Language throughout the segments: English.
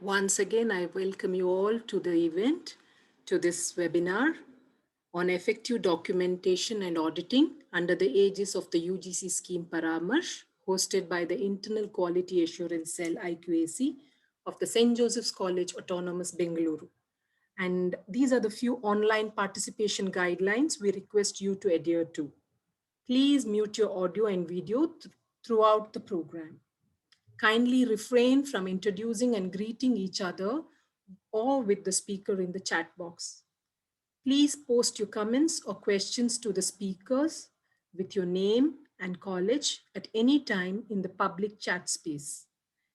Once again, I welcome you all to the event, to this webinar on effective documentation and auditing under the aegis of the UGC scheme Paramarsh, hosted by the Internal Quality Assurance Cell IQAC of the St. Joseph's College Autonomous Bengaluru. And these are the few online participation guidelines we request you to adhere to. Please mute your audio and video throughout the program. Kindly refrain from introducing and greeting each other or with the speaker in the chat box. Please post your comments or questions to the speakers with your name and college at any time in the public chat space.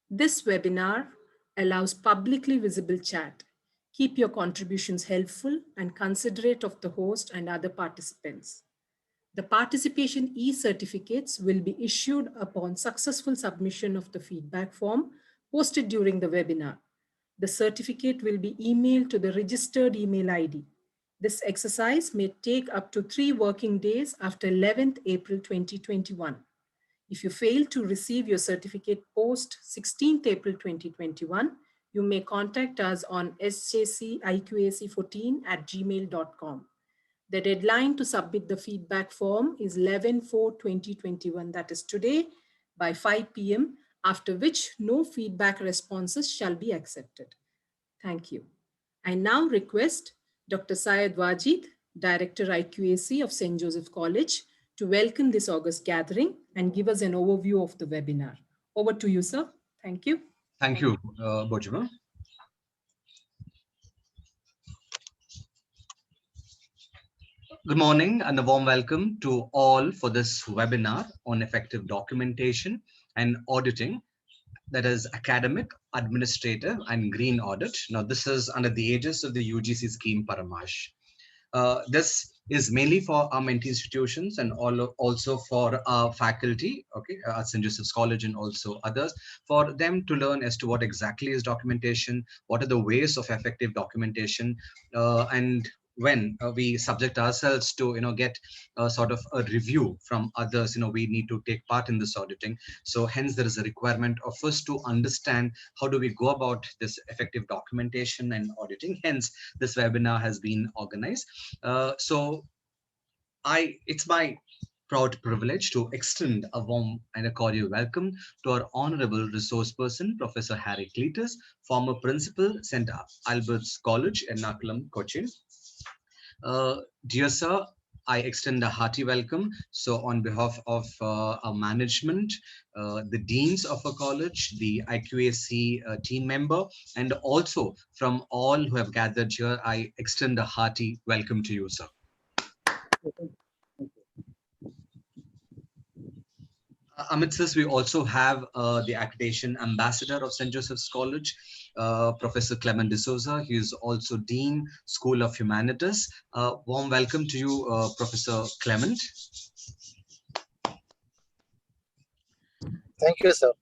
This webinar allows publicly visible chat. Keep your contributions helpful and considerate of the host and other participants. The participation e-certificates will be issued upon successful submission of the feedback form posted during the webinar. The certificate will be emailed to the registered email ID. This exercise may take up to 3 working days after 11th April 2021. If you fail to receive your certificate post 16th April 2021, you may contact us on sjciqac14@gmail.com. The deadline to submit the feedback form is 11/4/2021, that is today, by 5 p.m., after which no feedback responses shall be accepted. Thank you. I now request Dr. Syed Wajid, Director IQAC of St. Joseph College, to welcome this August gathering and give us an overview of the webinar. Over to you, sir. Thank you. Thank you, Bojima. Good morning and a warm welcome to all for this webinar on effective documentation and auditing, that is academic, administrative, and green audit. Now, this is under the aegis of the UGC scheme Paramash. This is mainly for our mentee institutions and also for our faculty, okay, at St. Joseph's College and also others, for them to learn as to what exactly is documentation, what are the ways of effective documentation, and when we subject ourselves to get sort of a review from others, we need to take part in this auditing. So hence there is a requirement of us to understand how do we go about this effective documentation and auditing. Hence this webinar has been organized. It's my proud privilege to extend a warm and a cordial welcome to our honorable resource person, Professor Harry Cletus, former principal, St. Albert's College, Ernakulam, Cochin. Dear sir, I extend a hearty welcome. So on behalf of our management, the deans of our college, the IQAC team member, and also from all who have gathered here, I extend a hearty welcome to you, sir. Amidst this, we also have the accreditation ambassador of St. Joseph's College, Professor Clement D'Souza. He is also Dean, School of Humanities. Warm welcome to you, Professor Clement. Thank you, sir.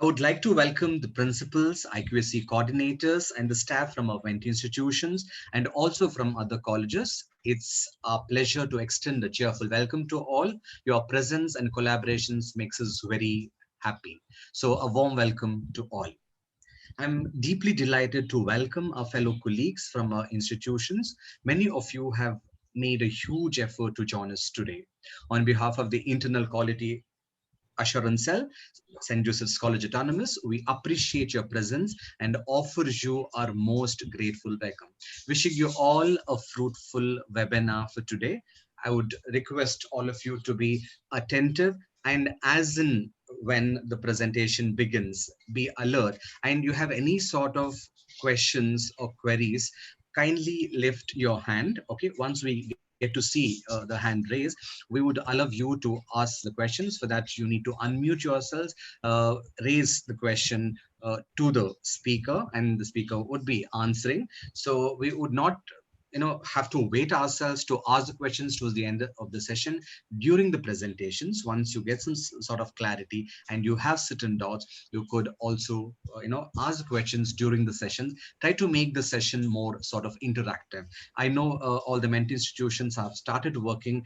I would like to welcome the principals, IQAC coordinators, and the staff from our mentee institutions and also from other colleges. It's our pleasure to extend a cheerful welcome to all. Your presence and collaborations makes us very happy. So a warm welcome to all. I'm deeply delighted to welcome our fellow colleagues from our institutions. Many of you have made a huge effort to join us today. On behalf of the Internal Quality Assurance Cell, St. Joseph's College Autonomous, we appreciate your presence and offer you our most grateful welcome. Wishing you all a fruitful webinar for today. I would request all of you to be attentive, and as in when the presentation begins, be alert, and you have any sort of questions or queries, kindly lift your hand. Okay, once we get to see the hand raised, we would allow you to ask the questions. For that, you need to unmute yourselves, raise the question to the speaker, and the speaker would be answering. So we would not have to wait ourselves to ask the questions towards the end of the session during the presentations. Once you get some sort of clarity and you have certain doubts, you could also ask questions during the sessions. Try to make the session more sort of interactive. I know all the mentor institutions have started working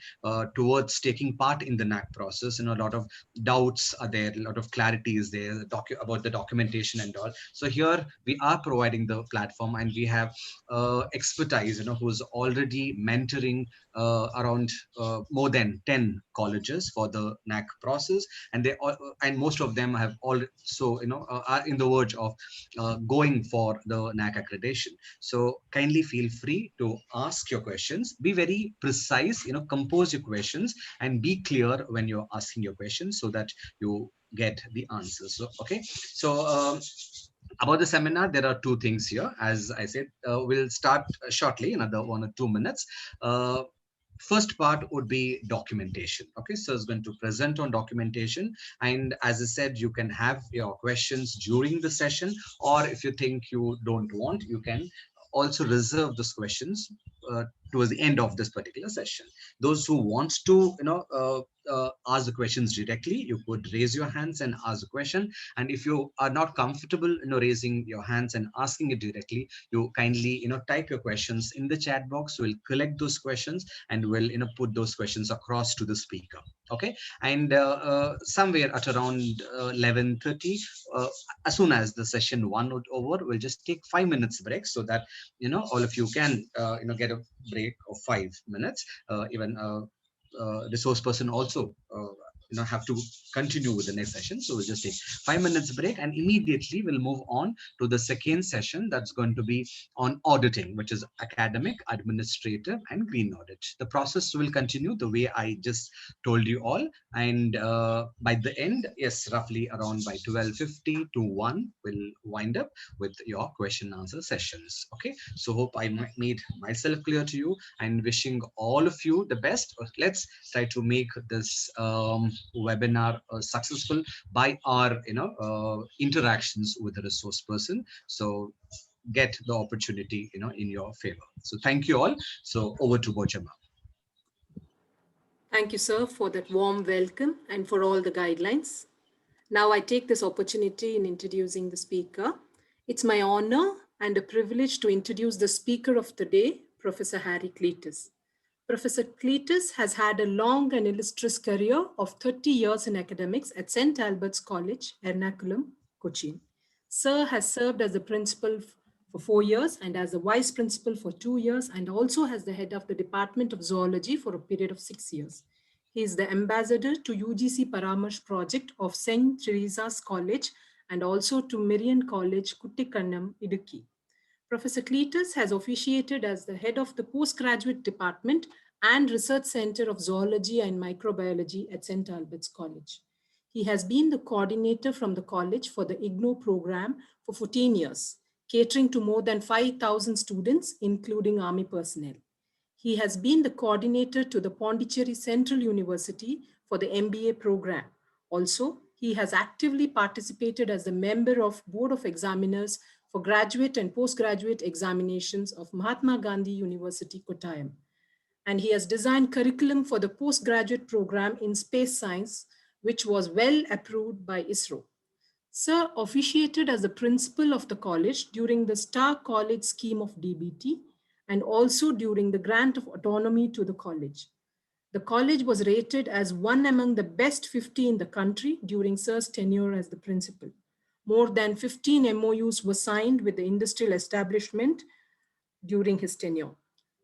towards taking part in the NAC process. A lot of doubts are there, a lot of clarity is there about the documentation and all. So here we are providing the platform, and we have expertise, who's already mentoring around more than 10 colleges for the NAC process, and and most of them have also are in the verge of going for the NAC accreditation. So kindly feel free to ask your questions. Be very precise, compose your questions and be clear when you're asking your questions so that you get the answers. So, okay. So about the seminar, there are two things here. As I said, we'll start shortly, another 1 or 2 minutes. First part would be documentation. Okay, so it's going to present on documentation, and as I said, you can have your questions during the session, or if you think you don't want, you can also reserve those questions towards the end of this particular session. Those who wants to ask the questions directly, you could raise your hands and ask the question. And if you are not comfortable raising your hands and asking it directly, you kindly type your questions in the chat box. We'll collect those questions and we'll put those questions across to the speaker. Okay. And somewhere at around 11:30, as soon as the session one would over, we'll just take 5 minutes break so that all of you can get a break of 5 minutes. Even resource person also have to continue with the next session. So we'll just take 5 minutes break, and immediately we'll move on to the second session that's going to be on auditing, which is academic, administrative, and green audit. The process will continue the way I just told you all. And by the end, yes, roughly around by 12:50 to 1, we'll wind up with your question and answer sessions. Okay. So hope I made myself clear to you, and wishing all of you the best. Let's try to make this webinar successful by our interactions with the resource person. So get the opportunity in your favor. So thank you all. So over to Bochama. Thank you, sir, for that warm welcome and for all the guidelines. Now I take this opportunity in introducing the speaker. It's my honor and a privilege to introduce the speaker of the day, Professor Harry Cletus. Professor Cletus has had a long and illustrious career of 30 years in academics at St. Albert's College, Ernakulam, Cochin. Sir has served as the principal for 4 years and as the vice principal for 2 years, and also as the head of the Department of Zoology for a period of 6 years. He is the ambassador to UGC Paramarsh project of St. Teresa's College and also to Miriam College, Kuttikannam, Idukki. Professor Cletus has officiated as the head of the postgraduate department and research center of zoology and microbiology at St. Albert's College. He has been the coordinator from the college for the IGNO program for 14 years, catering to more than 5,000 students, including Army personnel. He has been the coordinator to the Pondicherry Central University for the MBA program. Also, he has actively participated as a member of Board of Examiners for graduate and postgraduate examinations of Mahatma Gandhi University, Kottayam. And he has designed curriculum for the postgraduate program in space science, which was well approved by ISRO. Sir officiated as the principal of the college during the Star College scheme of DBT and also during the grant of autonomy to the college. The college was rated as one among the best 50 in the country during Sir's tenure as the principal. More than 15 MOUs were signed with the industrial establishment during his tenure.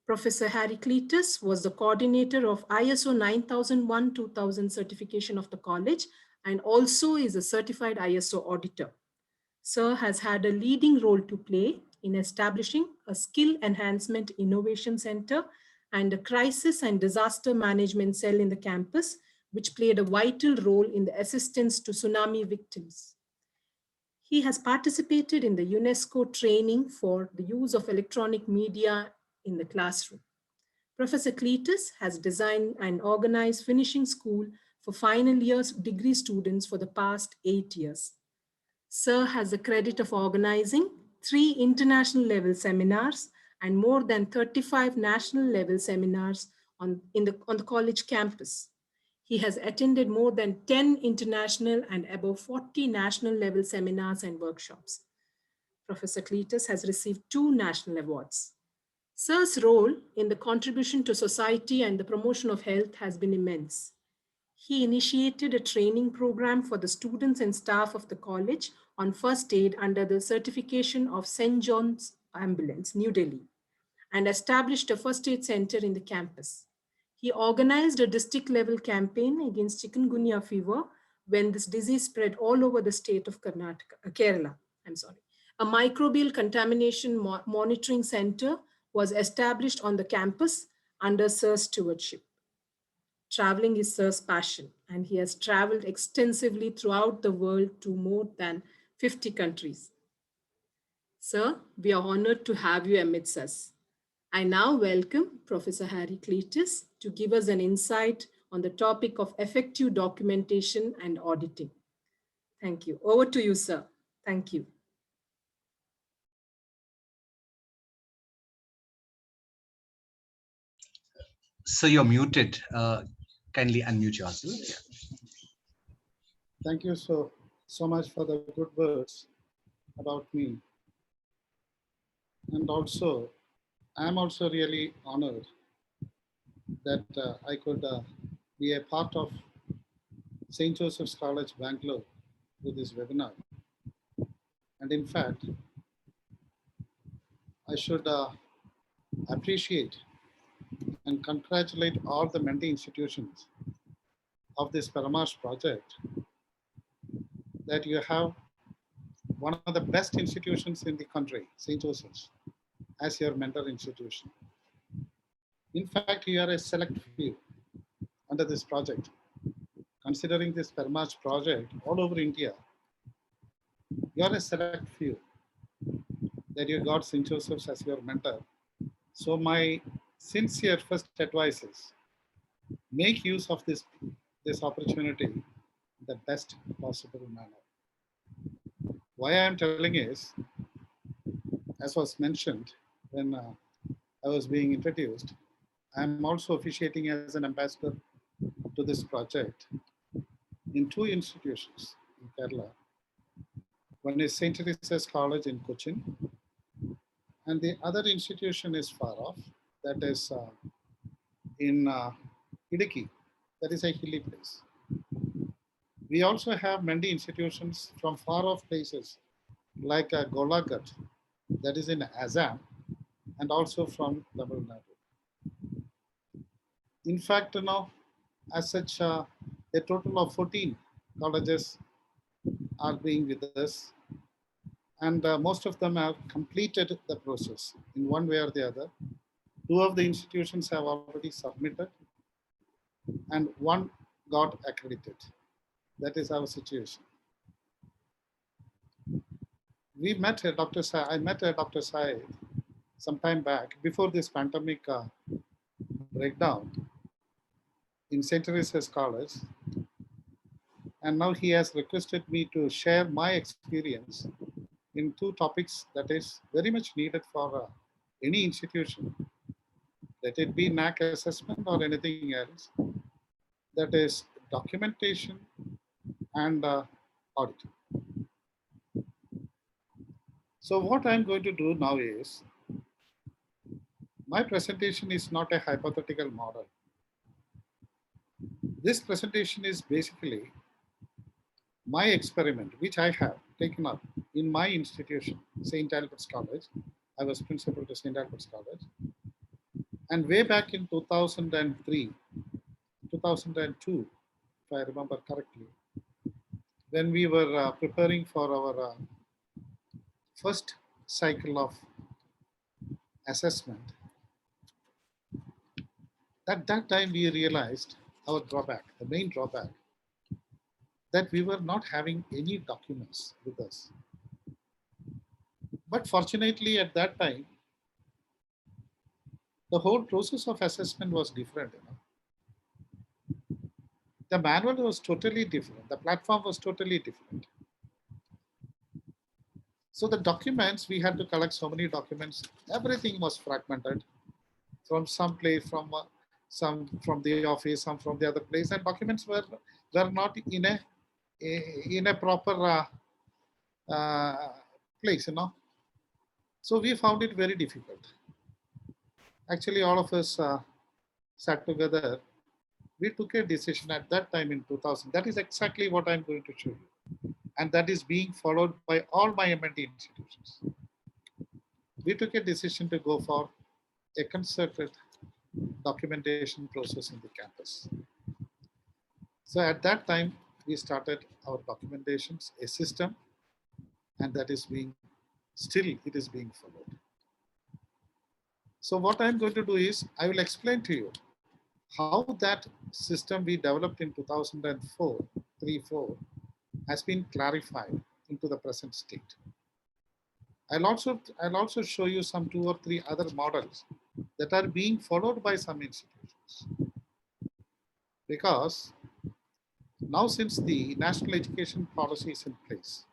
Professor Harry Cletus was the coordinator of ISO 9001-2000 certification of the college and also is a certified ISO auditor. Sir has had a leading role to play in establishing a skill enhancement innovation center and a crisis and disaster management cell in the campus, which played a vital role in the assistance to tsunami victims. He has participated in the UNESCO training for the use of electronic media in the classroom. Professor Cletus has designed and organized finishing school for final year degree students for the past 8 years. Sir has the credit of organizing 3 international level seminars and more than 35 national level seminars on the college campus. He has attended more than 10 international and above 40 national level seminars and workshops. Professor Cletus has received 2 national awards. Sir's role in the contribution to society and the promotion of health has been immense. He initiated a training program for the students and staff of the college on first aid under the certification of St. John's Ambulance, New Delhi, and established a first aid center in the campus. He organized a district level campaign against chikungunya fever when this disease spread all over the state of Kerala. I'm sorry. A microbial contamination monitoring center was established on the campus under Sir's stewardship. Traveling is Sir's passion, and he has traveled extensively throughout the world to more than 50 countries. Sir, we are honored to have you amidst us. I now welcome Professor Harry Cletus to give us an insight on the topic of effective documentation and auditing. Thank you. Over to you, sir. Thank you. So you're muted. Kindly unmute yourself. Thank you so much for the good words about me. And also, I'm also really honored that I could be a part of St. Joseph's College, Bangalore, with this webinar. And in fact, I should appreciate and congratulate all the mentee institutions of this Paramarsh project, that you have one of the best institutions in the country, St. Joseph's, as your mentor institution. In fact, you are a select few under this project. Considering this Paramarsh project all over India, you are a select few that you got St. Joseph's as your mentor. So my sincere first advice is, make use of this opportunity in the best possible manner. Why I am telling is, as was mentioned when I was being introduced, I am also officiating as an ambassador to this project in 2 institutions in Kerala. One is St. Teresa's College in Cochin, and the other institution is far off, that is in Idiki, that is a hilly place. We also have many institutions from far off places like Golaghat, that is in Assam, and also from Tamil Nadu. In fact, as such, a total of 14 colleges are being with us, and most of them have completed the process in one way or the other. 2 of the institutions have already submitted, and 1 got accredited. That is our situation. We met Dr. Sai. I met Dr. Sai some time back before this pandemic breakdown in St. Teresa's College, and now he has requested me to share my experience in 2 topics that is very much needed for any institution, let it be NAC assessment or anything else, that is documentation and auditing. So what I'm going to do now is, my presentation is not a hypothetical model. This presentation is basically my experiment, which I have taken up in my institution, St. Albert's College. I was principal to St. Albert's College. And way back in 2003, 2002, if I remember correctly, when we were preparing for our first cycle of assessment, at that time we realized our drawback, the main drawback, that we were not having any documents with us. But fortunately at that time, the whole process of assessment was different. The manual was totally different. The platform was totally different. So the documents, we had to collect so many documents. Everything was fragmented from some place, some from the office, some from the other place, and documents were not in a proper place, you know. So we found it very difficult. Actually, all of us sat together. We took a decision at that time in 2000. That is exactly what I'm going to show you. And that is being followed by all my M&T institutions. We took a decision to go for a concerted documentation process in the campus. So at that time, we started our documentations, a system, and that is still it is being followed. So what I'm going to do is, I will explain to you how that system we developed in 2004, 3, 4 has been clarified into the present state. I'll also show you some 2 or 3 other models that are being followed by some institutions. Because now, since the national education policy is in place,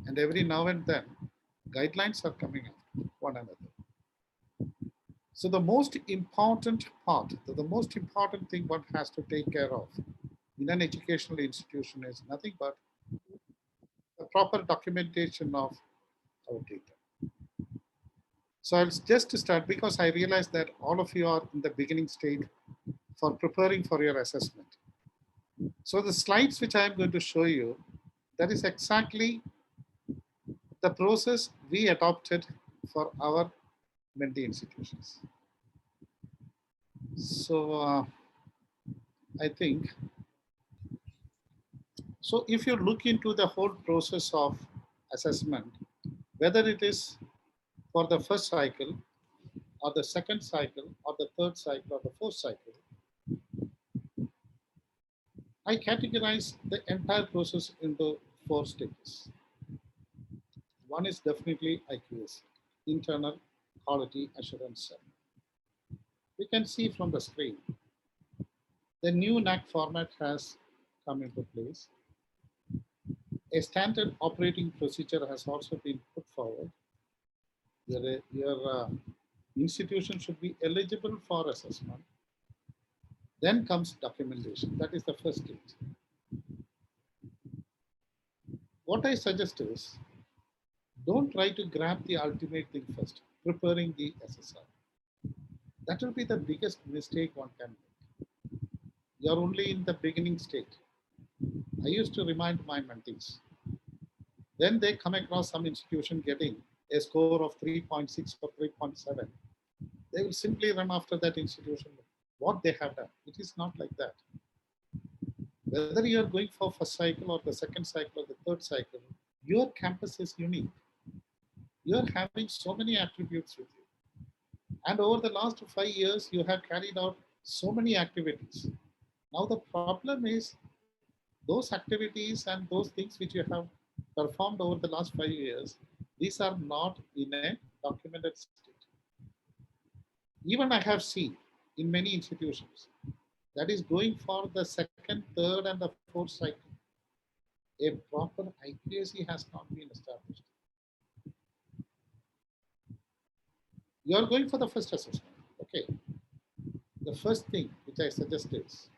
and every now and then guidelines are coming up one another. So the most important part, the most important thing one has to take care of in an educational institution is nothing but the proper documentation of our data. So I'll just start because I realize that all of you are in the beginning stage for preparing for your assessment. So the slides which I am going to show you, that is exactly the process we adopted for our mentee institutions. So I think, so if you look into the whole process of assessment, whether it is for the first cycle or the second cycle or the third cycle or the fourth cycle, I categorize the entire process into 4 stages. One is definitely IQAC, internal quality assurance cell. You can see from the screen, the new NAC format has come into place. A standard operating procedure has also been put forward. Your institution should be eligible for assessment. Then comes documentation. That is the first stage. What I suggest is, don't try to grab the ultimate thing first, preparing the SSR. That will be the biggest mistake one can make. You're only in the beginning state. I used to remind my mentees, when they come across some institution getting a score of 3.6 or 3.7, they will simply run after that institution, what they have done. It is not like that. Whether you are going for first cycle or the second cycle or the third cycle, your campus is unique. You are having so many attributes with you. And over the last 5 years, you have carried out so many activities. Now the problem is those activities and those things which you have performed over the last 5 years, these are not in a documented state. Even I have seen in many institutions that is going for the second, third, and the fourth cycle. A proper IQAC has not been established. You are going for the first assessment. Okay. The first thing which I suggest is,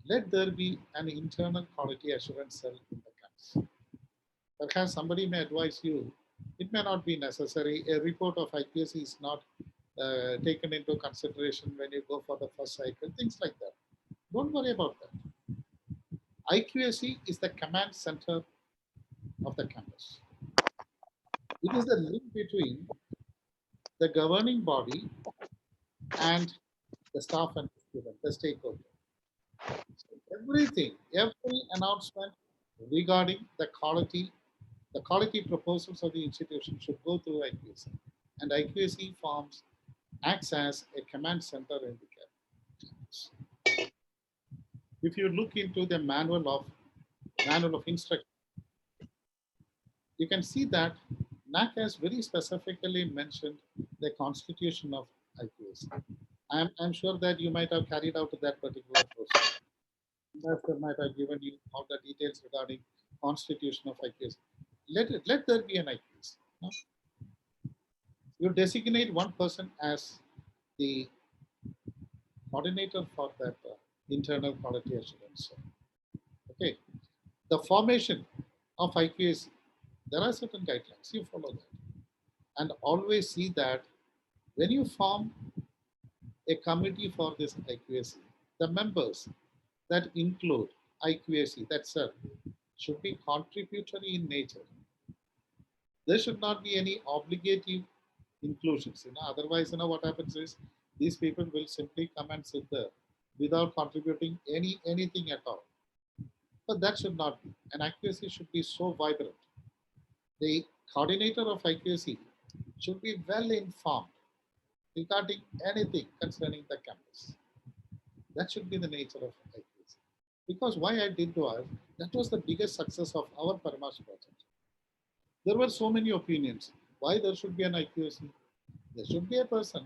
let there be an internal quality assurance cell in the campus. Perhaps somebody may advise you, it may not be necessary. A report of IQAC is not taken into consideration when you go for the first cycle, things like that. Don't worry about that. IQAC is the command center of the campus. It is the link between the governing body and the staff and the student, the stakeholder. So everything, every announcement regarding the quality proposals of the institution should go through IQAC. And IQAC acts as a command center in the campus. If you look into the manual of instruction, you can see that NAC has very specifically mentioned the constitution of IQAC. I'm sure that you might have carried out that particular process. Master might have given you all the details regarding constitution of IQAC. let there be an IQAC. No? You designate one person as the coordinator for that internal quality assurance. Okay, the formation of IQAC, there are certain guidelines, you follow that. And always see that when you form a committee for this IQAC, the members that include IQAC, that cell, should be contributory in nature. There should not be any obligative inclusions. Otherwise, what happens is these people will simply come and sit there without contributing anything at all. But that should not be. An IQAC should be so vibrant. The coordinator of IQAC should be well informed regarding anything concerning the campus. That should be the nature of IQAC. Because why I did was, that was the biggest success of our Paramash project. There were so many opinions. Why there should be an IQAC? There should be a person,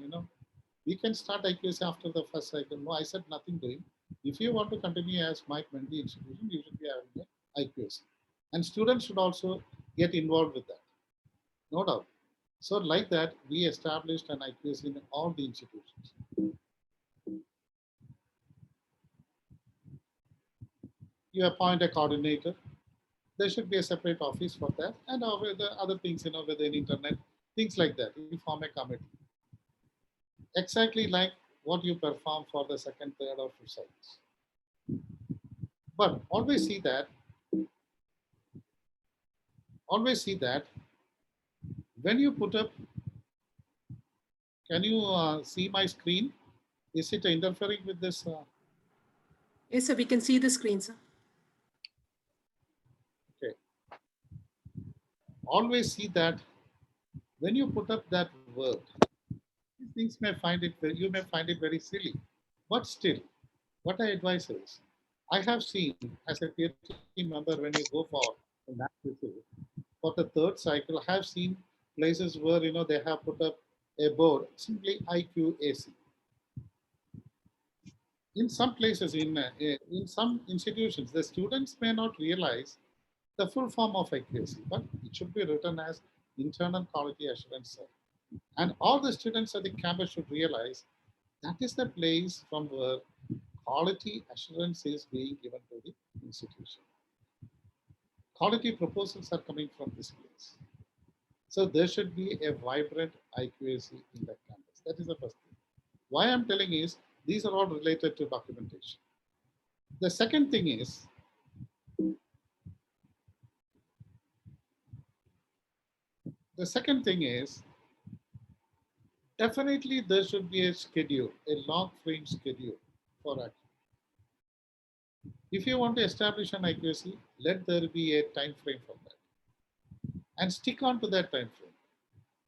We can start IQAC after the first cycle. No, I said nothing doing. If you want to continue as my mentee institution, you should be having an IQAC. And students should also get involved with that. No doubt. So like that, we established an IQAC in all the institutions. You appoint a coordinator. There should be a separate office for that. And the other things, within internet, things like that. You form a committee. Exactly like what you perform for the second, third, or fifth cycles. But always see that when you put up, can you see my screen? Is it interfering with this? Yes, sir, we can see the screen, sir. Okay. Always see that when you put up that word, things you may find it very silly, but still, what I advise is, I have seen as a peer team member when you go for a lab visit, for the third cycle, I have seen places where they have put up a board simply IQAC. In some places, in some institutions, the students may not realize the full form of IQAC, but it should be written as Internal Quality Assurance Cell. And all the students at the campus should realize that is the place from where quality assurance is being given to the institution. Quality proposals are coming from this place. So there should be a vibrant IQAC in the campus. That is the first thing. Why I'm telling is, these are all related to documentation. The second thing is, definitely there should be a schedule, a log frame schedule for action. If you want to establish an IQAC, let there be a time frame for that. And stick on to that time frame.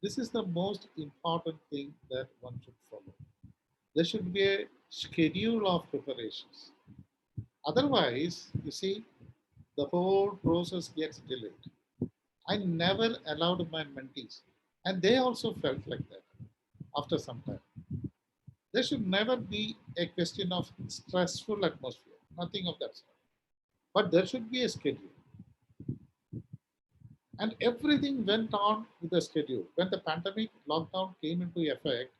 This is the most important thing that one should follow. There should be a schedule of preparations. Otherwise, you see, the whole process gets delayed. I never allowed my mentees, and they also felt like that after some time. There should never be a question of stressful atmosphere, nothing of that sort. But there should be a schedule. And everything went on with the schedule. When the pandemic lockdown came into effect,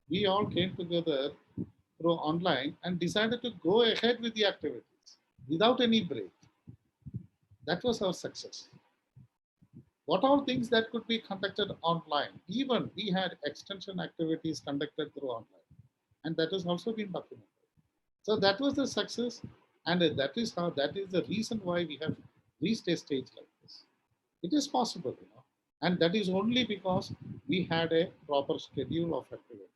we all came together through online and decided to go ahead with the activities without any break. That was our success. What all things that could be conducted online, even we had extension activities conducted through online, and that has also been documented. So that was the success, and that is the reason why we have reached a stage like this. It is possible, and that is only because we had a proper schedule of activity.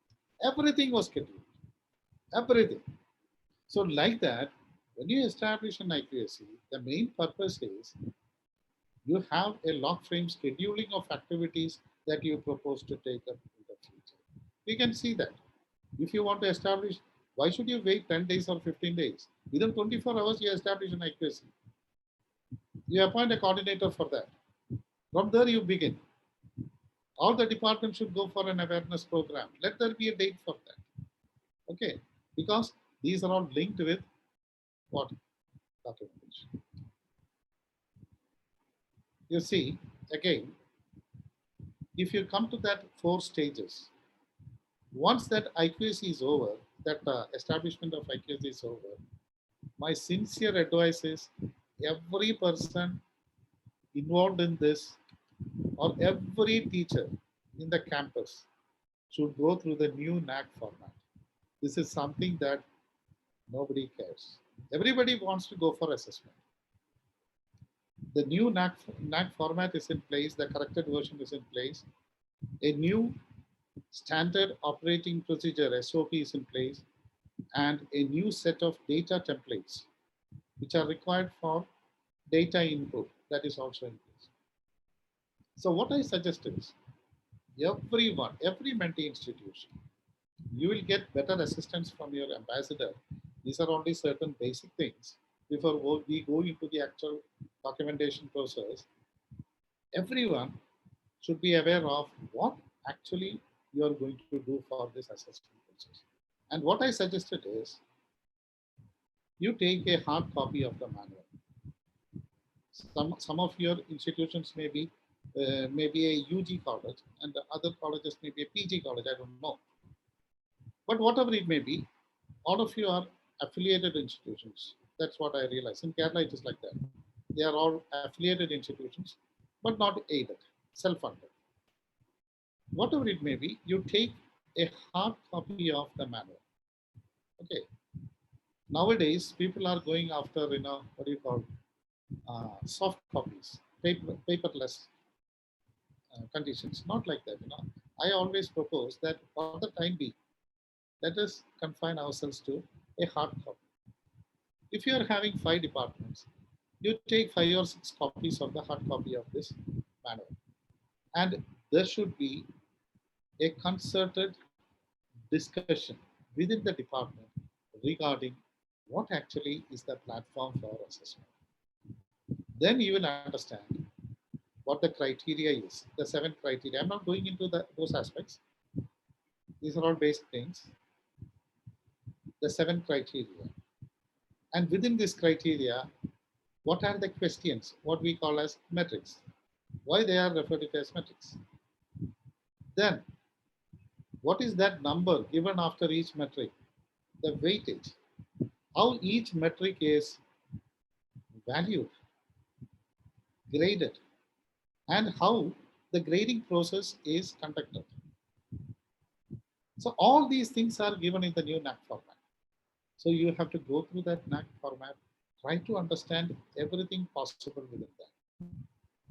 Everything was scheduled, everything. So like that, when you establish an IQAC, the main purpose is you have a log frame scheduling of activities that you propose to take up in the future. We can see that. If you want to establish, why should you wait 10 days or 15 days? Within 24 hours, you establish an IQAC. You appoint a coordinator for that. From there, you begin. All the departments should go for an awareness program. Let there be a date for that. Okay, because these are all linked with what? Documentation. You see, again, if you come to that 4 stages, once that IQAC is over, that establishment of IQAC is over, my sincere advice is every person involved in this or every teacher in the campus should go through the new NAC format. This is something that nobody cares. Everybody wants to go for assessment. The new NAC format is in place, the corrected version is in place, a new standard operating procedure SOP is in place, and a new set of data templates which are required for data input that is also in place. So what I suggest is everyone, every mentee institution, you will get better assistance from your ambassador. These are only certain basic things. Before we go into the actual documentation process, everyone should be aware of what actually you are going to do for this assessment process. And what I suggested is you take a hard copy of the manual. Some of your institutions may be a UG college, and the other colleges may be a PG college. I don't know. But whatever it may be, all of you are affiliated institutions. That's what I realize. In Kerala, it is like that. They are all affiliated institutions, but not aided, self-funded. Whatever it may be, you take a hard copy of the manual. Okay. Nowadays, people are going after, what do you call, soft copies, paperless conditions. Not like that. I always propose that for the time being, let us confine ourselves to a hard copy. If you are having 5 departments, you take 5 or 6 copies of the hard copy of this manual. And there should be a concerted discussion within the department regarding what actually is the platform for assessment. Then you will understand what the criteria is, the 7 criteria. I'm not going into those aspects. These are all basic things. The 7 criteria. And within this criteria, what are the questions, what we call as metrics? Why they are referred to as metrics? Then, what is that number given after each metric? The weightage. How each metric is valued, graded, and how the grading process is conducted. So all these things are given in the new NAC format. So you have to go through that NAC format, try to understand everything possible within that.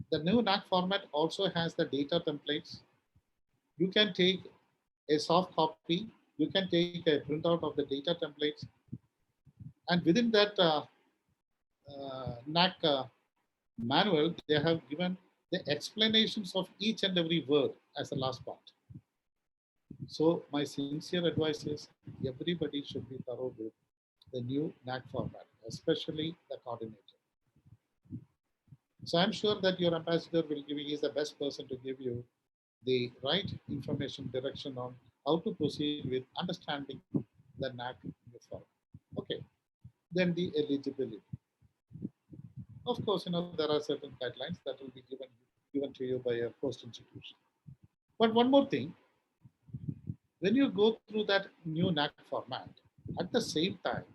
The new NAC format also has the data templates. You can take a soft copy, you can take a printout of the data templates, and within that NAC manual, they have given the explanations of each and every word as the last part. So my sincere advice is everybody should be thorough with the new NAC format, especially the coordinator. So I'm sure that your ambassador will give you, he is the best person to give you the right information direction on how to proceed with understanding the NAC new format. Okay, then the eligibility. Of course, there are certain guidelines that will be given to you by your post institution. But one more thing, when you go through that new NAC format, at the same time,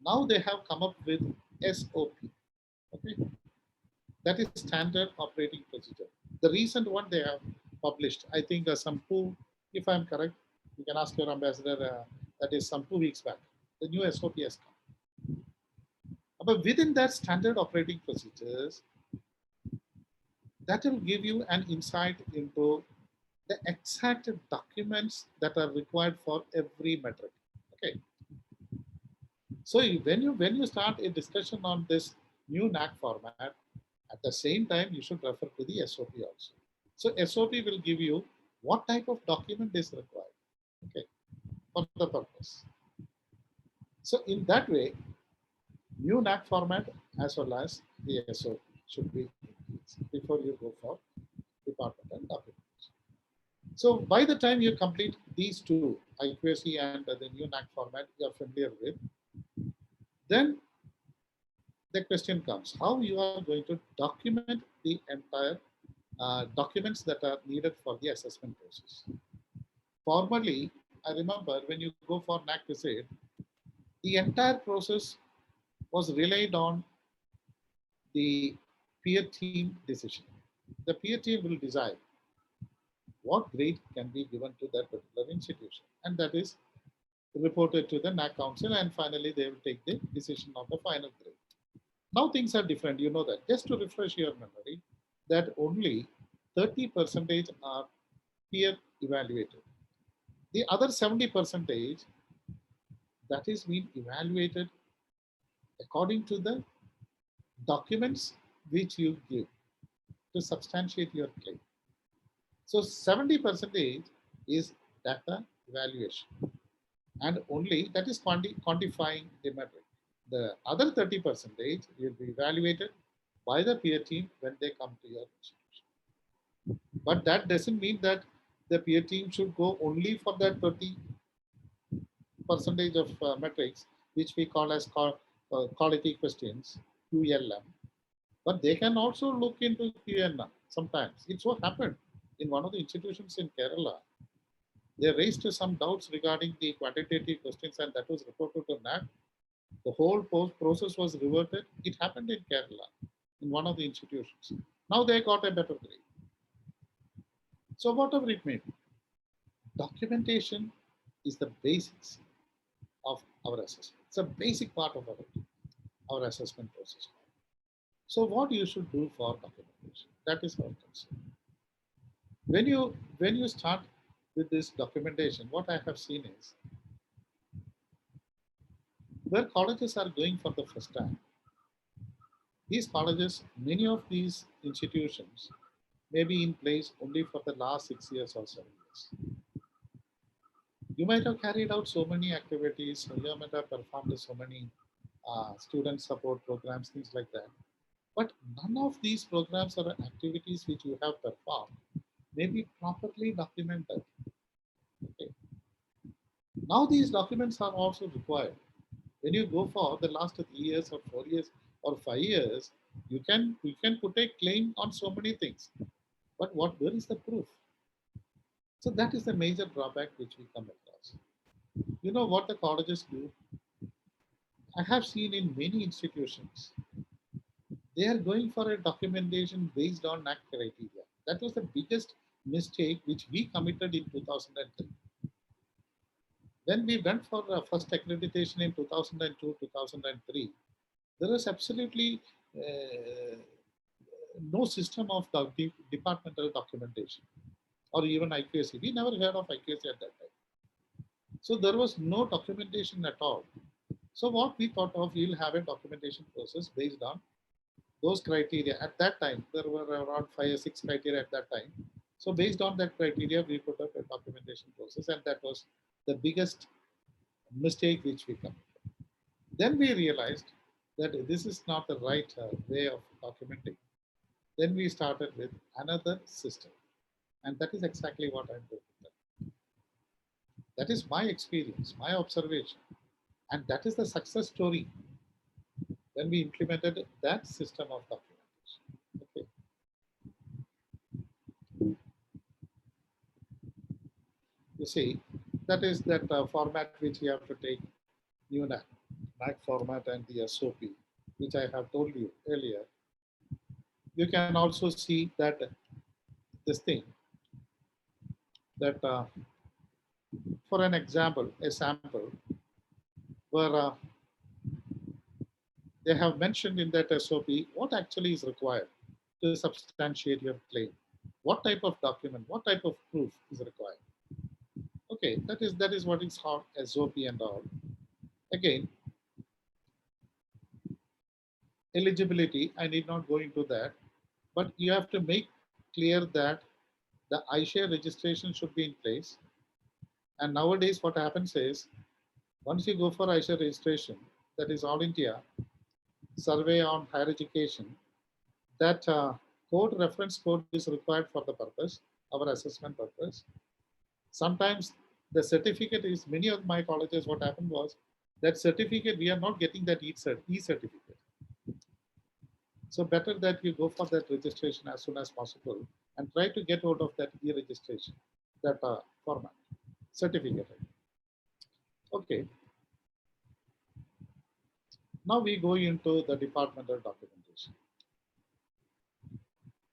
now they have come up with SOP. Okay, that is standard operating procedure. The recent one they have published, I think if I'm correct, you can ask your ambassador, that is some 2 weeks back. The new SOP has come. But within that standard operating procedures, that will give you an insight into the exact documents that are required for every metric. Okay. So when you start a discussion on this new NAC format, at the same time, you should refer to the SOP also. So SOP will give you what type of document is required, okay, for the purpose. So in that way, new NAC format as well as the SOP should be before you go for departmental documentation. So by the time you complete these 2, IQAC and the new NAC format, you are familiar with, then the question comes, how you are going to document the entire documents that are needed for the assessment process. Formerly, I remember when you go for NAC visit, the entire process was relied on the peer team decision. The peer team will decide what grade can be given to that particular institution, and that is reported to the NAC council, and finally they will take the decision of the final grade. Now things are different, you know that. Just to refresh your memory, that only 30% are peer evaluated. The other 70% that is being evaluated according to the documents which you give to substantiate your claim. So 70% is data evaluation, and only that is quantifying the metric. The other 30% will be evaluated by the peer team when they come to your institution. But that doesn't mean that the peer team should go only for that 30% of metrics, which we call as quality questions, QLM. But they can also look into QNM sometimes. It so happened in one of the institutions in Kerala, they raised some doubts regarding the quantitative questions, and that was reported to NAC. The whole process was reverted. It happened in Kerala, in one of the institutions. Now they got a better grade. So whatever it may be, documentation is the basics of our assessment. It's a basic part of our assessment process. So what you should do for documentation? That is our concern. When you start with this documentation, what I have seen is where colleges are going for the first time. These colleges, many of these institutions may be in place only for the last 6 years or 7 years. You might have carried out so many activities, you might have performed so many student support programs, things like that. But none of these programs or activities which you have performed may be properly documented. Okay. Now these documents are also required. When you go for the last 3 years or 4 years or 5 years, you can put a claim on so many things. But where is the proof? So that is the major drawback which we come across. You know what the colleges do? I have seen in many institutions, they are going for a documentation based on NAC criteria. That was the biggest mistake which we committed in 2003. When we went for the first accreditation in 2002, 2003, there was absolutely no system of departmental documentation or even IQAC. We never heard of IQAC at that time. So there was no documentation at all. So what we thought of, we'll have a documentation process based on those criteria. At that time, there were around 5 or 6 criteria at that time. So based on that criteria, we put up a documentation process, and that was the biggest mistake which we committed. Then we realized that this is not the right way of documenting. Then we started with another system, and that is exactly what I'm doing. That is my experience, my observation, and that is the success story when we implemented that system of documentation. Okay. You see, that is that format which you have to take, new NAC format and the SOP, which I have told you earlier. You can also see that this thing, that for an example, a sample, where they have mentioned in that SOP what actually is required to substantiate your claim. What type of document, what type of proof is required. Okay, that is what is called SOP and all. Again, eligibility, I need not go into that, but you have to make clear that the iShare registration should be in place. And nowadays what happens is, once you go for iShare registration, that is All India Survey on Higher Education, that reference code is required for the purpose, our assessment purpose. Sometimes the certificate is, many of my colleges, what happened was, that certificate, we are not getting that e-certificate. So better that you go for that registration as soon as possible and try to get out of that e-registration, that format, certificate. Okay, now we go into the departmental documentation.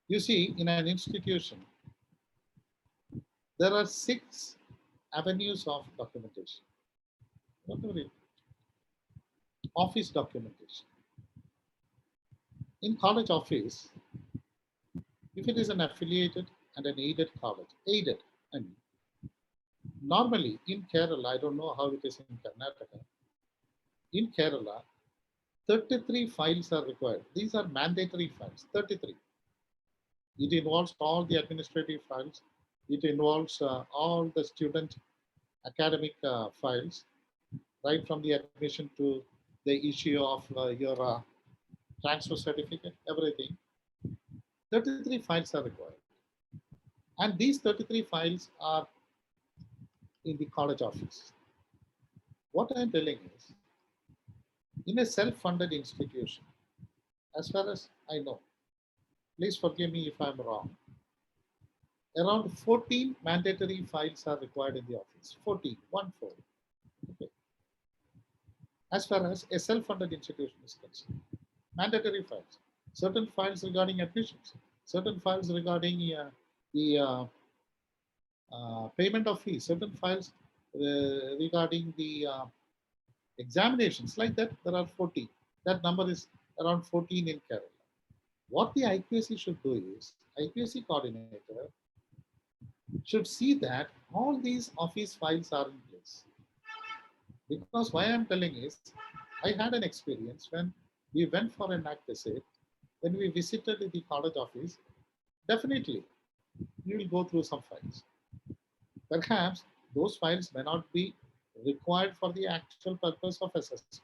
You see, in an institution, there are 6 avenues of documentation. Whatever it, office documentation. In college office, if it is an affiliated and an aided college, aided, I mean, normally in Kerala, I don't know how it is in Karnataka, in Kerala, 33 files are required. These are mandatory files, 33. It involves all the administrative files. It involves all the student academic files, right from the admission to the issue of your transfer certificate, everything. 33 files are required. And these 33 files are in the college office. What I'm telling is, in a self-funded institution, as far as I know, please forgive me if I'm wrong, around 14 mandatory files are required in the office. 14, 1-4. Okay. As far as a self-funded institution is concerned, mandatory files, certain files regarding admissions, certain files regarding the payment of fees, certain files regarding the examinations, like that, there are 14. That number is around 14 in Kerala. What the IQAC should do is, IQAC coordinator should see that all these office files are in place. Because why I'm telling is, I had an experience when we went for an NAC visit, when we visited the college office, definitely you will go through some files. Perhaps those files may not be required for the actual purpose of assessment.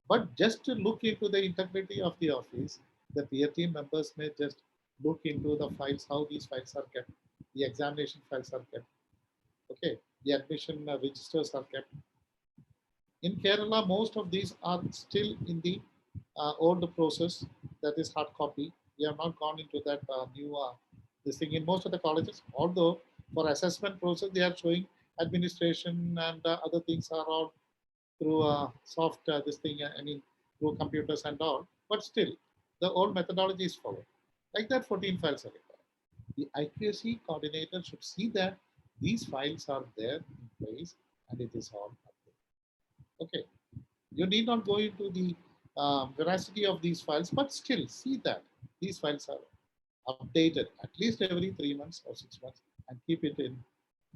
But just to look into the integrity of the office, the peer team members may just look into the files, how these files are kept, the examination files are kept, okay, the admission registers are kept. In Kerala, most of these are still in the old process, that is hard copy. We have not gone into that new this thing in most of the colleges. Although for assessment process, they are showing administration and other things are all through soft this thing. I mean, through computers and all. But still, the old methodology is followed. Like that, 14 files are required. The IQAC coordinator should see that these files are there in place and it is all updated. Okay. You need not go into the veracity of these files, but still see that these files are updated at least every 3 months or 6 months and keep it in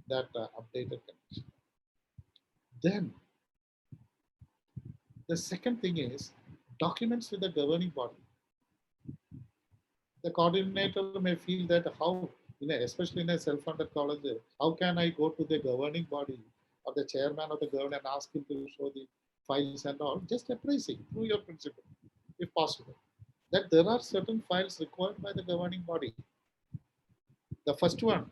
that updated condition. Then the second thing is documents with the governing body. The coordinator may feel that how, especially in a self-funded college, how can I go to the governing body or the chairman of the government and ask him to show the files and all? Just appraising through your principal, if possible, that there are certain files required by the governing body. The first one,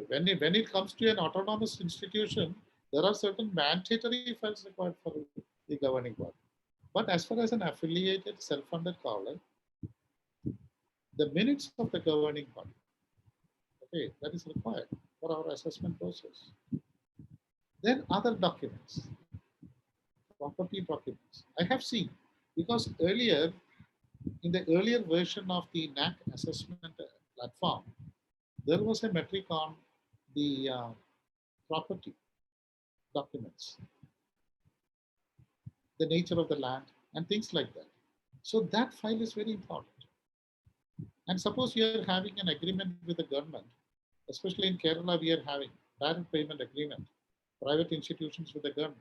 when it comes to an autonomous institution, there are certain mandatory files required for the governing body. But as far as an affiliated self-funded college, the minutes of the governing body, okay, that is required for our assessment process. Then other documents, property documents. I have seen, because earlier, in the earlier version of the NAC assessment platform, there was a metric on the property documents, the nature of the land, and things like that. So that file is very important. And suppose you are having an agreement with the government, especially in Kerala, we are having direct payment agreement, private institutions with the government,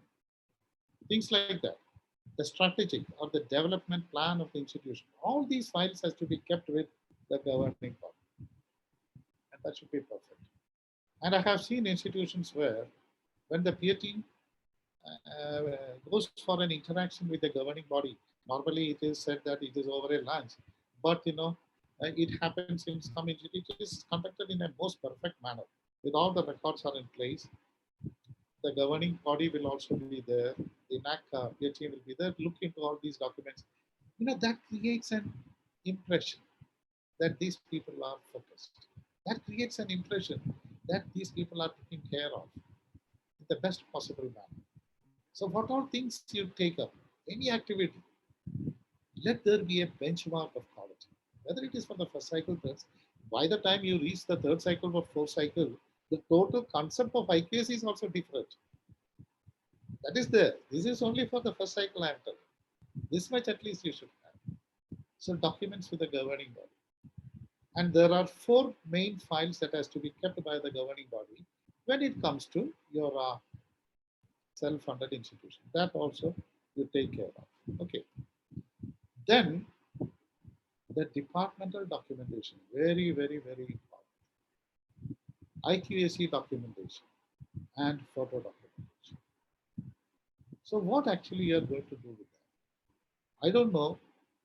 things like that. The strategic or the development plan of the institution. All these files has to be kept with the governing body. And that should be perfect. And I have seen institutions where when the peer team goes for an interaction with the governing body, normally it is said that it is over a lunch, but it happens in some institutions, it is conducted in a most perfect manner. With all the records are in place, the governing body will also be there, the NAC peer team will be there, look into all these documents. that creates an impression that these people are focused. That creates an impression that these people are taken care of in the best possible manner. So what all things you take up, any activity, let there be a benchmark of quality. Whether it is for the first cycle test, by the time you reach the third cycle or fourth cycle, the total concept of IQS is also different. That is there. This is only for the first cycle I'm telling. This much at least you should have. So documents with the governing body. And there are 4 main files that has to be kept by the governing body when it comes to your self-funded institution. That also you take care of. Okay. Then the departmental documentation, very, very, very important. IQAC documentation and photo documentation. So what actually you are going to do with that? I don't know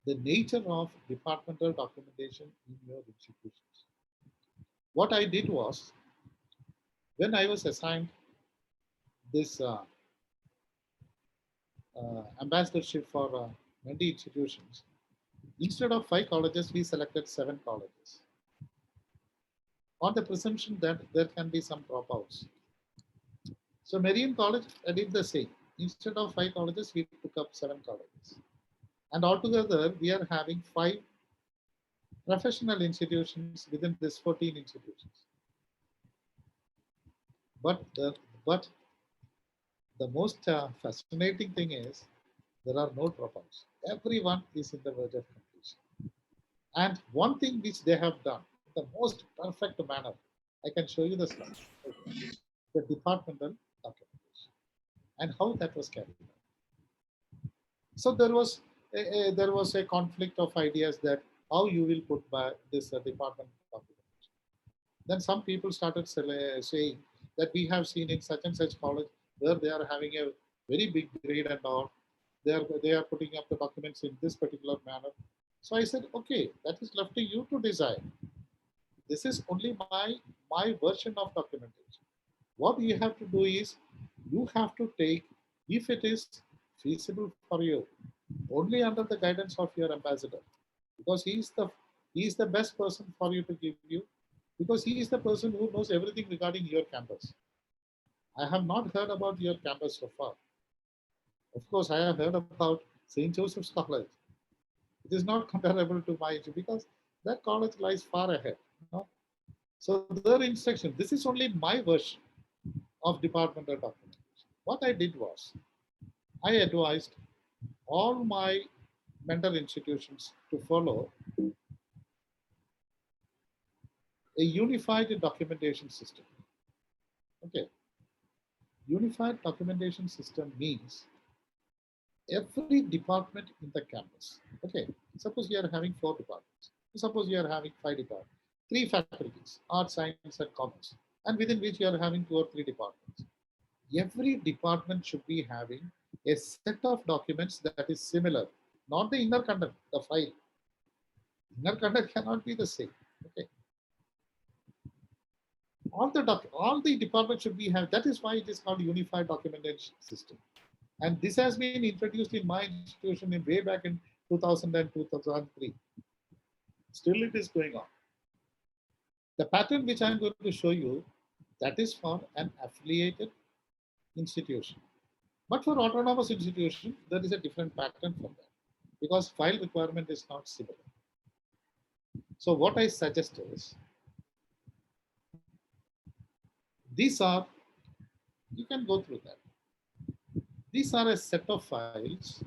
the nature of departmental documentation in your institutions. What I did was, when I was assigned this ambassadorship for many institutions, instead of 5 colleges, we selected 7 colleges on the presumption that there can be some dropouts. So Marian College, I did the same. Instead of 5 colleges, we took up 7 colleges. And altogether, we are having 5 professional institutions within this 14 institutions. But the most fascinating thing is there are no dropouts. Everyone is in the verge of completion. And one thing which they have done, the most perfect manner, I can show you the slide, the departmental documentation and how that was carried out. So there was a conflict of ideas that how you will put by this department documentation. Then some people started saying that we have seen in such and such college where they are having a very big grade and all. They are putting up the documents in this particular manner. So I said, okay, that is left to you to decide. This is only my version of documentation. What you have to do is you have to take, if it is feasible for you, only under the guidance of your ambassador, because he is the best person for you to give you, because he is the person who knows everything regarding your campus. I have not heard about your campus so far. Of course, I have heard about St. Joseph's College. It is not comparable to my issue because that college lies far ahead. So their instruction, this is only my version of departmental documentation. What I did was, I advised all my mentor institutions to follow a unified documentation system. Okay. Unified documentation system means every department in the campus. Okay. Suppose you are having 4 departments. Suppose you are having 5 departments, 3 faculties, art, science, and commerce, and within which you are having 2 or 3 departments. Every department should be having a set of documents that is similar, not the inner content, the file. Inner content cannot be the same. Okay. All the departments should be have. That is why it is called unified documentation system. And this has been introduced in my institution in way back in 2000 and 2003. Still it is going on. The pattern which I'm going to show you, that is for an affiliated institution. But for autonomous institution, there is a different pattern for that because file requirement is not similar. So what I suggest is, these are, you can go through that. These are a set of files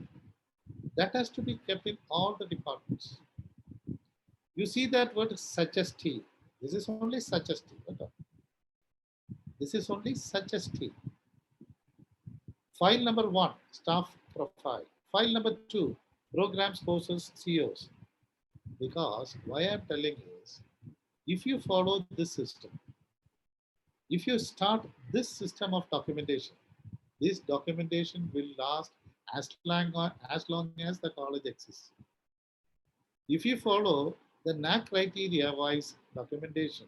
that has to be kept in all the departments. You see that word such as T. This is only such as T. This is only such as T. File number 1, staff profile. File number 2, programs, courses, COs. Because why I'm telling is, if you follow this system, if you start this system of documentation, this documentation will last as long as the college exists. If you follow the NAC criteria wise documentation,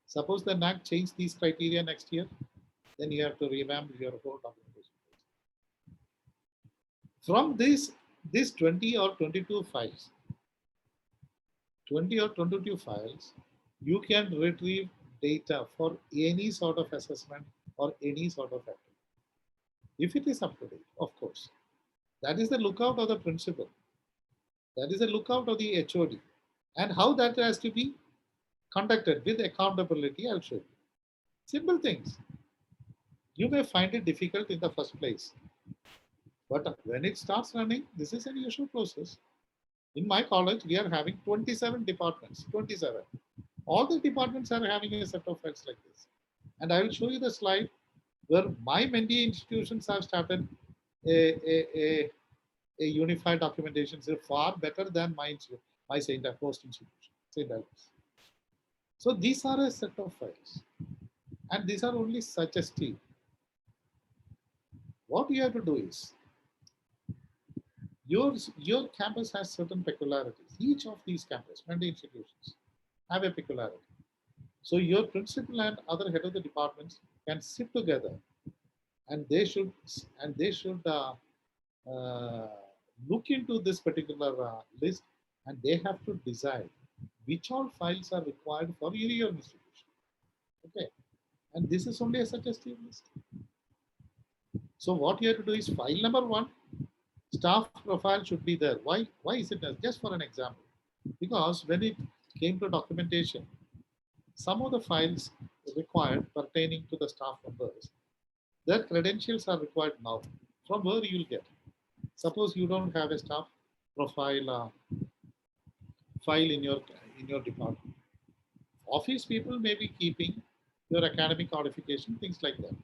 suppose the NAC change these criteria next year, then you have to revamp your whole documentation. From this These 20 or 22 files, 20 or 22 files, you can retrieve data for any sort of assessment or any sort of activity. If it is up to date, of course. That is the lookout of the principal. That is the lookout of the HOD. And how that has to be conducted with accountability, I'll show you. Simple things. You may find it difficult in the first place. But when it starts running, this is an usual process. In my college, we are having 27 departments, 27. All the departments are having a set of files like this. And I will show you the slide where my mentee institutions have started a unified documentation far better than my St. Post institution, St. Albans. So these are a set of files. And these are only suggestive. What you have to do is, your campus has certain peculiarities. Each of these campus, mentee institutions, have a peculiarity. So your principal and other head of the departments can sit together, and they should uh, look into this particular list, and they have to decide which all files are required for your institution. Okay, and this is only a suggestive list. So what you have to do is file number 1, staff profile should be there. Why is it there? Just for an example, because when it came to documentation, some of the files required pertaining to the staff members, their credentials are required now. From where you will get? Suppose you don't have a staff profile file in your department. Office people may be keeping your academic qualification, things like that.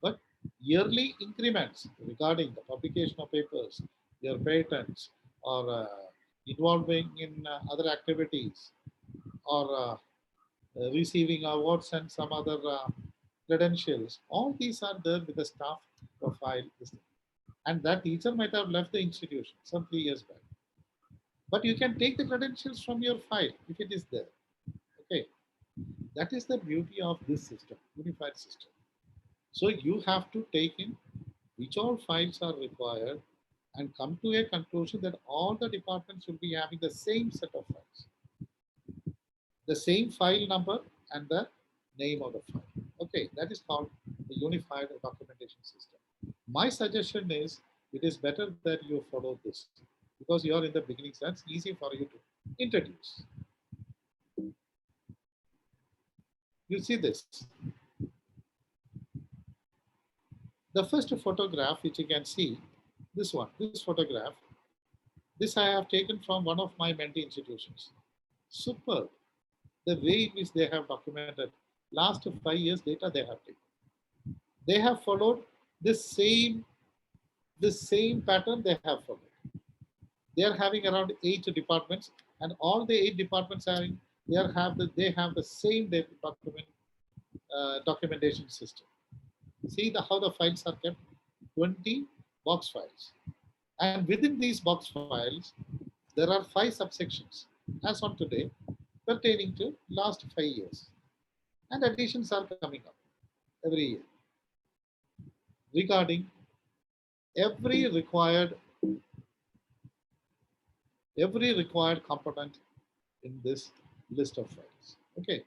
But yearly increments regarding the publication of papers, your patents, or involving in other activities, or receiving awards and some other credentials, all these are there with the staff profile. And that teacher might have left the institution some 3 years back. But you can take the credentials from your file if it is there. Okay, that is the beauty of this system, unified system. So you have to take in which all files are required and come to a conclusion that all the departments will be having the same set of files, the same file number and the name of the file. Okay, that is called the unified documentation system. My suggestion is it is better that you follow this because you are in the beginning, so that's easy for you to introduce. You see this. The first photograph which you can see, this one, this photograph, this I have taken from one of my mentee institutions. Superb. The way in which they have documented last 5 years data they have taken. They have followed this same pattern they have followed. They are having around 8 departments, and all the 8 departments having they have the same documentation system. See how the files are kept, 20 box files. And within these box files, there are 5 subsections as on today pertaining to last 5 years. And additions are coming up every year regarding every required component in this list of files. Okay,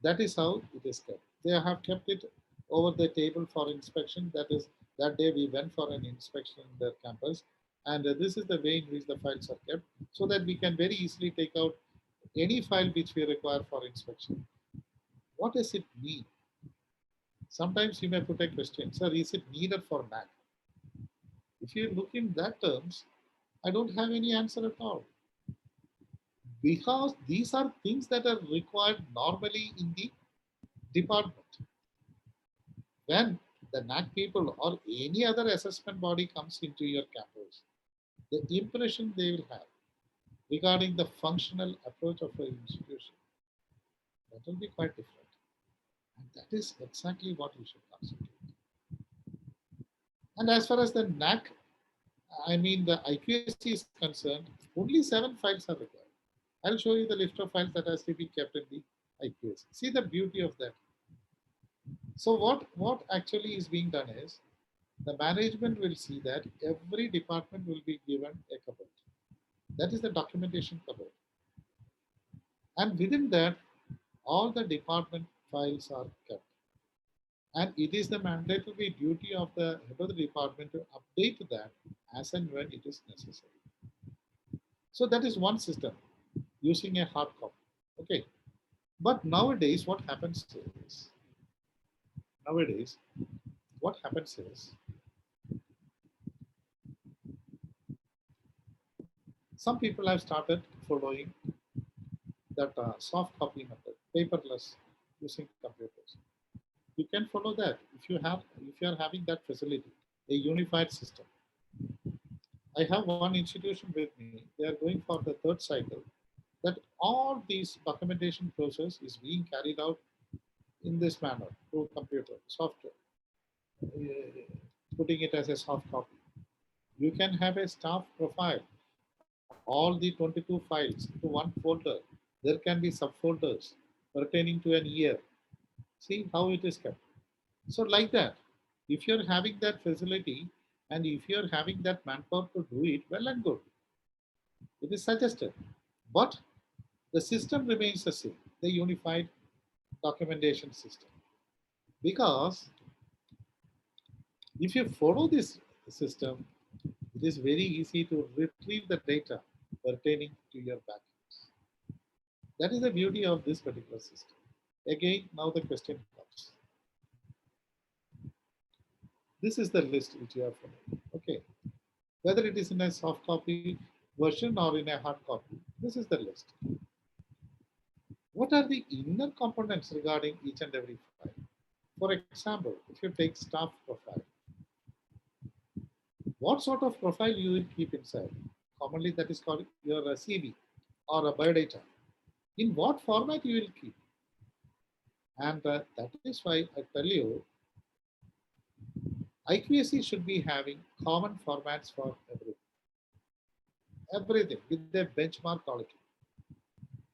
that is how it is kept. They have kept it over the table for inspection. That is, that day we went for an inspection in their campus, and this is the way in which the files are kept, so that we can very easily take out any file which we require for inspection. What does it mean? Sometimes you may put a question, sir, is it needed for NAC? If you look in that terms, I don't have any answer at all. Because these are things that are required normally in the department. When the NAC people or any other assessment body comes into your campus, the impression they will have regarding the functional approach of an institution, that will be quite different. And that is exactly what we should concentrate. And as far as the NAC, I mean the IQSC is concerned, only 7 files are required. I'll show you the list of files that has to be kept in the IQSC. See the beauty of that. So what actually is being done is, The management will see that every department will be given a cupboard. That is the documentation cupboard. And within that, all the department files are kept. And it is the mandatory duty of the head of the department to update that as and when it is necessary. So that is one system using a hard copy. Okay. But nowadays, what happens is some people have started following that soft copy method, paperless, using computers. You can follow that if you are having that facility, a unified system. I have one institution with me. They are going for the third cycle. That all these documentation process is being carried out in this manner through computer software, putting it as a soft copy. You can have a staff profile, all the 22 files into one folder. There can be subfolders pertaining to an year. See how it is kept. So like that, if you're having that facility and if you're having that manpower to do it, well and good. It is suggested. But the system remains the same, the unified documentation system. Because if you follow this system, it is very easy to retrieve the data pertaining to your backups. That is the beauty of this particular system. Again, now the question comes. This is the list which you are following. Okay. Whether it is in a soft copy version or in a hard copy, this is the list. What are the inner components regarding each and every file? For example, if you take staff profile, what sort of profile you will keep inside? Commonly that is called your CV or a biodata. In what format you will keep? And that is why I tell you, IQAC should be having common formats for everything with a benchmark quality.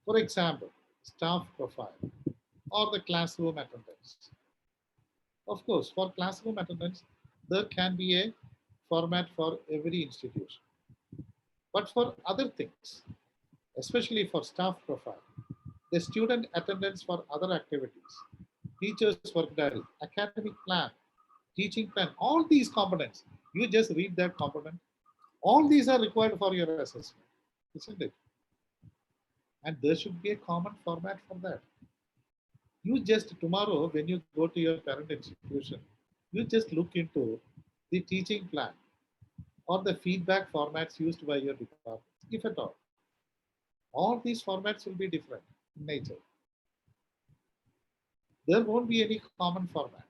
For example, staff profile or the classroom attendance. Of course, for classroom attendance, there can be a format for every institution. But for other things, especially for staff profile, the student attendance for other activities, teachers work diary, academic plan, teaching plan, all these components, you just read that component. All these are required for your assessment, isn't it? And there should be a common format for that. You just tomorrow, when you go to your parent institution, you just look into the teaching plan or the feedback formats used by your department, if at all. All these formats will be different in nature. There won't be any common format.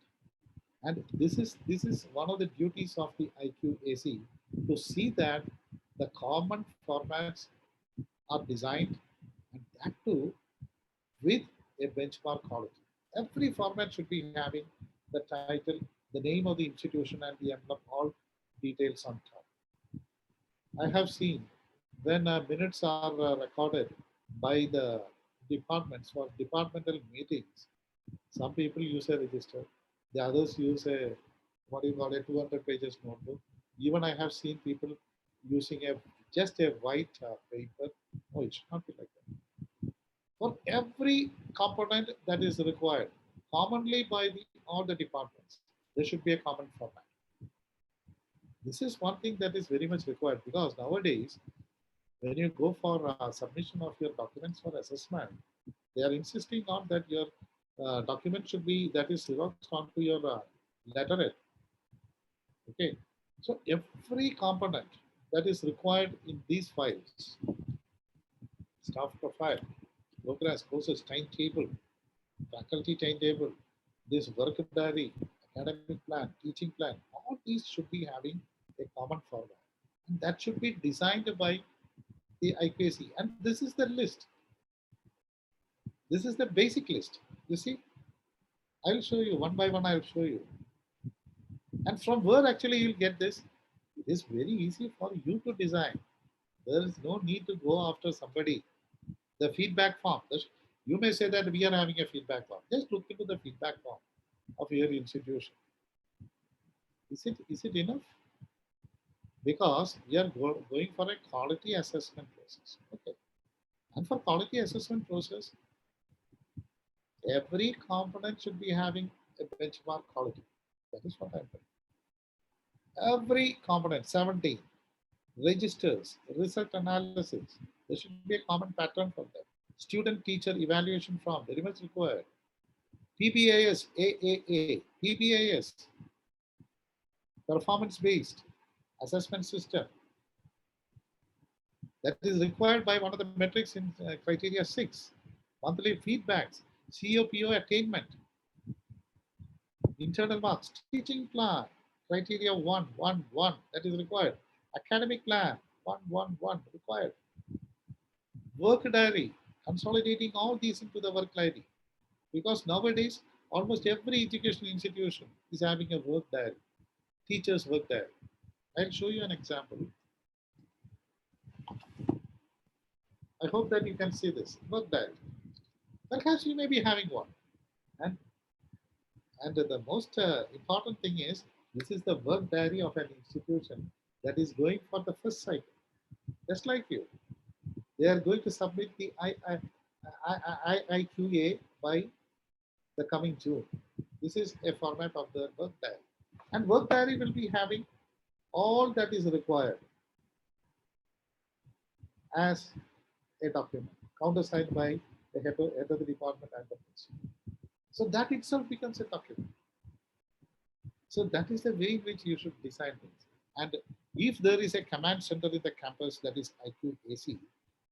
And this is one of the duties of the IQAC to see that the common formats are designed and that too with a benchmark quality. Every format should be having the title, the name of the institution, and the emblem, all details on top. I have seen when minutes are recorded by the departments for departmental meetings, some people use a register, the others use a what do you call a 200 pages notebook. Even I have seen people using a just a white paper. No, it should not be like that. For every component that is required, commonly by all the departments, there should be a common format. This is one thing that is very much required because nowadays, when you go for submission of your documents for assessment, they are insisting on that your document should be that is xeroxed onto your letterhead. Okay, so every component that is required in these files, staff profile, progress, courses, timetable, faculty timetable, this work diary, academic plan, teaching plan, all these should be having a common format. And that should be designed by the IPAC. And this is the list. This is the basic list. You see, I will show you one by one, I will show you. And from where actually you'll get this? It is very easy for you to design. There is no need to go after somebody. The feedback form. You may say that we are having a feedback form. Just look into the feedback form of your institution. Is it enough? Because we are going for a quality assessment process. Okay. And for quality assessment process, every component should be having a benchmark quality. That is what I'm doing. Every component, 17 registers, result analysis. There should be a common pattern for that. Student teacher evaluation form, very much required. PBIS, AAA, PBIS, performance based assessment system. That is required by one of the metrics in criteria 6. Monthly feedbacks, COPO attainment, internal marks, teaching plan, criteria 111, that is required. Academic plan, 111 required. Work diary, consolidating all these into the work diary. Because nowadays, almost every educational institution is having a work diary, teacher's work diary. I'll show you an example. I hope that you can see this work diary. Perhaps you may be having one. And, and the most important thing is, this is the work diary of an institution that is going for the first cycle. Just like you. They are going to submit the IQA by the coming June. This is a format of the work diary. And work diary will be having all that is required as a document, countersigned by the head of the department and the principal. So that itself becomes a document. So that is the way in which you should design things. And if there is a command center in the campus that is IQAC,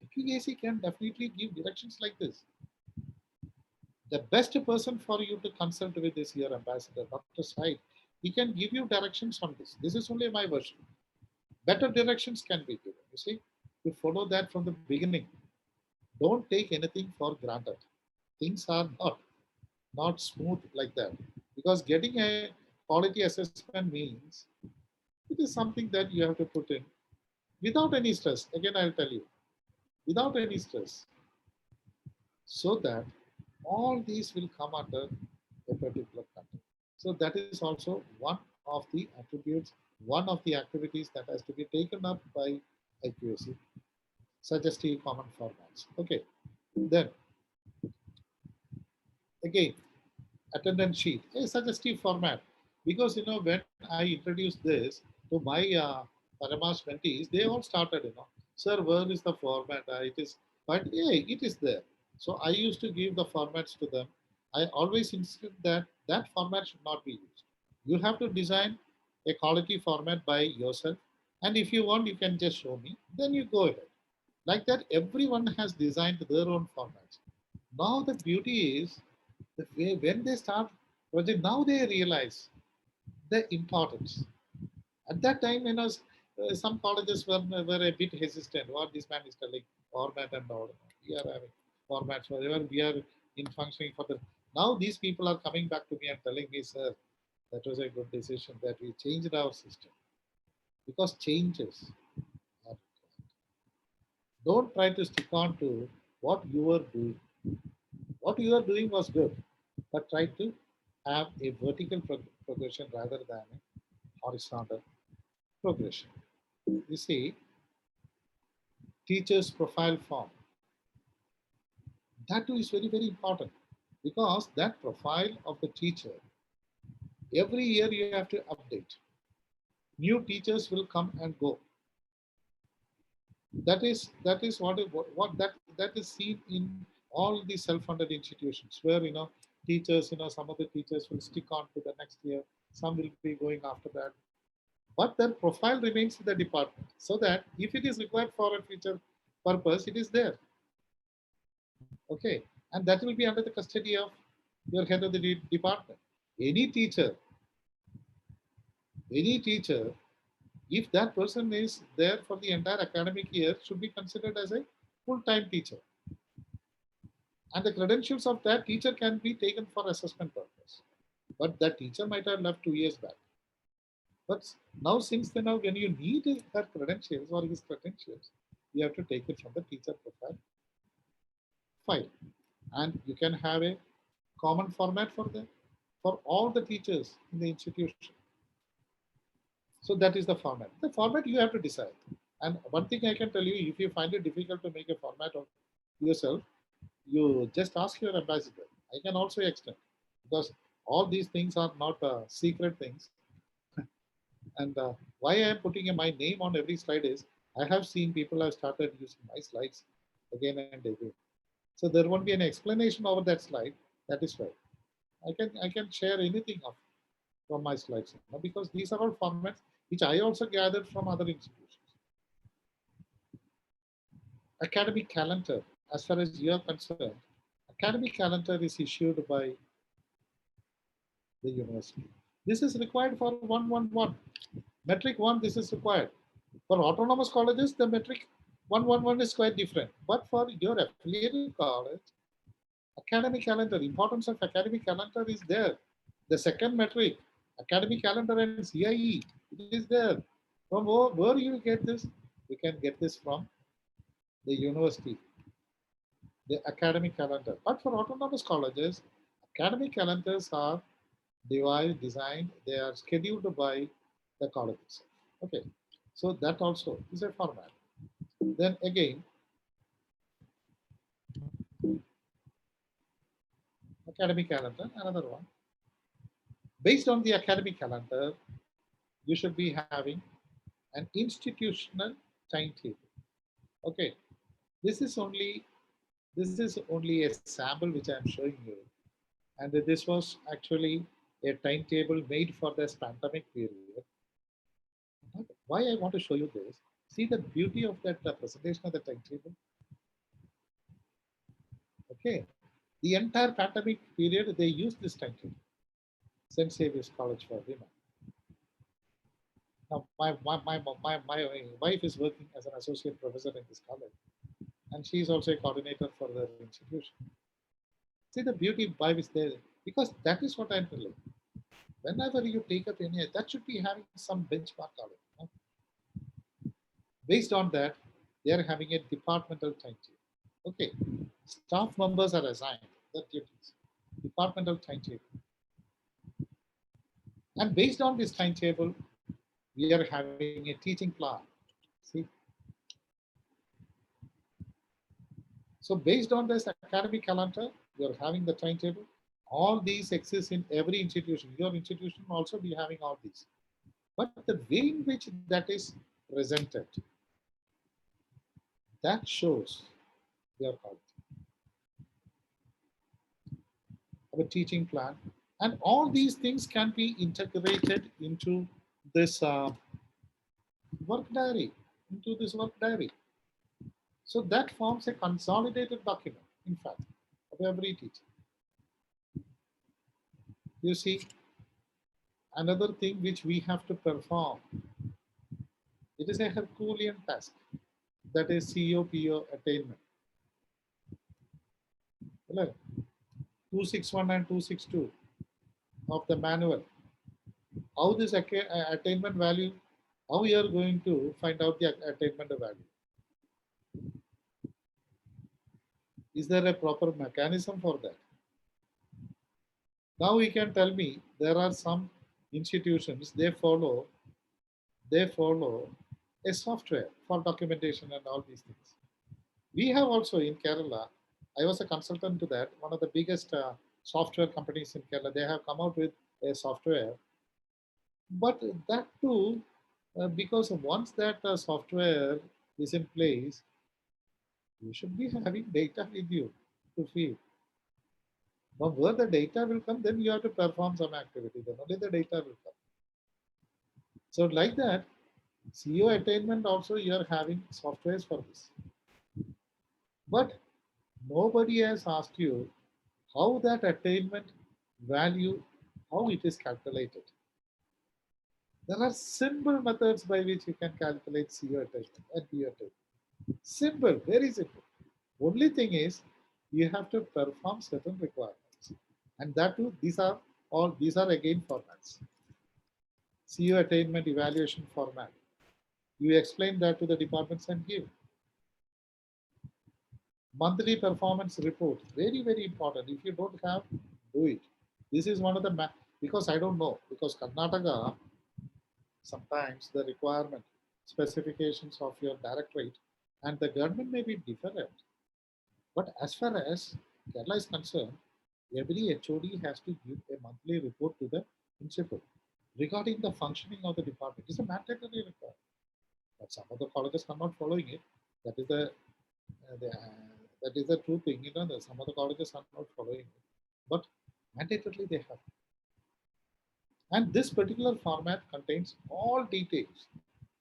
IQAC can definitely give directions like this. The best person for you to consult with is your ambassador, Dr. Said. He can give you directions on this. This is only my version. Better directions can be given. You see, you follow that from the beginning. Don't take anything for granted. Things are not smooth like that. Because getting a quality assessment means it is something that you have to put in without any stress. Again, I'll tell you, without any stress, so that all these will come under a particular content. So that is also one of the attributes, one of the activities that has to be taken up by IQAC, suggestive common formats. Okay, then again, attendance sheet, a suggestive format. Because when I introduced this to my Paramas mentees, they all started, sir, where is the format? It is, but yeah, it is there. So I used to give the formats to them. I always insist that that format should not be used. You have to design a quality format by yourself. And if you want, you can just show me. Then you go ahead. Like that, everyone has designed their own formats. Now the beauty is that when they start project, now they realize the importance. At that time, some colleges were a bit hesitant. What this man is telling, format and all. We are having formats, whatever we are in functioning for the. Now these people are coming back to me and telling me, sir, that was a good decision that we changed our system. Because changes are required. Don't try to stick on to what you were doing. What you are doing was good, but try to have a vertical progression rather than a horizontal progression. You see, teacher's profile form. That too is very, very important because that profile of the teacher, every year you have to update. New teachers will come and go. That is what that is seen in all the self-funded institutions where teachers, some of the teachers will stick on to the next year, some will be going after that. But their profile remains with the department so that if it is required for a future purpose, it is there. Okay, and that will be under the custody of your head of the department. Any teacher, if that person is there for the entire academic year, should be considered as a full-time teacher. And the credentials of that teacher can be taken for assessment purpose. But that teacher might have left 2 years back. But now, since then, when you need her credentials or his credentials, you have to take it from the teacher profile file. And you can have a common format for them, for all the teachers in the institution. So that is the format. The format you have to decide. And one thing I can tell you, if you find it difficult to make a format of yourself, you just ask your ambassador. I can also extend, because all these things are not secret things. And why I am putting my name on every slide is I have seen people have started using my slides again and again. So there won't be an explanation over that slide. That is why I can share anything of from my slides, because these are all formats which I also gathered from other institutions. Academic calendar, as far as you are concerned, academic calendar is issued by the university. This is required for 111. Metric 1, this is required. For autonomous colleges, the metric 111 is quite different. But for your affiliated college, academic calendar, importance of academic calendar is there. The second metric, academic calendar and CIE, it is there. From where you get this? You can get this from the university, the academic calendar. But for autonomous colleges, academic calendars are devised, designed, they are scheduled by the college itself. Okay, so that also is a format. Then again, academic calendar, another one. Based on the academic calendar, you should be having an institutional timetable. Okay, this is only a sample which I am showing you, and this was actually a timetable made for this pandemic period. Why I want to show you this? See the beauty of that presentation of the timetable. Okay, the entire pandemic period they used this timetable. St. Saviour's College for Women. Now, my wife is working as an associate professor in this college, and she is also a coordinator for the institution. See the beauty why is there, because that is what I'm telling. Whenever you take up any, that should be having some benchmark on it. Based on that, they are having a departmental timetable. Okay, staff members are assigned the duties, departmental timetable. And based on this timetable, we are having a teaching plan. See, so based on this academic calendar, you are having the timetable. All these exist in every institution. Your institution will also be having all these. But the way in which that is presented, that shows your quality. Our teaching plan, and all these things can be integrated into this work diary, So that forms a consolidated document, in fact, of every teacher. You see, another thing which we have to perform, it is a Herculean task, that is COPO attainment. 261 and 262 of the manual. How this attainment value, how we are going to find out the attainment value? Is there a proper mechanism for that? Now you can tell me there are some institutions, they follow a software for documentation and all these things. We have also in Kerala, I was a consultant to that, one of the biggest software companies in Kerala, they have come out with a software. But that too, because once that software is in place, you should be having data with you to feed. Now, where the data will come, then you have to perform some activity. Then only the data will come. So like that, CO attainment also you are having softwares for this. But nobody has asked you how that attainment value, how it is calculated. There are simple methods by which you can calculate CO attainment and PO attainment. Simple, very simple. Only thing is you have to perform certain requirements. And that too, these are again formats. CO attainment evaluation format. You explain that to the departments and give. Monthly performance report, very, very important. If you don't have, do it. This is one of the, because I don't know, because Karnataka sometimes the requirement specifications of your directorate and the government may be different. But as far as Kerala is concerned, every HOD has to give a monthly report to the principal regarding the functioning of the department. It's a mandatory requirement. But some of the colleges are not following it. That is the true thing. Some of the colleges are not following it. But mandatorily they have. And this particular format contains all details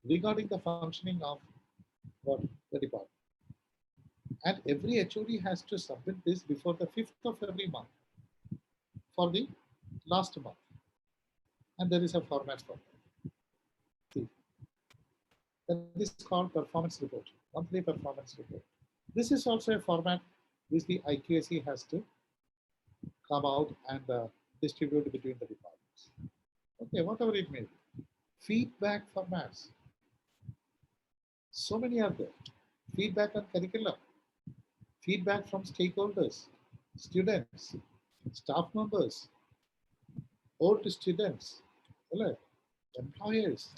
regarding the functioning of what the department. And every HOD has to submit this before the 5th of every month for the last month. And there is a format for that. See, that is called performance report, monthly performance report. This is also a format which the IQAC has to come out and distribute between the departments. Okay, whatever it may be. Feedback formats. So many are there. Feedback on curriculum, feedback from stakeholders, students, staff members, old students, employers.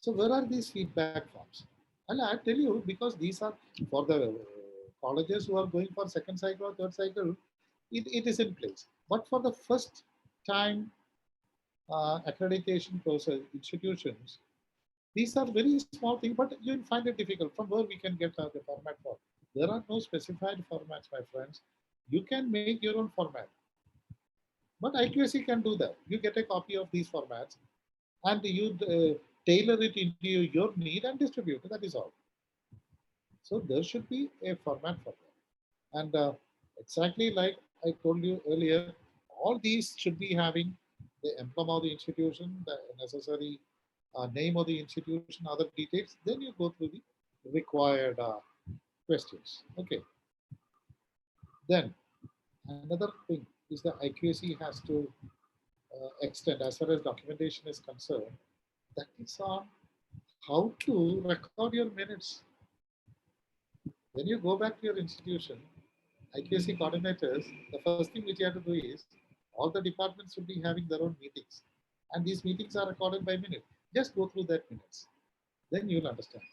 So where are these feedback forms? And I tell you, because these are for the colleges who are going for second cycle or third cycle, it is in place. But for the first time accreditation process institutions, these are very small things, but you'll find it difficult. From where we can get the format for? There are no specified formats, my friends. You can make your own format. But IQAC can do that. You get a copy of these formats and you tailor it into your need and distribute. That is all. So there should be a format for that. And exactly like I told you earlier, all these should be having the emblem of the institution, the necessary name of the institution, other details. Then you go through the required questions. Okay. Then another thing is the IQAC has to extend as far as documentation is concerned. That is on how to record your minutes. When you go back to your institution, IQAC coordinators, the first thing which you have to do is all the departments will be having their own meetings. And these meetings are recorded by minute. Just go through that minutes. Then you'll understand.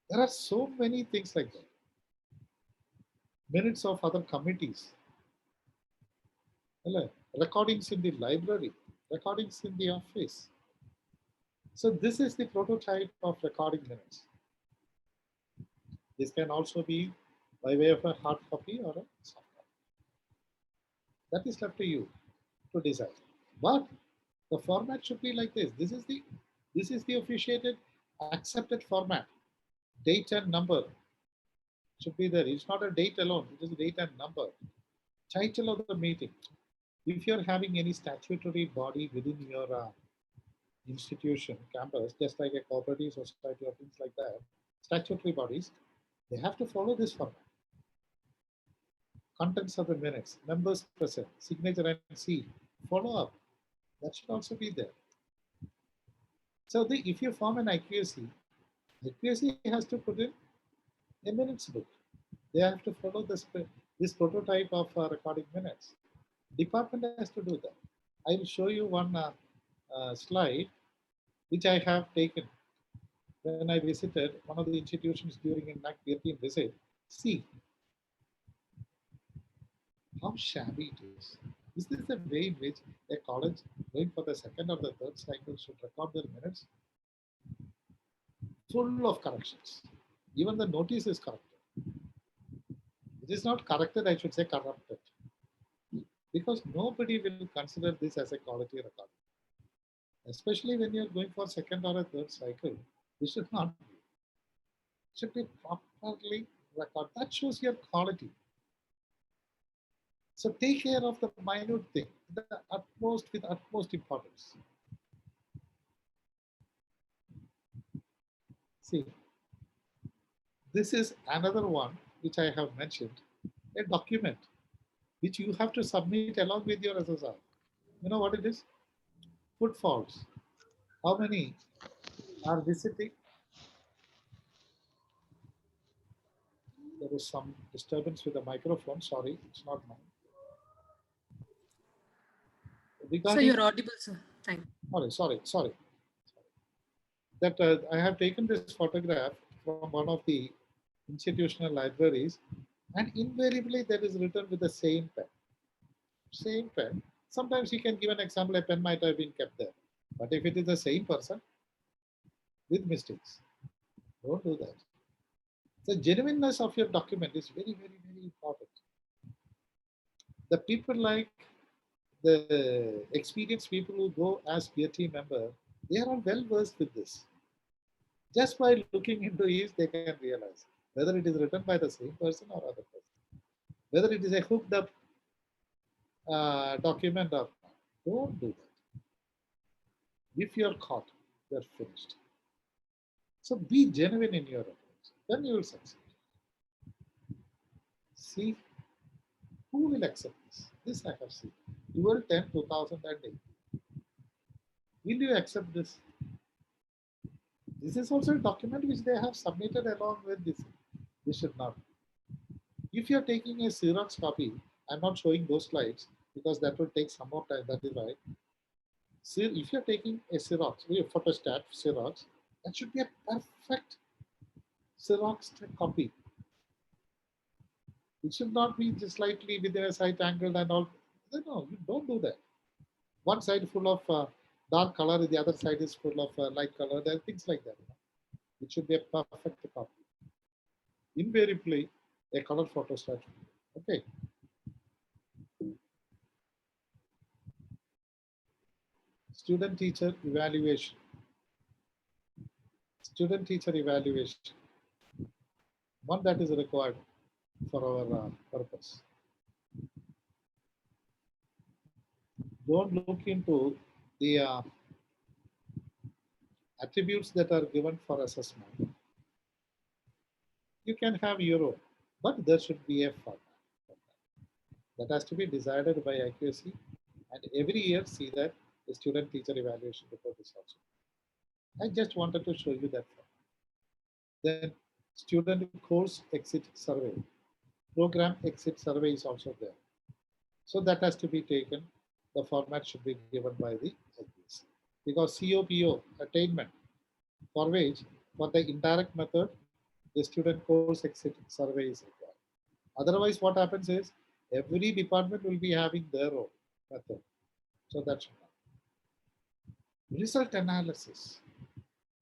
There are so many things like that. Minutes of other committees. Recordings in the library. Recordings in the office. So this is the prototype of recording minutes. This can also be by way of a hard copy or a soft copy. That is left to you to decide. But the format should be like this. This is the officiated accepted format. Date and number should be there. It's not a date alone. It is a date and number. Title of the meeting. If you're having any statutory body within your institution, campus, just like a cooperative society or things like that, statutory bodies, they have to follow this format. Contents of the minutes, members present, signature and seal, follow up. That should also be there. So if you form an IQAC, IQAC has to put in a minutes book. They have to follow this prototype of recording minutes. Department has to do that. I will show you one slide which I have taken when I visited one of the institutions during a NAC European visit. See how shabby it is. Is this the way in which a college going for the second or the third cycle should record their minutes? Full of corrections. Even the notice is corrected. It is not corrected, I should say corrupted. Because nobody will consider this as a quality recording. Especially when you're going for second or a third cycle, this should not be. It should be properly recorded. That shows your quality. So take care of the minute thing, with utmost importance. See, this is another one which I have mentioned, a document which you have to submit along with your SSR. You know what it is? Footfalls. How many are visiting? There is some disturbance with the microphone. Sorry, it's not mine. So you're audible, sir. Thank you. Sorry. that I have taken this photograph from one of the institutional libraries, and invariably there is written with the same pen. Same pen. Sometimes you can give an example, a pen might have been kept there. But if it is the same person with mistakes, don't do that. The genuineness of your document is very, very, very important. The people like the experienced people who go as peer team member, they are all well versed with this. Just by looking into it, they can realize whether it is written by the same person or other person, whether it is a hooked up document or not. Don't do that. If you're caught, you're finished. So be genuine in your approach. Then you will succeed. See, who will accept this? This I have seen. 12/10/2008. Will you accept this? This is also a document which they have submitted along with this. This should not. If you're taking a Xerox copy, I'm not showing those slides because that will take some more time. That is why. See, if you're taking a Xerox, a photostat Xerox, that should be a perfect Xerox copy. It should not be just slightly within a side angle and all. No, you don't do that. One side full of dark color, the other side is full of light color. There are things like that. It should be a perfect copy. Invariably, a color photostat. Okay. Student teacher evaluation. Student teacher evaluation. One that is required for our purpose. Don't look into the attributes that are given for assessment. You can have your own, but there should be a format. That has to be decided by accuracy, and every year see that the student teacher evaluation report is also. I just wanted to show you that. Then student course exit survey, program exit survey is also there. So that has to be taken. The format should be given by the accuracy. Because COPO attainment for which for the indirect method, the student course exit survey is required. Otherwise, what happens is every department will be having their own method. So that's one. Result analysis.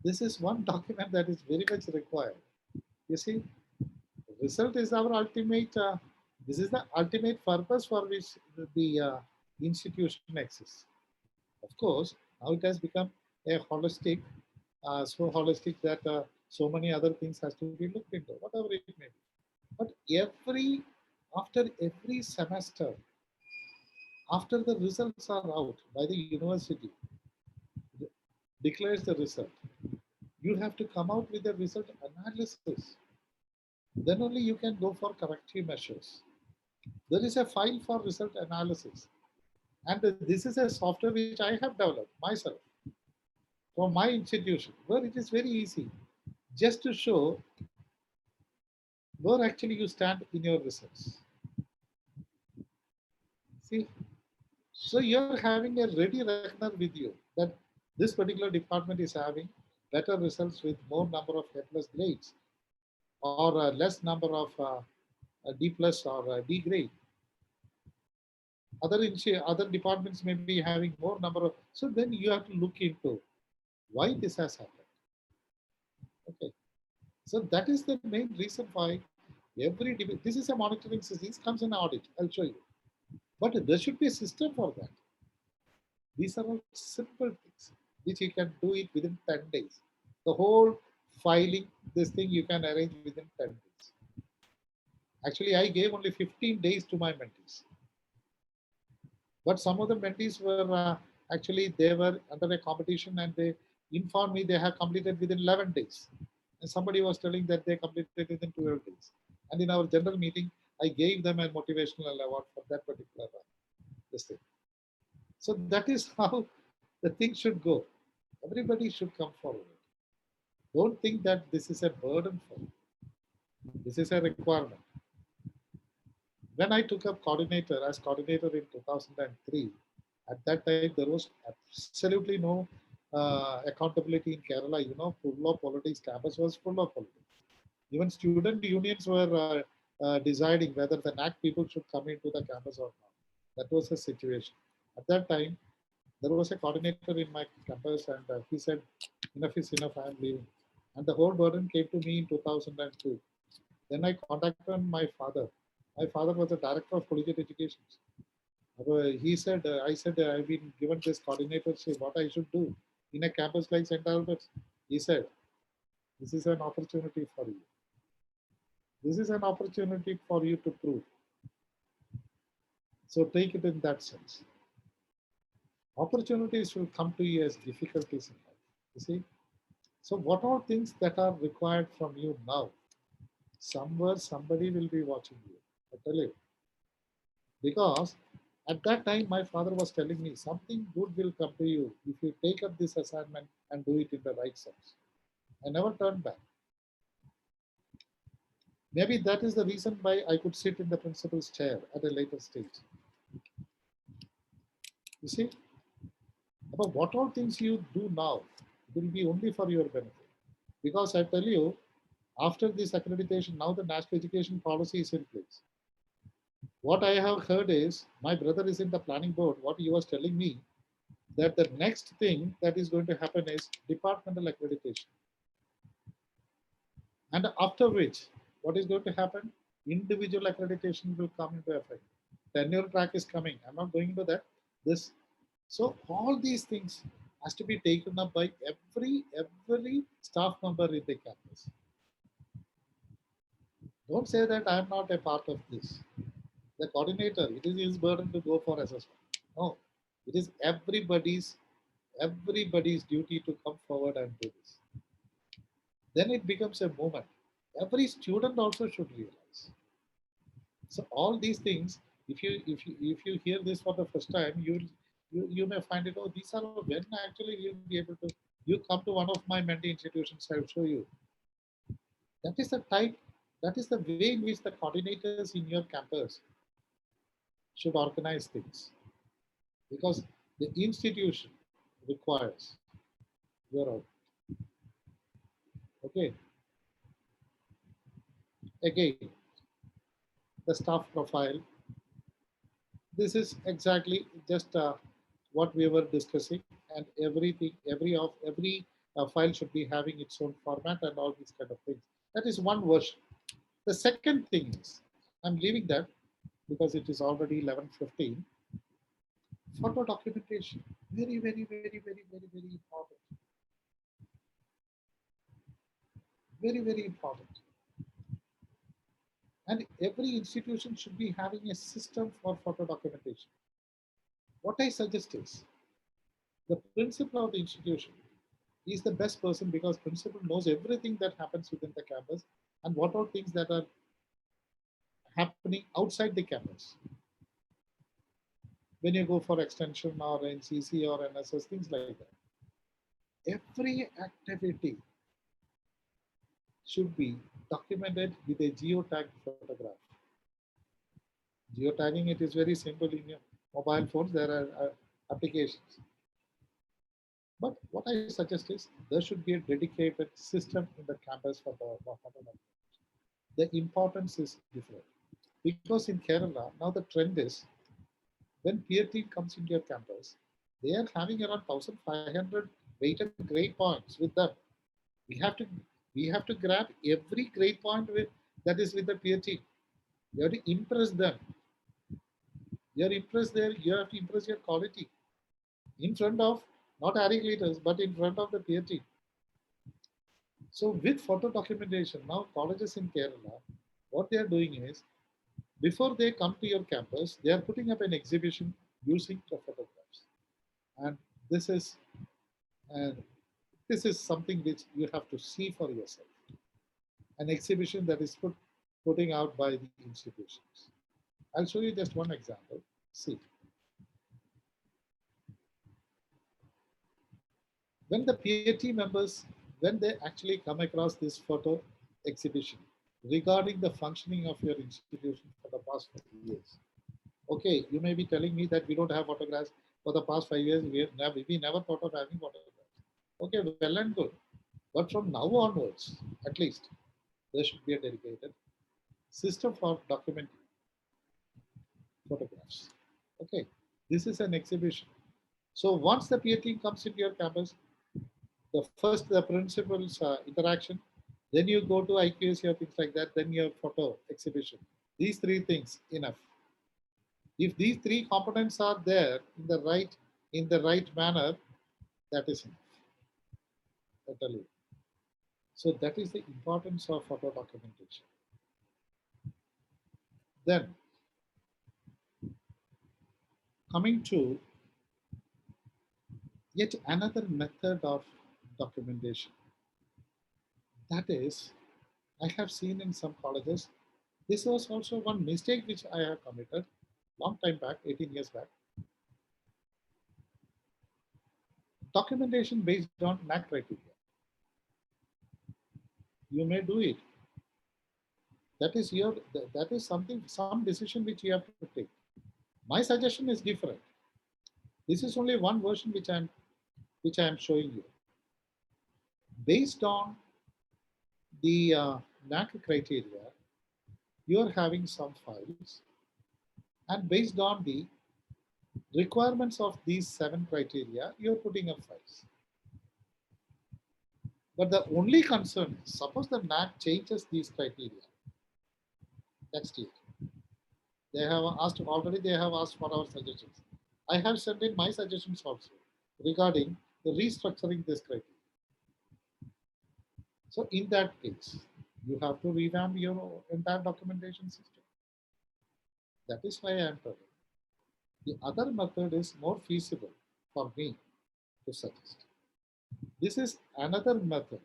This is one document that is very much required. You see, result is our ultimate, this is the ultimate purpose for which the institution exists. Of course, now it has become a holistic, so holistic that so many other things has to be looked into, whatever it may be. But after every semester, after the results are out by the university, declares the result, you have to come out with a result analysis. Then only you can go for corrective measures. There is a file for result analysis. And this is a software which I have developed myself for my institution, where it is very easy just to show where actually you stand in your results. See, so you're having a ready reckoner with you that this particular department is having better results with more number of A plus grades or less number of D plus or D grade. Other departments may be having more number of, so then you have to look into why this has happened. Okay, so that is the main reason why this is a monitoring system. This comes in audit. I'll show you, but there should be a system for that. These are all simple things which you can do it within 10 days. The whole filing, this thing you can arrange within 10 days. Actually, I gave only 15 days to my mentees. But some of the mentees were actually, they were under a competition and they informed me they have completed within 11 days. And somebody was telling that they completed within 12 days. And in our general meeting, I gave them a motivational award for that particular this thing. So that is how the thing should go. Everybody should come forward. Don't think that this is a burden for you. This is a requirement. When I took up coordinator as coordinator in 2003, at that time there was absolutely no accountability in Kerala, you know, full of politics. Campus was full of politics. Even student unions were deciding whether the NAC people should come into the campus or not. That was the situation. At that time, there was a coordinator in my campus, and he said, enough is enough, I am leaving. And the whole burden came to me in 2002. Then I contacted my father. My father was the director of collegiate education. He said, I said, I've been given this coordinator, say what I should do in a campus like St. Albert's. He said, this is an opportunity for you. This is an opportunity for you to prove. So take it in that sense. Opportunities will come to you as difficulties in life. You see? So what are things that are required from you now? Somewhere somebody will be watching you. I tell you. Because at that time my father was telling me something good will come to you if you take up this assignment and do it in the right sense. I never turned back. Maybe that is the reason why I could sit in the principal's chair at a later stage. You see? But what all things you do now will be only for your benefit. Because I tell you, after this accreditation, now the national education policy is in place. What I have heard is, my brother is in the planning board, what he was telling me, that the next thing that is going to happen is departmental accreditation. And after which, what is going to happen? Individual accreditation will come into effect. Tenure track is coming. I'm not going into that. So all these things has to be taken up by every staff member in the campus. Don't say that I'm not a part of this. The coordinator, it is his burden to go for assessment. No, it is everybody's duty to come forward and do this. Then it becomes a movement. Every student also should realize. So all these things, if you hear this for the first time, you may find it, oh, these are when actually you'll be able to. You come to one of my mentee institutions, I'll show you. That is the type, that is the way in which the coordinators in your campus should organize things. Because the institution requires your output. Okay. Again, the staff profile. This is exactly just what we were discussing, and everything, every file should be having its own format and all these kind of things. That is one version. The second thing is, I'm leaving that because it is already 11:15. Photo documentation, very important. Very important. And every institution should be having a system for photo documentation. What I suggest is, the principal of the institution is the best person because principal knows everything that happens within the campus and what are things that are happening outside the campus. When you go for extension or NCC or NSS, things like that. Every activity should be documented with a geotagged photograph. Geotagging, it is very simple in your mobile phones. There are applications. But what I suggest is there should be a dedicated system in the campus for the photograph. The importance is different. Because in Kerala, now the trend is when peer team comes into your campus, they are having around 1,500 weighted grade points with them. We have to we have to grab every grade point with that is with the peer team. You have to impress them. You are impressed there, you have to impress your quality in front of not Harry leaders, but in front of the peer team. So with photo documentation, now colleges in Kerala, what they are doing is, before they come to your campus, they are putting up an exhibition using the photographs. And this is and this is something which you have to see for yourself. An exhibition that is putting out by the institutions. I'll show you just one example. See. When the peer team members, when they actually come across this photo exhibition regarding the functioning of your institution for the past 5 years. Okay, you may be telling me that we don't have photographs for the past 5 years. We never thought of having photographs. Okay, well and good. But from now onwards, at least, there should be a dedicated system for documenting photographs. Okay, this is an exhibition. So once the peer team comes into your campus, the principal's interaction, then you go to IQAC or things like that, then your photo exhibition. These three things enough. If these three components are there in the right manner, that is enough. I tell you. So that is the importance of photo documentation. Then coming to yet another method of documentation. That is, I have seen in some colleges, this was also one mistake which I have committed long time back, 18 years back. Documentation based on NAC criteria. You may do it. That is some decision which you have to take. My suggestion is different. This is only one version which I am showing you. Based on the NAC criteria, you are having some files, and based on the requirements of these 7 criteria, you are putting up files. But the only concern is, suppose the NAC changes these criteria next year. They have asked for our suggestions. I have sent in my suggestions also regarding the restructuring this criteria. So in that case, you have to revamp your entire documentation system. That is why I am telling. The other method is more feasible for me to suggest. This is another method.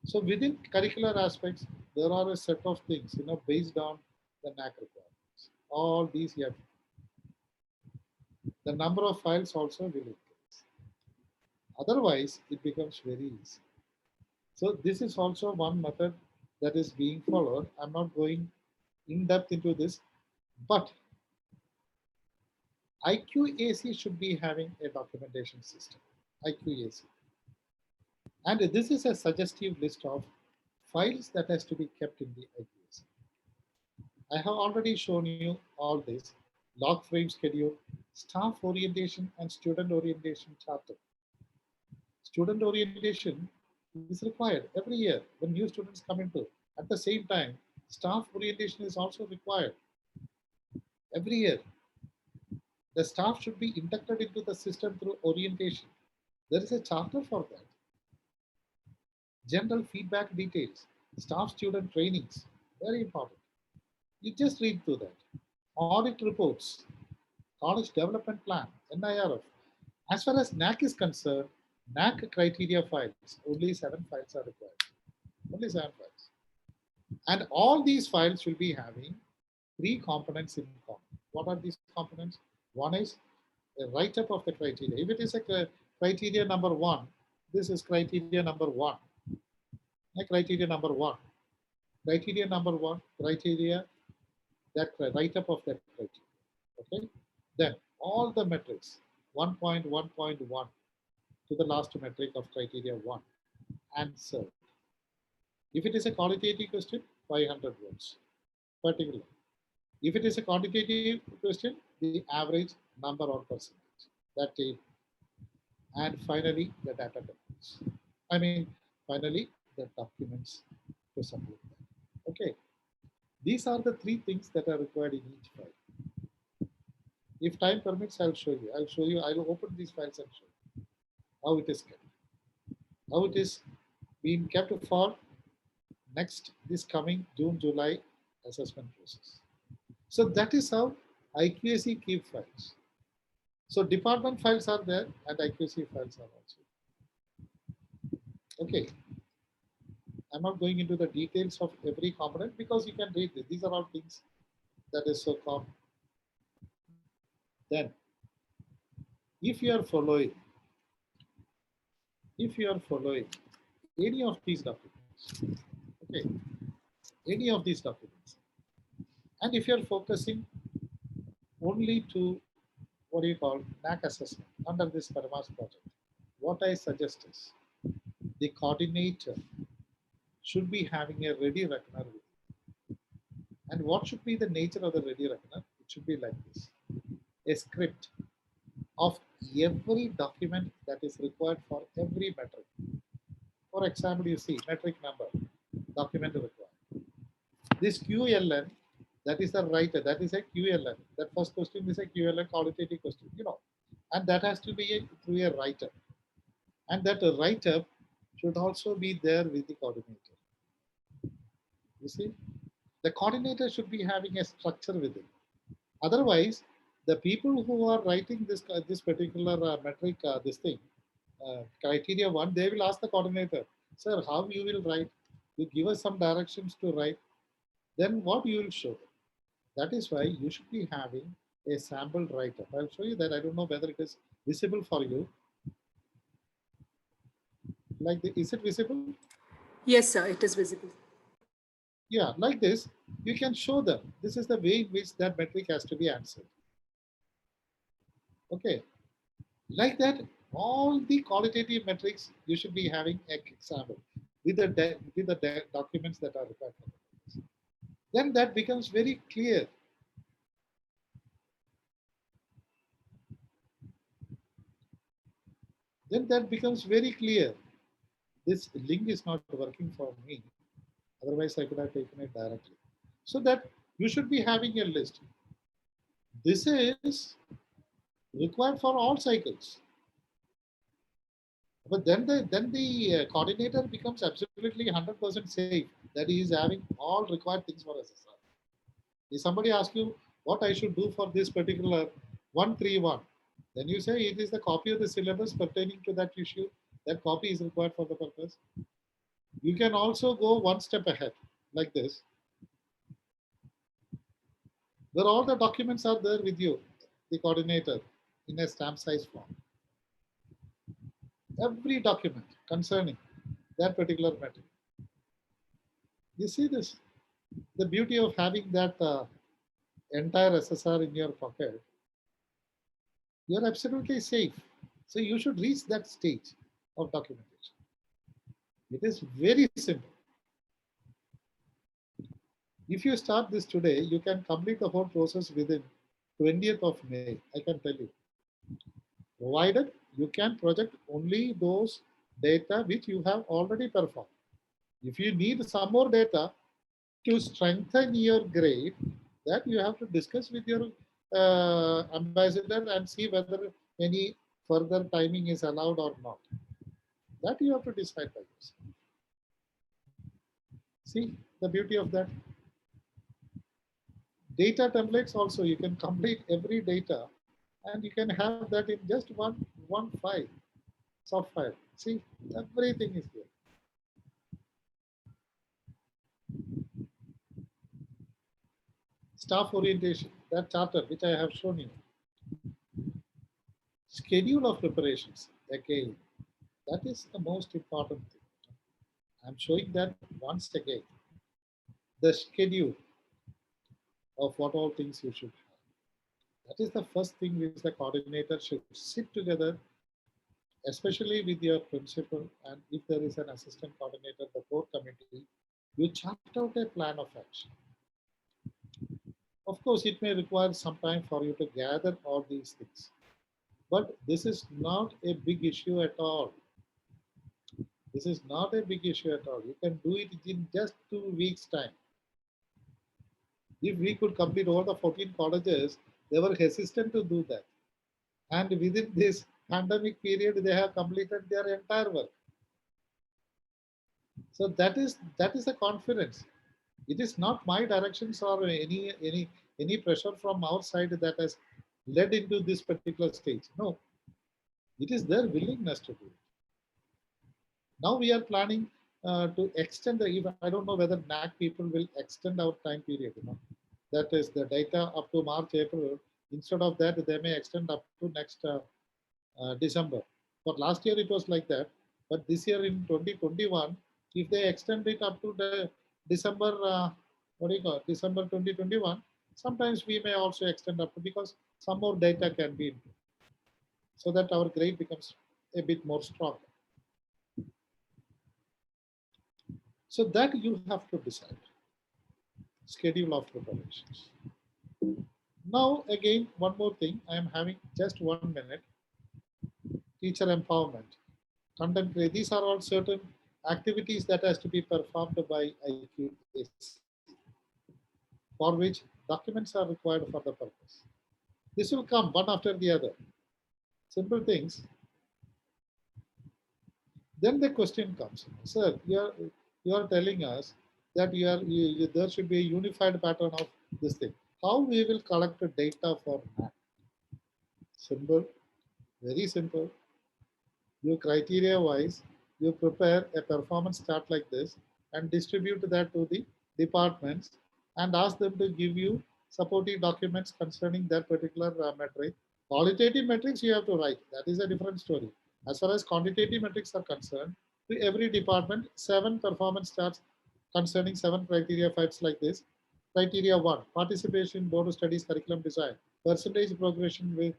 So within curricular aspects, there are a set of things, based on the NAC requirements. All these you have. The number of files also will increase. Otherwise, it becomes very easy. So this is also one method that is being followed. I'm not going in depth into this, but IQAC should be having a documentation system, IQAC. And this is a suggestive list of files that has to be kept in the IQAC. I have already shown you all this: log frame schedule, staff orientation, and student orientation chapter. Student orientation is required every year when new students come into. At the same time, staff orientation is also required every year. The staff should be inducted into the system through orientation. There is a charter for that. General feedback details, staff student trainings, very important. You just read through that. Audit reports, college development plan, NIRF. As far as NAC is concerned, NAC criteria files, only 7 files are required. Only 7 files. And all these files will be having 3 components in common. What are these components? One is a write-up of the criteria. If it is a criteria number 1, this is criteria number 1. Criteria number 1. Criteria number 1, criteria, that write-up of that criteria. Okay. Then all the metrics, 1.1.1 to the last metric of criteria 1, answered. If it is a qualitative question, 500 words, particular. If it is a quantitative question, the average number or percentage, that table. And finally, the data documents. Finally, the documents to support that. Okay. These are the 3 things that are required in each file. If time permits, I'll show you. I'll open these files and show you how it is kept. How it is being kept for this coming June, July assessment process. So that is how IQAC keep files. So department files are there and IQAC files are also. Okay. I'm not going into the details of every component because you can read this. These are all things that is so common. Then, if you are following any of these documents, okay, any of these documents, and if you are focusing only to what do you call NAC assessment under this Paramas project, what I suggest is the coordinator should be having a ready reckoner with it. And what should be the nature of the ready reckoner? It should be like this: a script of every document that is required for every metric. For example, you see metric number, document required. This QLN, that is the writer, that is a QLN. That first question is a QLN qualitative question, and that has to be through a writer. And that write-up should also be there with the coordinator. You see, the coordinator should be having a structure with it. Otherwise, the people who are writing this particular metric, this thing, criteria one, they will ask the coordinator, sir, how you will write? You give us some directions to write. Then what you will show? That is why you should be having a sample write-up. I'll show you that. I don't know whether it is visible for you. Is it visible? Yes, sir, it is visible. Yeah, like this, you can show them. This is the way in which that metric has to be answered. Okay, like that, all the qualitative metrics you should be having an example with the documents that are required for the. Then that becomes very clear. Then that becomes very clear. This link is not working for me. Otherwise, I could have taken it directly. So that you should be having a list. This is required for all cycles. But then the coordinator becomes absolutely 100% safe that he is having all required things for SSR. If somebody asks you what I should do for this particular 131, then you say it is the copy of the syllabus pertaining to that issue. That copy is required for the purpose. You can also go one step ahead like this, where all the documents are there with you, the coordinator, in a stamp size form. Every document concerning that particular matter. You see this? The beauty of having that entire SSR in your pocket, you're absolutely safe. So you should reach that stage of documentation. It is very simple. If you start this today, you can complete the whole process within 20th of May, I can tell you. Provided you can project only those data which you have already performed. If you need some more data to strengthen your grade, that you have to discuss with your ambassador and see whether any further timing is allowed or not. That you have to decide by yourself. See the beauty of that. Data templates also, you can complete every data and you can have that in just one file, soft file. See, everything is there. Staff orientation, that charter which I have shown you. Schedule of preparations, again, that is the most important thing. I'm showing that once again. The schedule of what all things you should have. That is the first thing which the coordinator should sit together, especially with your principal, and if there is an assistant coordinator, the core committee, you chart out a plan of action. Of course, it may require some time for you to gather all these things. But this is not a big issue at all. This is not a big issue at all. You can do it in just 2 weeks' time. If we could complete all the 14 colleges, they were hesitant to do that. And within this pandemic period, they have completed their entire work. So that is a confidence. It is not my directions or any pressure from our side that has led into this particular stage. No, it is their willingness to do it. Now we are planning to extend the, even I don't know whether NAC people will extend our time period, that is the data up to March, April. Instead of that, they may extend up to next December. For last year, it was like that. But this year in 2021, if they extend it up to the December, December 2021, sometimes we may also extend up to, because some more data can be input, so that our grade becomes a bit more stronger. So that you have to decide. Schedule of preparations. Now again, one more thing. I am having just 1 minute. Teacher empowerment. Content creation. These are all certain activities that has to be performed by IQAC, for which documents are required for the purpose. This will come one after the other. Simple things. Then the question comes, sir, you are telling us that there should be a unified pattern of this thing. How we will collect the data for that? Simple, very simple. You criteria wise, you prepare a performance chart like this and distribute that to the departments and ask them to give you supporting documents concerning that particular metric. Qualitative metrics you have to write. That is a different story. As far as quantitative metrics are concerned, to every department, 7 performance charts concerning 7 criteria files like this. Criteria 1, participation, board studies, curriculum design, percentage progression with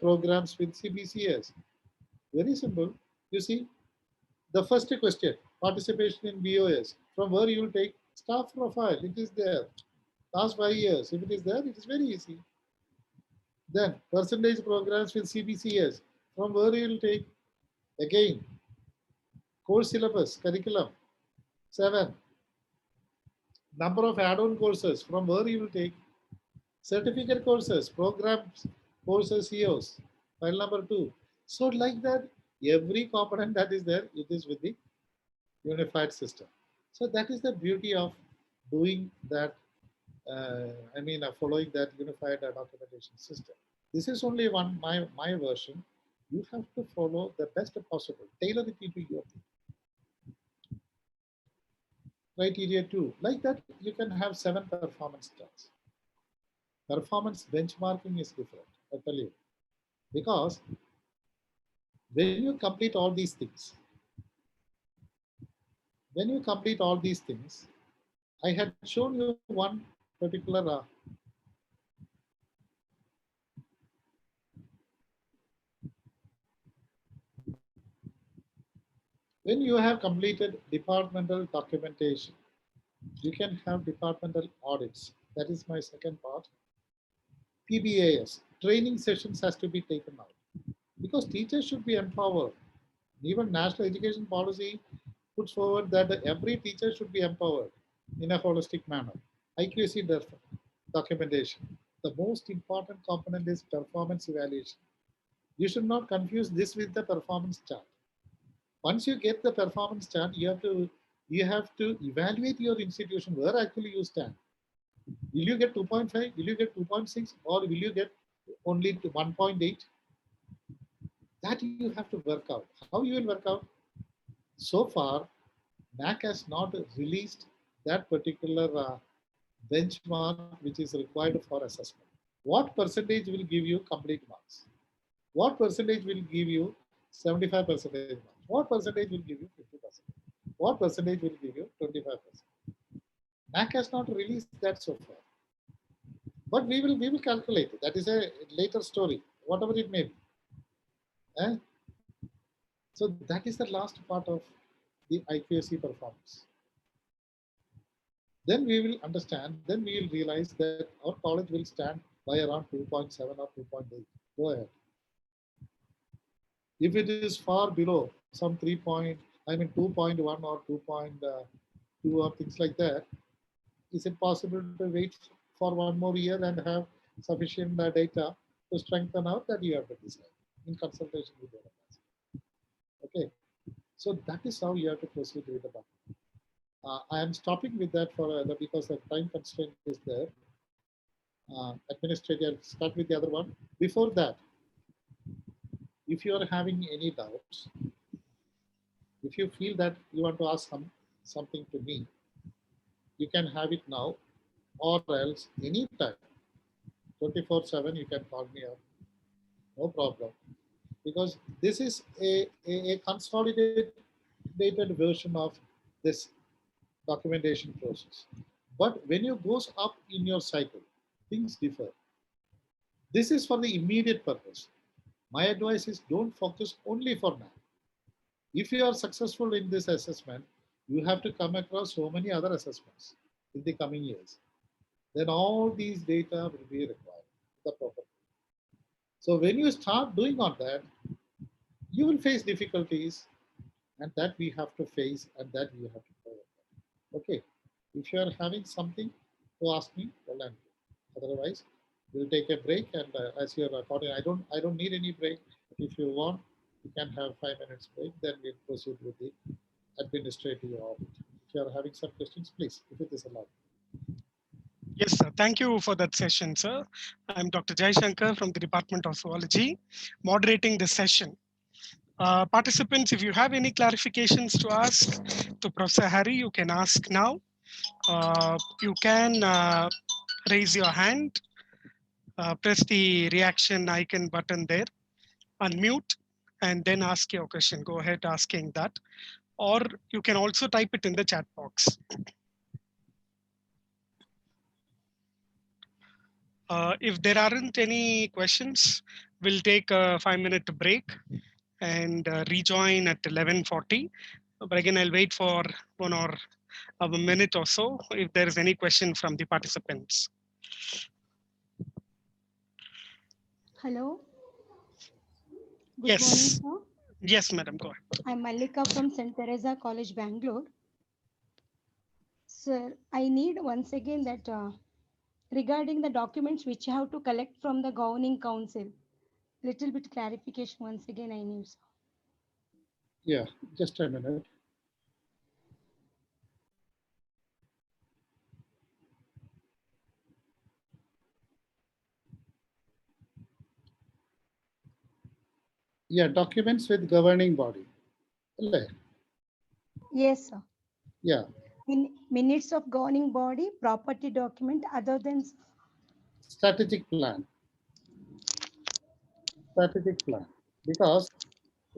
programs with CBCS. Very simple. You see, the first question, participation in BOS, from where you will take staff profile, it is there. Last 5 years, if it is there, it is very easy. Then percentage programs with CBCS, from where you will take, again, course syllabus, curriculum, 7. Number of add-on courses, from where you will take, certificate courses, programs, courses, CEOs, file number 2. So like that, every component that is there, it is with the unified system. So that is the beauty of doing that, following that unified documentation system. This is only one, my version. You have to follow the best possible, tailor it into your thing. Criteria 2, like that, you can have 7 performance charts. Performance benchmarking is different, I tell you, because when you complete all these things, I had shown you one particular when you have completed departmental documentation, you can have departmental audits. That is my second part. PBAS, training sessions has to be taken out because teachers should be empowered. Even National Education Policy puts forward that every teacher should be empowered in a holistic manner. IQAC documentation. The most important component is performance evaluation. You should not confuse this with the performance chart. Once you get the performance chart, you have to evaluate your institution where actually you stand. Will you get 2.5? Will you get 2.6? Or will you get only 1.8? That you have to work out. How you will work out? So far, NAC has not released that particular benchmark which is required for assessment. What percentage will give you complete marks? What percentage will give you 75% marks? What percentage will give you 50%? What percentage will give you 25%? NAC has not released that so far. But we will calculate it. That is a later story, whatever it may be. So that is the last part of the IQAC performance. Then we will understand, then we will realize that our college will stand by around 2.7 or 2.8. Go ahead. If it is far below some 2.1 or 2.2 or things like that, is it possible to wait for 1 more year and have sufficient data to strengthen out? That you have to decide in consultation with your advisor. Okay, so that is how you have to proceed with the document. I am stopping with that because the time constraint is there. Administrator, start with the other one. Before that, if you are having any doubts, if you feel that you want to ask something to me, you can have it now, or else anytime, 24/7, you can call me up. No problem. Because this is a consolidated version of this documentation process. But when you goes up in your cycle, things differ. This is for the immediate purpose. My advice is don't focus only for now. If you are successful in this assessment, you have to come across so many other assessments in the coming years. Then all these data will be required. The proper. So when you start doing on that, you will face difficulties, and that we have to face, and that we have to overcome. Okay. If you are having something to ask me, well and good. Otherwise, we'll take a break. And as you're recording, I don't need any break. If you want, you can have 5 minutes break. Then we'll proceed with the administrative audit. If you are having some questions, please, if it is allowed. Yes, sir. Thank you for that session, sir. I'm Dr. Jai Shankar from the Department of Zoology, moderating this session. Participants, if you have any clarifications to ask to Professor Harry, you can ask now. You can raise your hand, press the reaction icon button there, unmute, and then ask your question. Go ahead asking that. Or you can also type it in the chat box. If there aren't any questions, we'll take a 5-minute break and rejoin at 11:40. But again, I'll wait for one or a minute or so if there is any question from the participants. Hello. Good Yes. morning, sir. Yes, madam, go ahead. I'm Malika from St. Teresa College, Bangalore. Sir, I need once again that regarding the documents which you have to collect from the governing council, little bit clarification once again I need, sir. Yeah, just a minute. Yeah, documents with governing body. Yes, sir. Yeah. In minutes of governing body, property document other than Strategic plan. Strategic plan. Because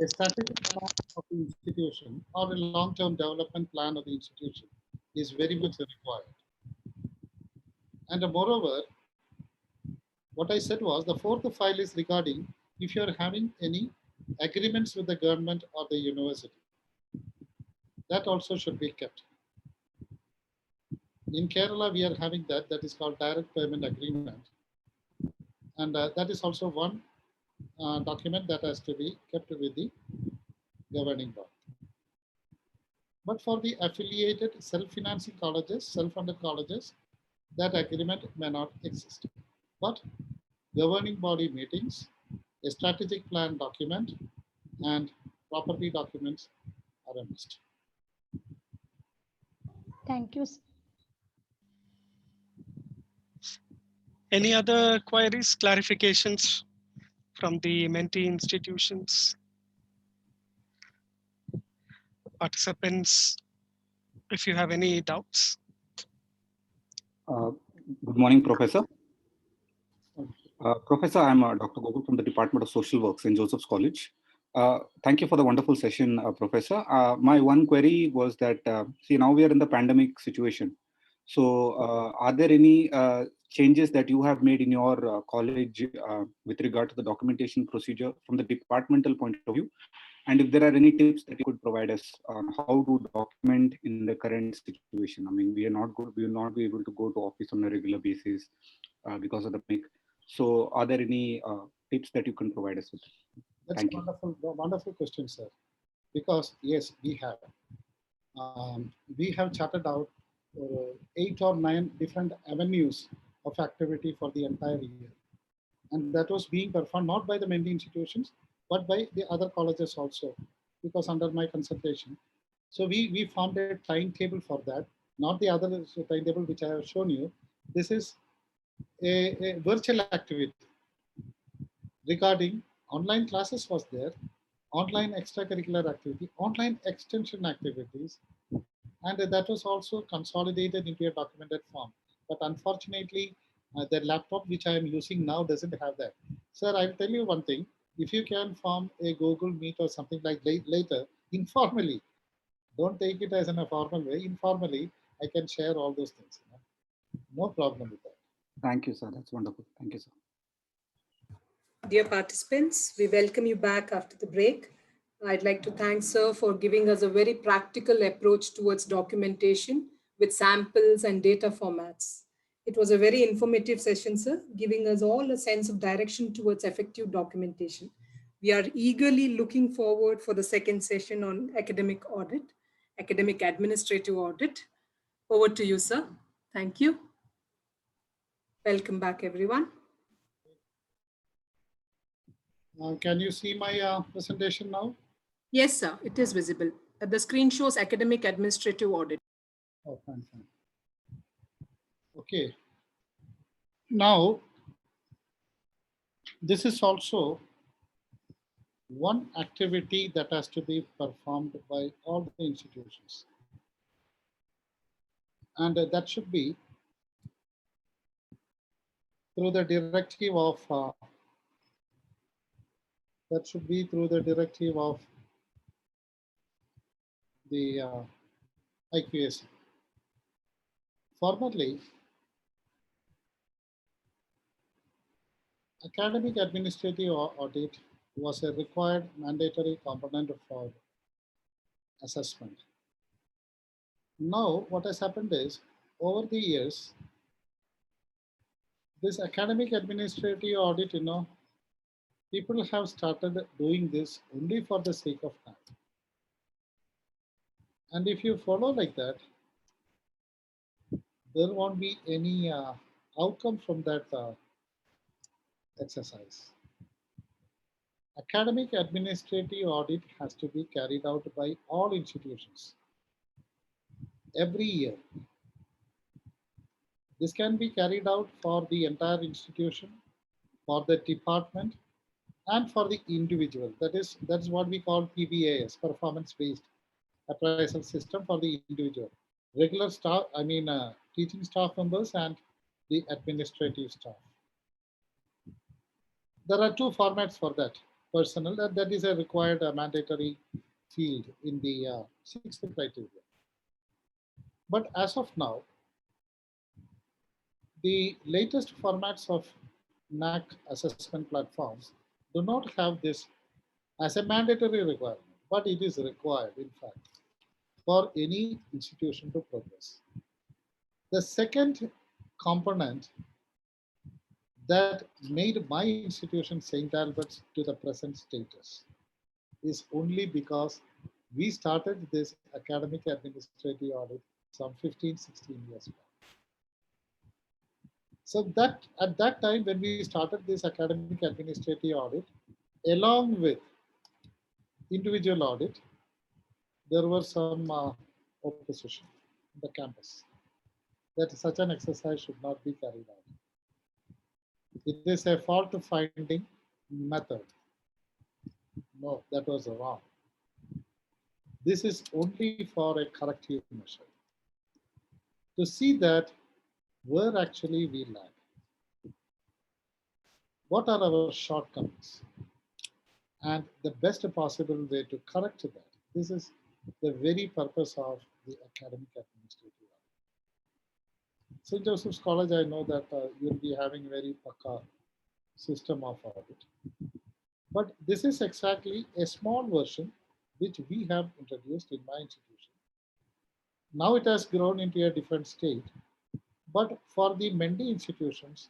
a strategic plan of the institution or a long-term development plan of the institution is very much required. And moreover, what I said was the fourth file is regarding if you are having any agreements with the government or the university. That also should be kept. In Kerala, we are having that. That is called direct payment agreement. And that is also one document that has to be kept with the governing body. But for the affiliated self-financing colleges, self-funded colleges, that agreement may not exist. But governing body meetings, a strategic plan document, and property documents are a must. Thank you, sir. Any other queries, clarifications from the mentee institutions? Participants, if you have any doubts. Good morning, Professor. Professor, I'm Dr. Gokul from the Department of Social Work, St. Joseph's College. Thank you for the wonderful session, Professor. My one query was that, see, now we are in the pandemic situation. So are there any changes that you have made in your college with regard to the documentation procedure from the departmental point of view? And if there are any tips that you could provide us on how to document in the current situation? I mean, we will not be able to go to office on a regular basis because of the pandemic. So are there any tips that you can provide us with? That's Thank a you. wonderful question, sir. Because yes, we have charted out 8 or 9 different avenues of activity for the entire year. And that was being performed not by the mentee institutions, but by the other colleges also, because under my consultation. So we formed a timetable for that, not the other timetable which I have shown you. This is a virtual activity regarding online classes was there, online extracurricular activity, online extension activities, and that was also consolidated into a documented form. But unfortunately, the laptop which I am using now doesn't have that. Sir, I'll tell you one thing. If you can form a Google Meet or something like later, informally, don't take it as in a formal way, informally, I can share all those things. You know? No problem with that. Thank you, sir. That's wonderful. Thank you, sir. Dear participants, we welcome you back after the break. I'd like to thank Sir for giving us a very practical approach towards documentation with samples and data formats. It was a very informative session, Sir, giving us all a sense of direction towards effective documentation. We are eagerly looking forward for the second session on academic audit, academic administrative audit. Over to you, Sir. Thank you. Welcome back, everyone. Can you see my presentation now? Yes, sir, it is visible. The screen shows academic administrative audit. Oh, fine, fine. Okay. Now, this is also one activity that has to be performed by all the institutions. And that should be through the directive of the IQAC. Formerly, academic administrative audit was a required mandatory component for assessment. Now, what has happened is, over the years, this academic administrative audit, people have started doing this only for the sake of time. And if you follow like that, there won't be any outcome from that exercise. Academic administrative audit has to be carried out by all institutions every year. This can be carried out for the entire institution, for the department, and for the individual. That's what we call PBAS, performance-based appraisal system for the individual. Regular staff, teaching staff members and the administrative staff. There are two formats for that. Personal, that is a required mandatory field in the sixth criteria. But as of now, the latest formats of NAC assessment platforms do not have this as a mandatory requirement, but it is required, in fact, for any institution to progress. The second component that made my institution, St. Albert's, to the present status is only because we started this academic administrative audit some 15, 16 years back. So that at that time, when we started this academic administrative audit, along with individual audit, there were some opposition in the campus that such an exercise should not be carried out. It is a fault finding method. No, that was wrong. This is only for a corrective measure to see that where actually we lack. What are our shortcomings? And the best possible way to correct that. This is the very purpose of the academic administrative audit. St. Joseph's College, I know that you'll be having very pakka system of audit. But this is exactly a small version which we have introduced in my institution. Now it has grown into a different state. But for the Mendy institutions,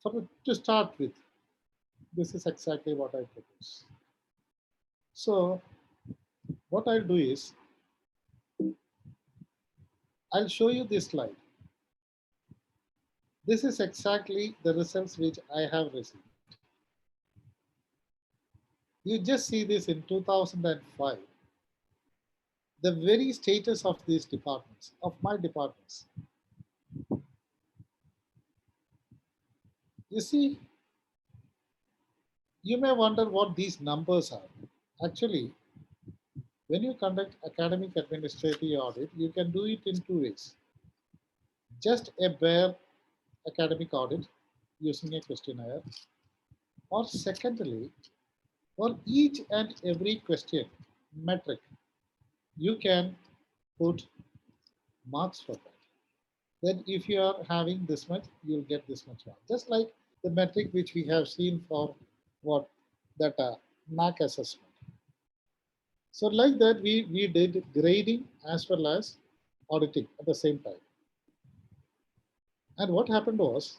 to start with, this is exactly what I propose. So what I'll do is, I'll show you this slide. This is exactly the results which I have received. You just see this in 2005. The very status of these departments, of my departments. You see, you may wonder what these numbers are. Actually, when you conduct academic administrative audit, you can do it in two ways. Just a bare academic audit using a questionnaire, or secondly, for each and every question metric, you can put marks for that. Then if you are having this much, you'll get this much mark. Just like the metric which we have seen for what that NAC assessment. So like that, we did grading as well as auditing at the same time. And what happened was,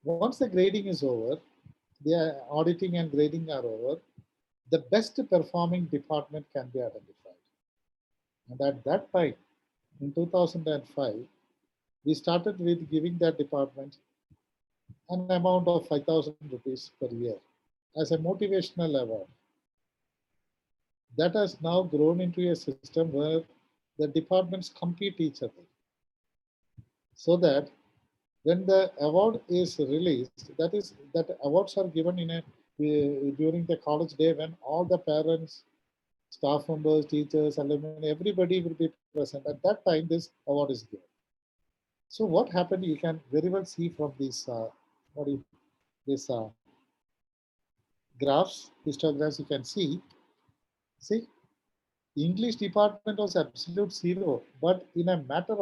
once the grading is over, the auditing and grading are over, the best performing department can be identified. And at that time, in 2005, we started with giving that department an amount of 5,000 rupees per year as a motivational award. That has now grown into a system where the departments compete each other. So that when the award is released, that awards are given in a during the college day when all the parents, staff members, teachers, alumni, everybody will be present. At that time, this award is given. So what happened? You can very well see from these this graphs, histograms. You can see, English department was absolute zero, but in a matter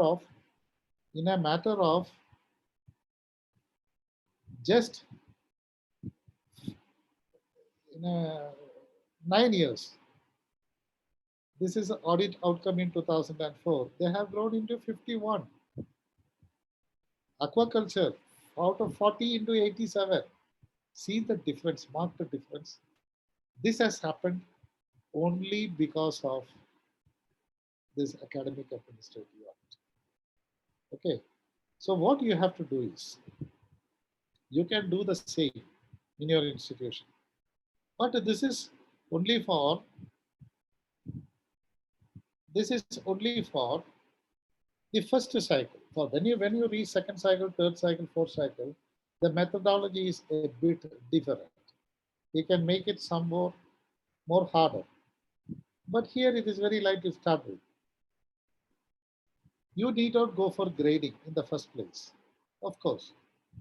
of just in a 9 years. This is an audit outcome in 2004. They have grown into 51. Aquaculture, out of 40 into 87. See the difference, mark the difference. This has happened only because of this academic administrative audit. Okay, so what you have to do is, you can do the same in your institution. But this is only for the first cycle. For when you reach second cycle, third cycle, fourth cycle, the methodology is a bit different. You can make it some more harder. But here it is very light to start with. You need not go for grading in the first place. Of course,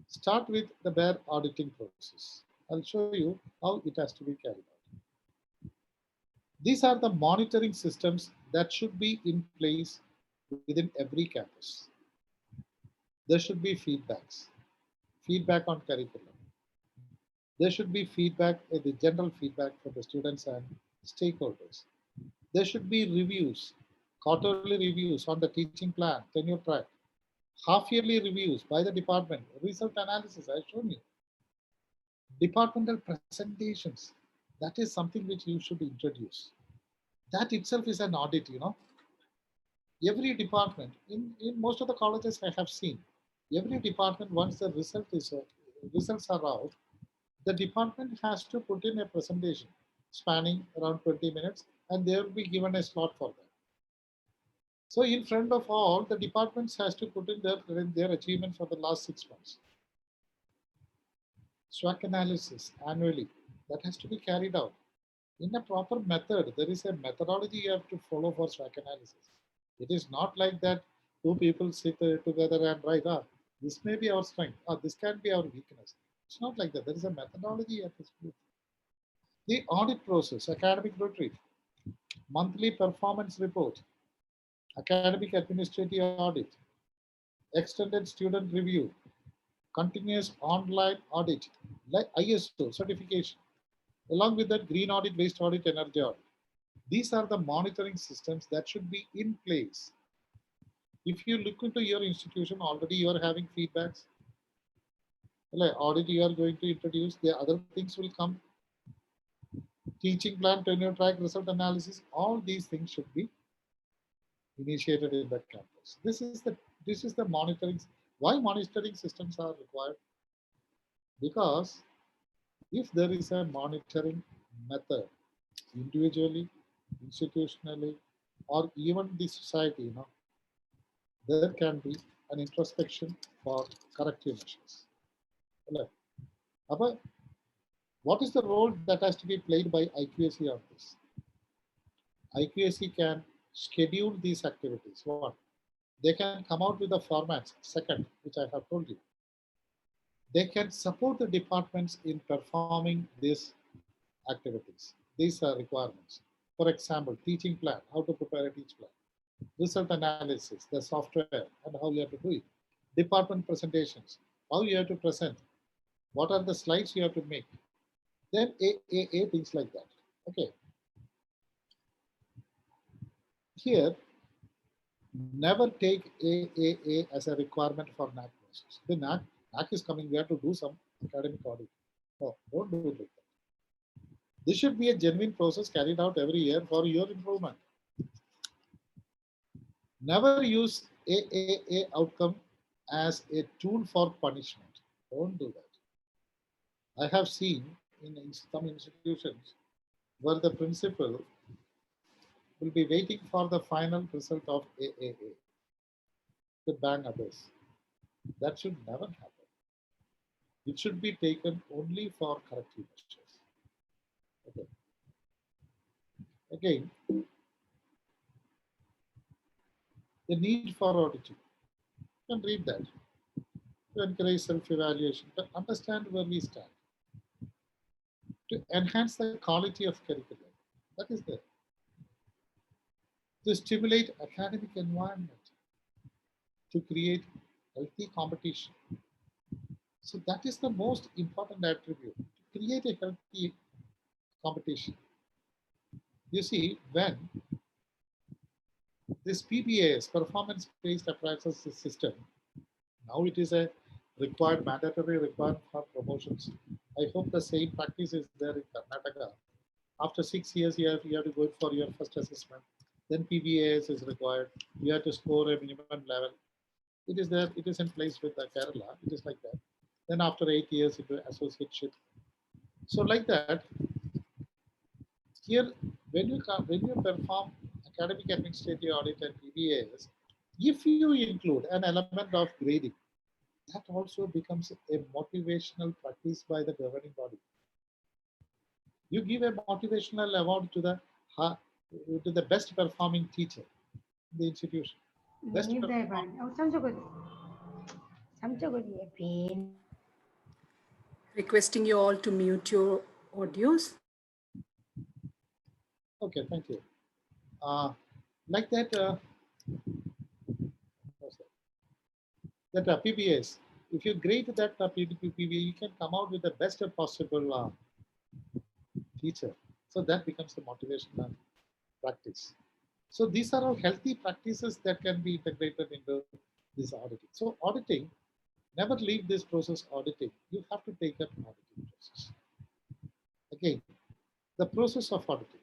start with the bare auditing process. I'll show you how it has to be carried out. These are the monitoring systems that should be in place within every campus. There should be feedback on curriculum. There should be feedback, the general feedback from the students and stakeholders. There should be reviews, quarterly reviews on the teaching plan, tenure track, half-yearly reviews by the department, result analysis, I've shown you. Departmental presentations, that is something which you should introduce. That itself is an audit, Every department, in most of the colleges I have seen, every department, once the results are out, the department has to put in a presentation spanning around 20 minutes, and they will be given a slot for that. So in front of all, the departments has to put in their achievements for the last 6 months. SWOT analysis annually, that has to be carried out. In a proper method, there is a methodology you have to follow for SWOT analysis. It is not like that two people sit together and write, this may be our strength, this can be our weakness. It's not like that. There is a methodology at this group. The audit process, academic retreat, monthly performance report, academic administrative audit, extended student review, continuous online audit, like ISO certification, along with that green audit, waste audit, energy audit. These are the monitoring systems that should be in place. If you look into your institution, already you are having feedbacks. Like audit you are going to introduce, the other things will come. Teaching plan, tenure track, result analysis, all these things should be initiated in that campus. This is the monitoring. Why monitoring systems are required? Because if there is a monitoring method, individually, institutionally, or even the society, there can be an introspection for corrective measures. What is the role that has to be played by IQAC on this? IQAC can schedule these activities. One, they can come out with the formats. Second, which I have told you, they can support the departments in performing these activities. These are requirements. For example, teaching plan, how to prepare a teach plan. Result analysis, the software, and how you have to do it. Department presentations, how you have to present, what are the slides you have to make. Then things like that. Okay. Here, never take A as a requirement for NAC process. The NAC is coming there to do some academic audit. No, don't do it like that. This should be a genuine process carried out every year for your improvement. Never use A outcome as a tool for punishment. Don't do that. I have seen in some institutions where the principal will be waiting for the final result of AAA to ban others. That should never happen. It should be taken only for corrective measures. Okay. Again, the need for auditing. You can read that to encourage self-evaluation, to understand where we stand, to enhance the quality of curriculum. That is there. To stimulate academic environment, to create healthy competition. So that is the most important attribute, to create a healthy competition. You see, when this PBAS, performance-based appraisal system, now it is a mandatory required for promotions. I hope the same practice is there in Karnataka. After 6 years, you have to go for your first assessment. Then PBAS is required. You have to score a minimum level. It is there. It is in place with the Kerala. It is like that. Then after 8 years, into associateship. So like that, here when you perform academic administrative audit and PBAS, if you include an element of grading, that also becomes a motivational practice by the governing body. You give a motivational award to the best performing teacher in the institution. Best Requesting you all to mute your audios. Okay, thank you. Like that, PBS, if you grade that PBA, you can come out with the best possible teacher. So that becomes the motivational practice. So these are all healthy practices that can be integrated into this auditing. So auditing, never leave this process auditing. You have to take up auditing process. Again, the process of auditing.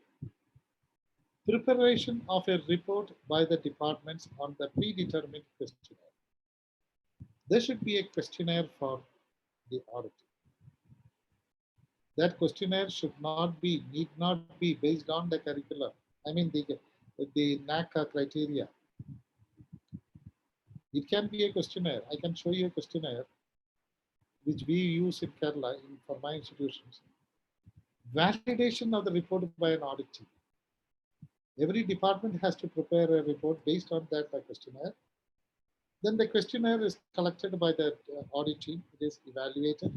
Preparation of a report by the departments on the predetermined questionnaire. There should be a questionnaire for the auditing. That questionnaire need not be based on the curriculum. I mean the NAC criteria. It can be a questionnaire. I can show you a questionnaire which we use in Kerala for my institutions. Validation of the report by an audit team. Every department has to prepare a report based on that questionnaire. Then the questionnaire is collected by the audit team. It is evaluated.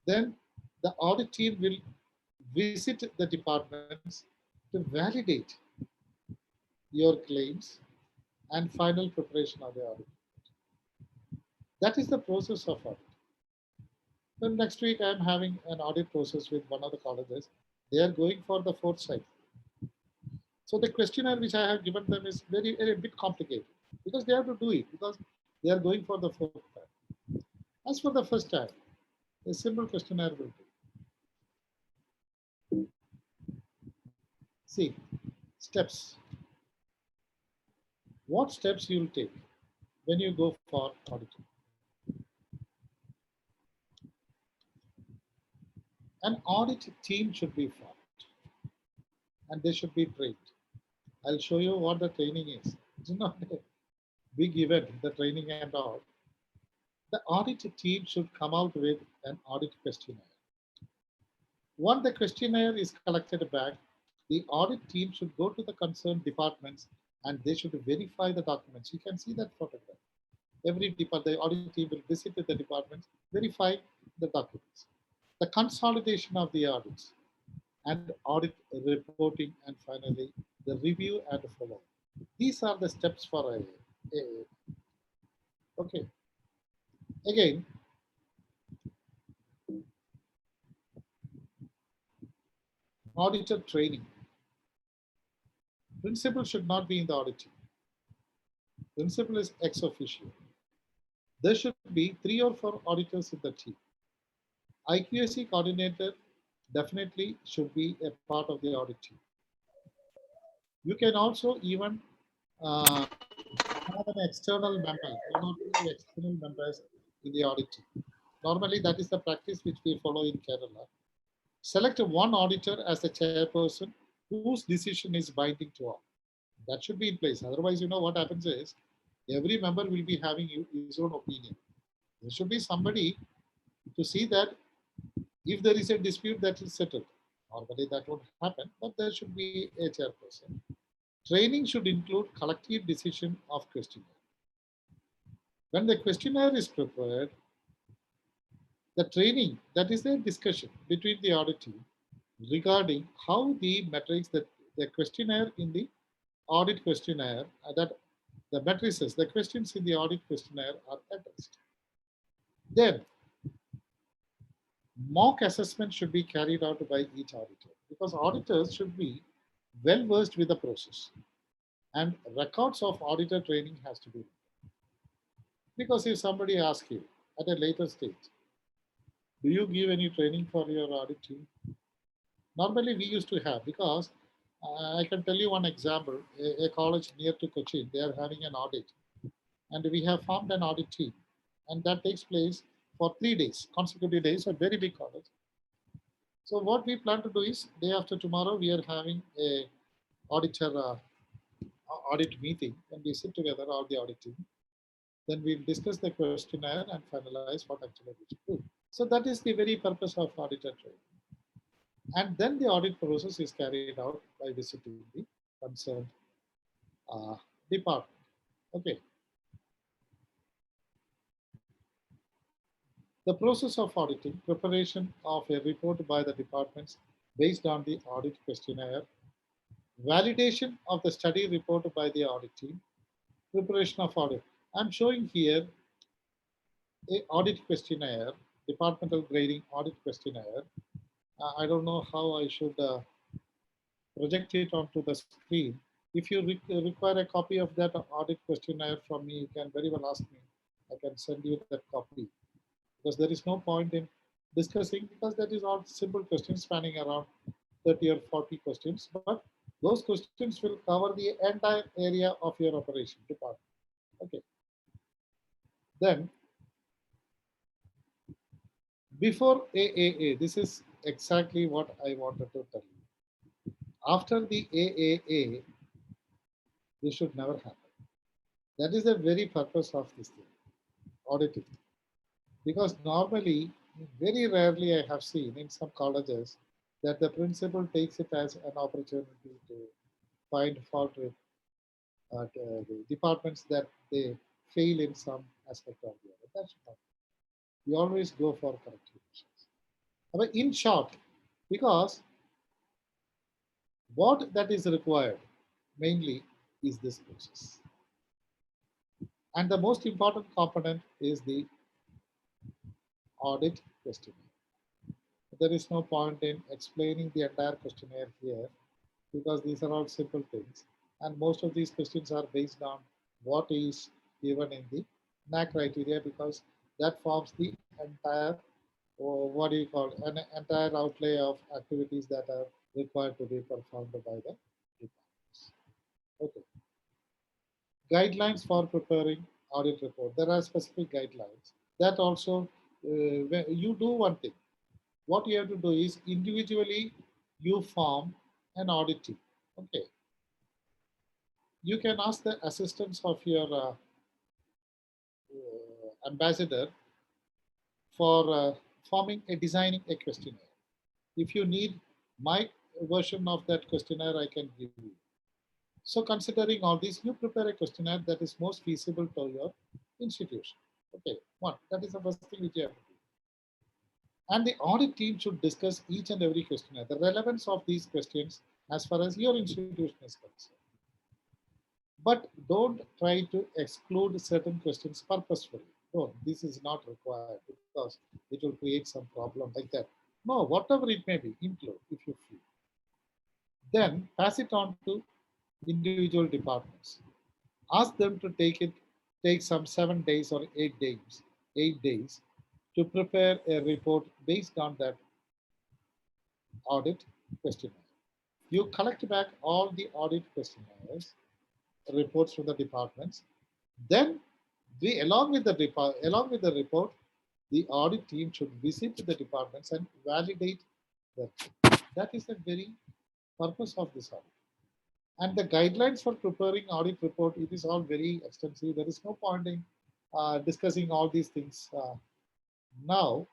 Then the audit team will visit the departments to validate your claims and final preparation of the audit. That is the process of audit. Then next week, I'm having an audit process with one of the colleges. They are going for the 4th cycle. So the questionnaire which I have given them is a bit complicated because they have to do it because they are going for the 4th time. As for the first time, a simple questionnaire will do. See, steps. What steps you will take when you go for auditing? An audit team should be formed and they should be trained. I'll show you what the training is. It's not a big event, the training and all. The audit team should come out with an audit questionnaire. Once the questionnaire is collected back, the audit team should go to the concerned departments and they should verify the documents. You can see that photograph. The audit team will visit the departments, verify the documents. The consolidation of the audits and audit reporting, and finally the review and follow. These are the steps for AA. Okay. Again, Auditor training. Principal should not be in the audit team. Principal is ex officio. There should be 3 or 4 auditors in the team. IQAC coordinator definitely should be a part of the audit team. You can also even have an external member, 1 or 2 external members in the audit team. Normally, that is the practice which we follow in Kerala. Select one auditor as the chairperson whose decision is binding to all. That should be in place. Otherwise, what happens is every member will be having his own opinion. There should be somebody to see that if there is a dispute, that is settled. Normally, that won't happen, but there should be a chairperson. Training should include collective decision of questionnaire. When the questionnaire is prepared, the training, that is a discussion between the audit team regarding how the metrics that the questionnaire in the audit questionnaire, that the matrices, the questions in the audit questionnaire are addressed. Then, mock assessment should be carried out by each auditor because auditors should be well versed with the process, and records of auditor training has to be. Because if somebody asks you at a later stage, do you give any training for your audit team? Normally we used to have, because I can tell you one example, a college near to Cochin, they are having an audit and we have formed an audit team and that takes place for 3 days, consecutive days, a very big college. So what we plan to do is day after tomorrow, we are having a auditor audit meeting and we sit together, all the audit team. Then we'll discuss the questionnaire and finalize what actually we should do. So that is the very purpose of auditor training. And then the audit process is carried out by visiting the concerned department. Okay. The process of auditing, preparation of a report by the departments based on the audit questionnaire, validation of the study report by the audit team, preparation of audit. I'm showing here a audit questionnaire, departmental grading audit questionnaire. I don't know how I should project it onto the screen. If you require a copy of that audit questionnaire from me, you can very well ask me. I can send you that copy. Because there is no point in discussing, because that is all simple questions spanning around 30 or 40 questions, but those questions will cover the entire area of your operation department. Okay. Then, before AAA, this is exactly what I wanted to tell you. After the AAA, this should never happen. That is the very purpose of this thing, auditing. Because normally, very rarely I have seen in some colleges that the principal takes it as an opportunity to find fault with the departments that they fail in some aspect or the other. That's not. We always go for corrective measures. But in short, because what that is required mainly is this process. And the most important component is the audit questionnaire. There is no point in explaining the entire questionnaire here because these are all simple things. And most of these questions are based on what is given in the NAC criteria because that forms the entire, or what do you call, an entire outlay of activities that are required to be performed by the departments. Okay. Guidelines for preparing audit report. There are specific guidelines that also, you do one thing. What you have to do is individually you form an audit team. Okay. You can ask the assistance of your ambassador for forming a designing a questionnaire. If you need my version of that questionnaire, I can give you. So considering all this, you prepare a questionnaire that is most feasible to your institution. Okay, one, that is the first thing which you have to do. And the audit team should discuss each and every questionnaire, the relevance of these questions as far as your institution is concerned. But don't try to exclude certain questions purposefully. No, this is not required because it will create some problem like that. No, whatever it may be, include if you feel. Then pass it on to individual departments. Ask them to take some 7 days or 8 days to prepare a report based on that audit questionnaire. You collect back all the audit questionnaires, reports from the departments. Then, along with the report, the audit team should visit the departments and validate that. That is the very purpose of this audit. And the guidelines for preparing audit report, it is all very extensive. There is no point in discussing all these things now.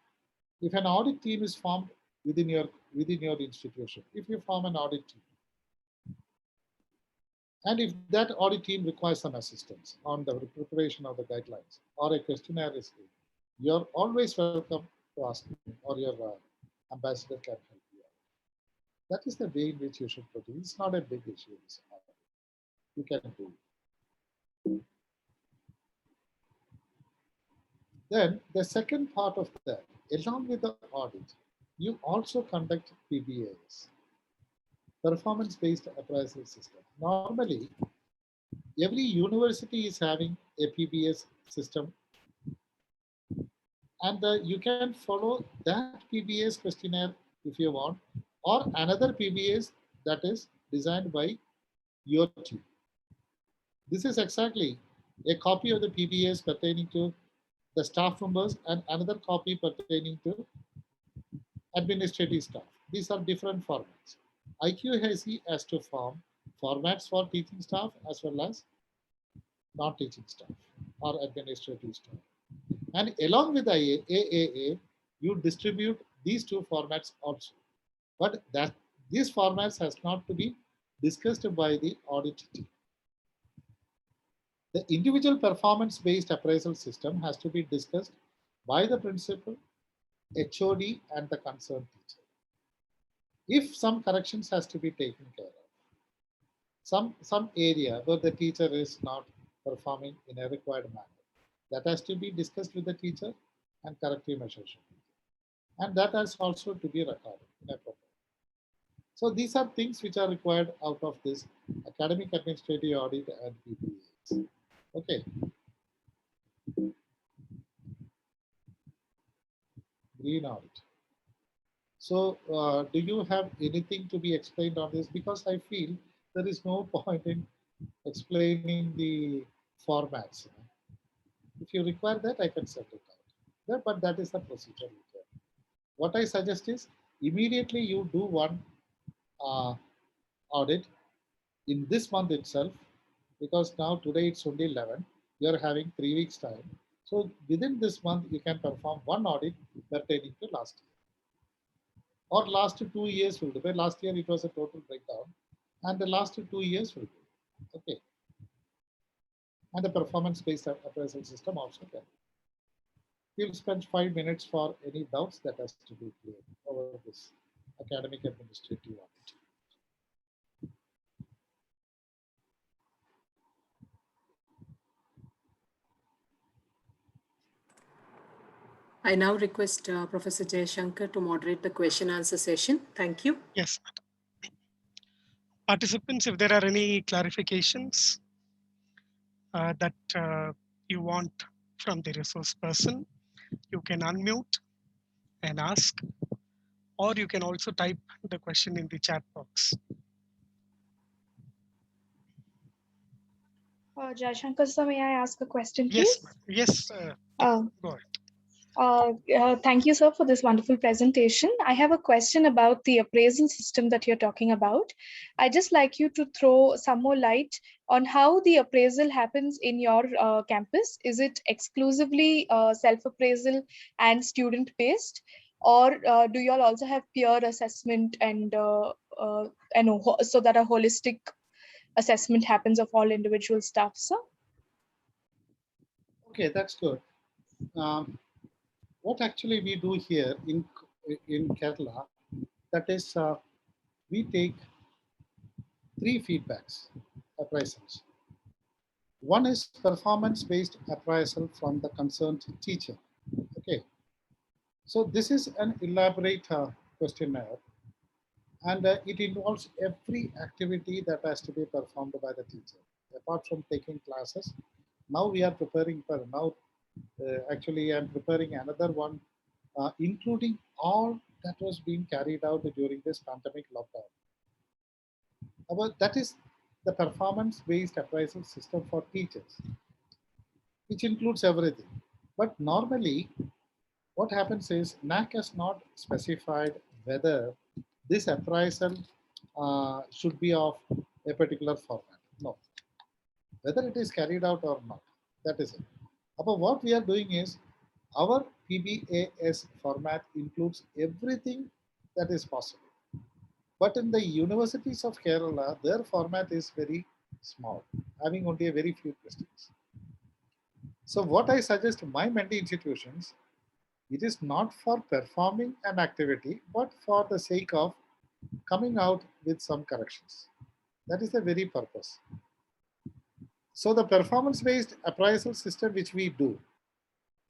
If an audit team is formed within your institution, if you form an audit team, and if that audit team requires some assistance on the preparation of the guidelines or a questionnaire is given, you're always welcome to ask me, or your ambassador can help you out. That is the way in which you should proceed. It's not a big issue. You can do it. Then the second part of that, along with the audit, you also conduct PBAs, performance-based appraisal system. Normally, every university is having a PBS system, and you can follow that PBS questionnaire if you want, or another PBS that is designed by your team. This is exactly a copy of the PBS pertaining to the staff members and another copy pertaining to administrative staff. These are different formats. IQAC has to form formats for teaching staff as well as non-teaching staff or administrative staff. And along with the AAA, you distribute these two formats also. But these formats has not to be discussed by the audit team. The individual performance-based appraisal system has to be discussed by the principal, HOD, and the concerned teacher. If some corrections has to be taken care of, some area where the teacher is not performing in a required manner, that has to be discussed with the teacher and corrective measures should be taken. And that has also to be recorded in a program. So these are things which are required out of this academic administrative audit and PPAs. Okay. Green audit. So do you have anything to be explained on this? Because I feel there is no point in explaining the formats. If you require that, I can set it out. But that is the procedure. What I suggest is immediately you do one audit in this month itself, because now today it's only 11, you're having 3 weeks time. So within this month, you can perform one audit pertaining to last year. Or last 2 years will do. But last year it was a total breakdown, and the last 2 years will do. Okay. And the performance-based appraisal system also can. We'll spend 5 minutes for any doubts that has to be cleared over this academic administrative audit. I now request Professor Jayashankar to moderate the question answer session. Thank you. Yes. Participants, if there are any clarifications that you want from the resource person, you can unmute and ask, or you can also type the question in the chat box. Jayashankar sir, may I ask a question, please? Yes, Go ahead. Thank you, sir, for this wonderful presentation. I have a question about the appraisal system that you're talking about. I'd just like you to throw some more light on how the appraisal happens in your campus. Is it exclusively self-appraisal and student-based? Or do you all also have peer assessment and so that a holistic assessment happens of all individual staff, sir? Okay, that's good. What actually we do here in Kerala, that is, we take 3 feedbacks, appraisals. One is performance-based appraisal from the concerned teacher. Okay, so this is an elaborate questionnaire And it involves every activity that has to be performed by the teacher. Apart from taking classes, now we are preparing for now. Actually, I'm preparing another one, including all that was being carried out during this pandemic lockdown. That is the performance-based appraisal system for teachers, which includes everything. But normally, what happens is NAC has not specified whether this appraisal should be of a particular format. No, whether it is carried out or not, that is it. But what we are doing is our PBAS format includes everything that is possible. But in the universities of Kerala, their format is very small, having only a very few questions. So what I suggest to my mentee institutions, it is not for performing an activity, but for the sake of coming out with some corrections. That is the very purpose. So the performance-based appraisal system which we do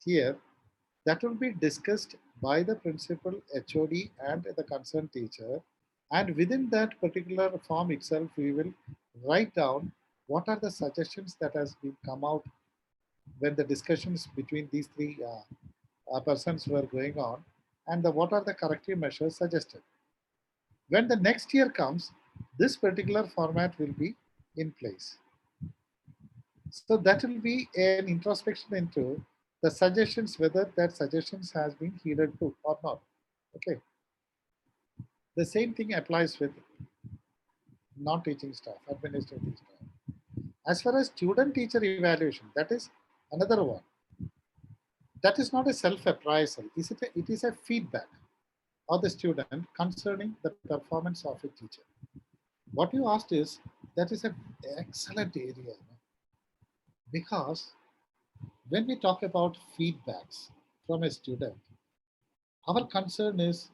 here, that will be discussed by the principal, HOD and the concerned teacher. And within that particular form itself, we will write down what are the suggestions that has been come out when the discussions between these three persons were going on, and what are the corrective measures suggested. When the next year comes, this particular format will be in place. So that will be an introspection into the suggestions, whether that suggestions has been heeded to or not. Okay. The same thing applies with non-teaching staff, administrative staff. As far as student-teacher evaluation, that is another one. That is not a self-appraisal. It is a feedback of the student concerning the performance of a teacher. What you asked is, that is an excellent area, because when we talk about feedbacks from a student, our concern is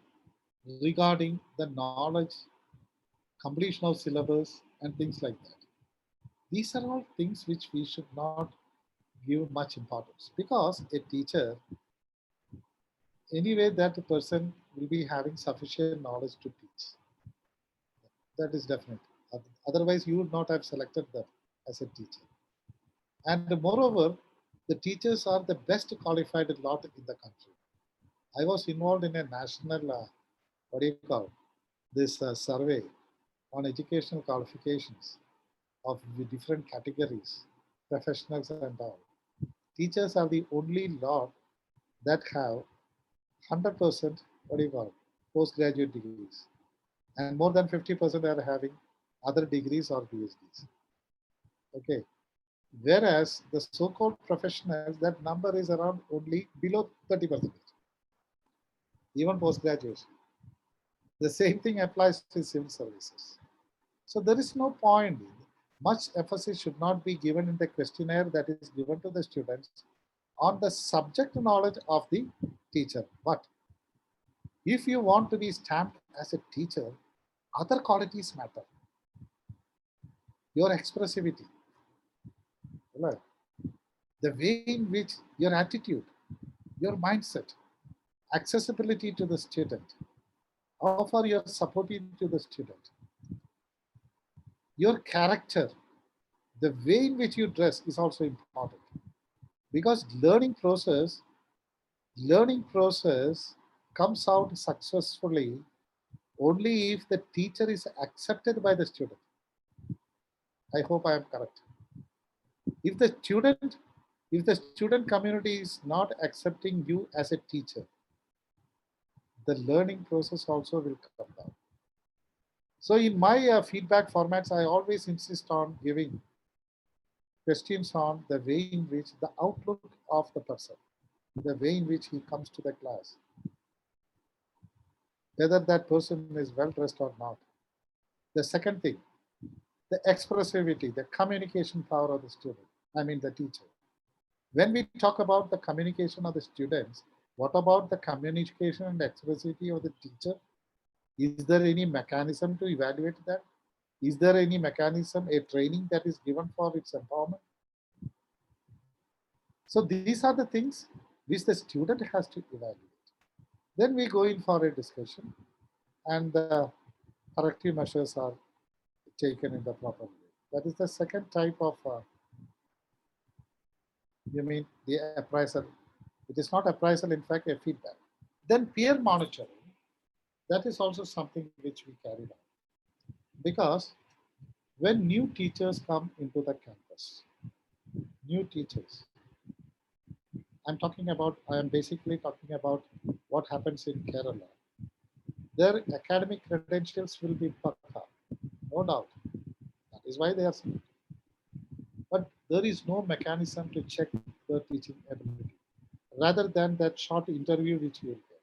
regarding the knowledge, completion of syllabus, and things like that. These are all things which we should not give much importance, because a teacher, anyway, that person will be having sufficient knowledge to teach. That is definite. Otherwise, you would not have selected them as a teacher. And moreover, the teachers are the best qualified lot in the country. I was involved in a national, what do you call, this survey on educational qualifications of the different categories, professionals and all. Teachers are the only lot that have 100%, what do you call, postgraduate degrees. And more than 50% are having other degrees or PhDs. Okay. Whereas the so-called professionals, that number is around only below 30%, even post-graduation. The same thing applies to civil services. So there is no point. Much emphasis should not be given in the questionnaire that is given to the students on the subject knowledge of the teacher. But if you want to be stamped as a teacher, other qualities matter. Your expressivity, the way in which your attitude, your mindset, accessibility to the student, offer your supporting to the student, your character, the way in which you dress is also important, because learning process comes out successfully only if the teacher is accepted by the student. I hope I am correct. If the student community is not accepting you as a teacher, the learning process also will come down. So in my feedback formats, I always insist on giving questions on the way in which the outlook of the person, the way in which he comes to the class, whether that person is well dressed or not. The second thing, the expressivity, the communication power of the student, the teacher. When we talk about the communication of the students, what about the communication and expressivity of the teacher? Is there any mechanism to evaluate that? Is there any mechanism, a training that is given for its empowerment? So these are the things which the student has to evaluate. Then we go in for a discussion, and corrective measures are taken in the proper way. That is the second type of, you mean the appraisal. It is not appraisal, in fact, a feedback. Then peer monitoring, that is also something which we carried out. Because when new teachers come into the campus, new teachers, I am basically talking about what happens in Kerala. Their academic credentials will be pakka, no doubt. That is why they are selected. But there is no mechanism to check their teaching ability, rather than that short interview which you will get.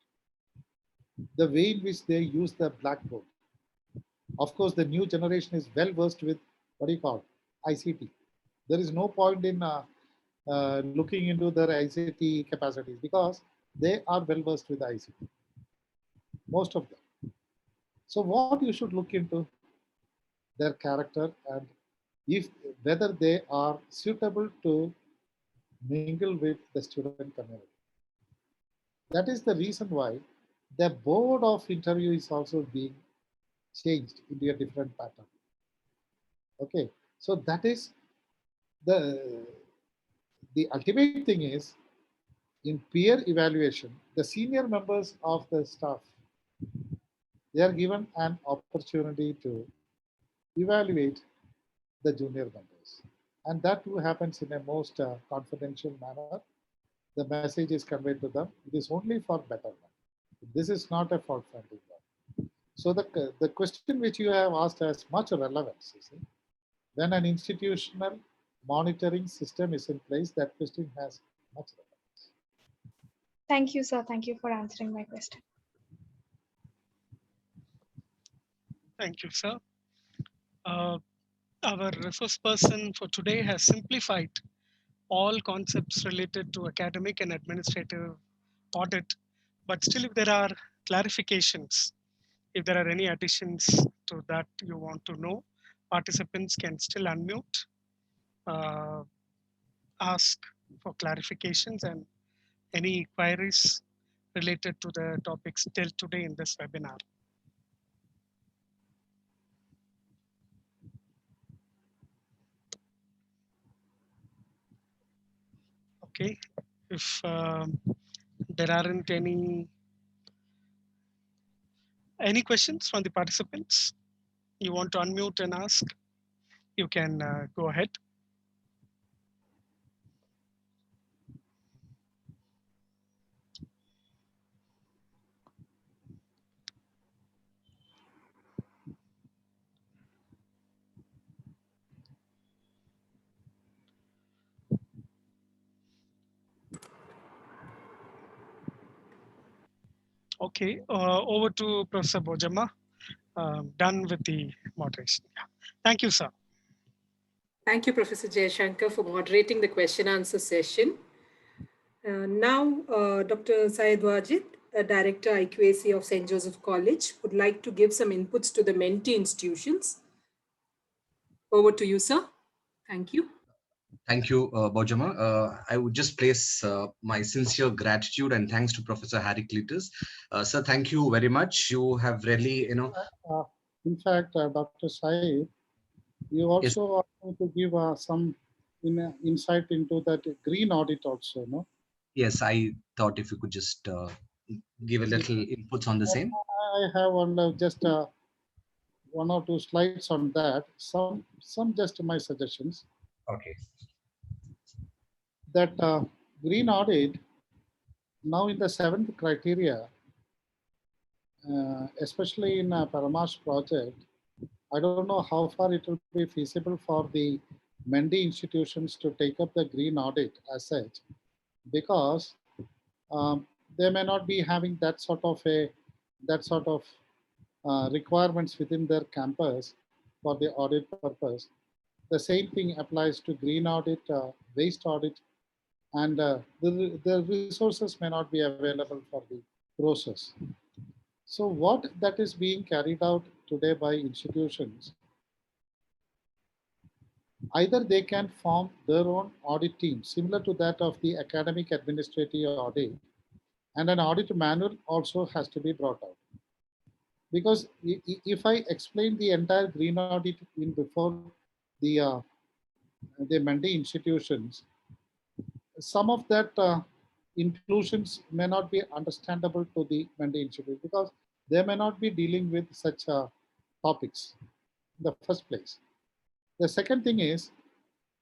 The way in which they use the blackboard. Of course, the new generation is well versed with what do you call ICT. There is no point in looking into their ICT capacities because they are well versed with ICT, most of them. So what you should look into their character and if whether they are suitable to mingle with the student community. That is the reason why the board of interview is also being changed into a different pattern. Okay, so that is the ultimate thing is in peer evaluation, the senior members of the staff, they are given an opportunity to evaluate the junior members. And that too happens in a most confidential manner. The message is conveyed to them. It is only for betterment. This is not a fault-finding one. So the question which you have asked has much relevance. You see? When an institutional monitoring system is in place, that question has much relevance. Thank you, sir. Thank you for answering my question. Thank you, sir. Our resource person for today has simplified all concepts related to academic and administrative audit. But still, if there are clarifications, if there are any additions to that you want to know, participants can still unmute, ask for clarifications and any queries related to the topics dealt today in this webinar. Okay, if there aren't any questions from the participants, you want to unmute and ask, you can go ahead. Okay, over to Professor Bojamma. Done with the moderation. Yeah. Thank you, sir. Thank you, Professor Jayashankar, for moderating the question answer session. Now, Dr. Syed Wajid, Director IQAC of St. Joseph College, would like to give some inputs to the mentee institutions. Over to you, sir. Thank you. Thank you, Bojama. I would just place my sincere gratitude and thanks to Professor Heraclitus. Sir, thank you very much. You have really, in fact, Dr. Syed, you also want to give some insight into that green audit also, no? Yes, I thought if you could just give a little inputs on the same. I have just one or two slides on that. Some just my suggestions. Okay. That green audit, now in the 7th criteria, especially in Paramash project, I don't know how far it will be feasible for the Mendy institutions to take up the green audit as such, because they may not be having that sort of requirements within their campus for the audit purpose. The same thing applies to green audit, waste audit, and the resources may not be available for the process. So what that is being carried out today by institutions, either they can form their own audit team similar to that of the academic administrative audit, and an audit manual also has to be brought out. Because if I explain the entire green audit in before the the Mendy institutions, some of that inclusions may not be understandable to the Mendy institute because they may not be dealing with such topics in the first place. The second thing is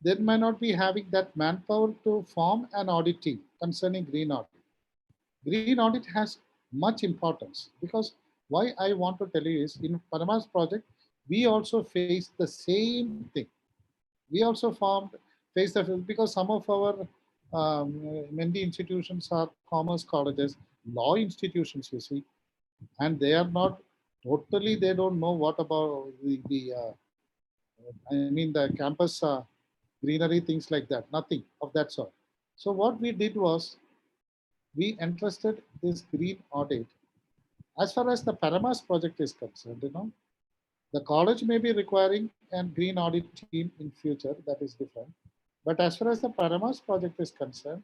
they may not be having that manpower to form an audit team concerning green audit. Green audit has much importance because why I want to tell you is in Panama's project, we also face the same thing. We also formed face the because some of our many institutions are commerce colleges, law institutions, you see, and they are not totally. They don't know what about the I mean the campus greenery things like that. Nothing of that sort. So what we did was we entrusted this green audit. As far as the Paramas project is concerned, the college may be requiring a green audit team in future, that is different. But as far as the Paramas project is concerned,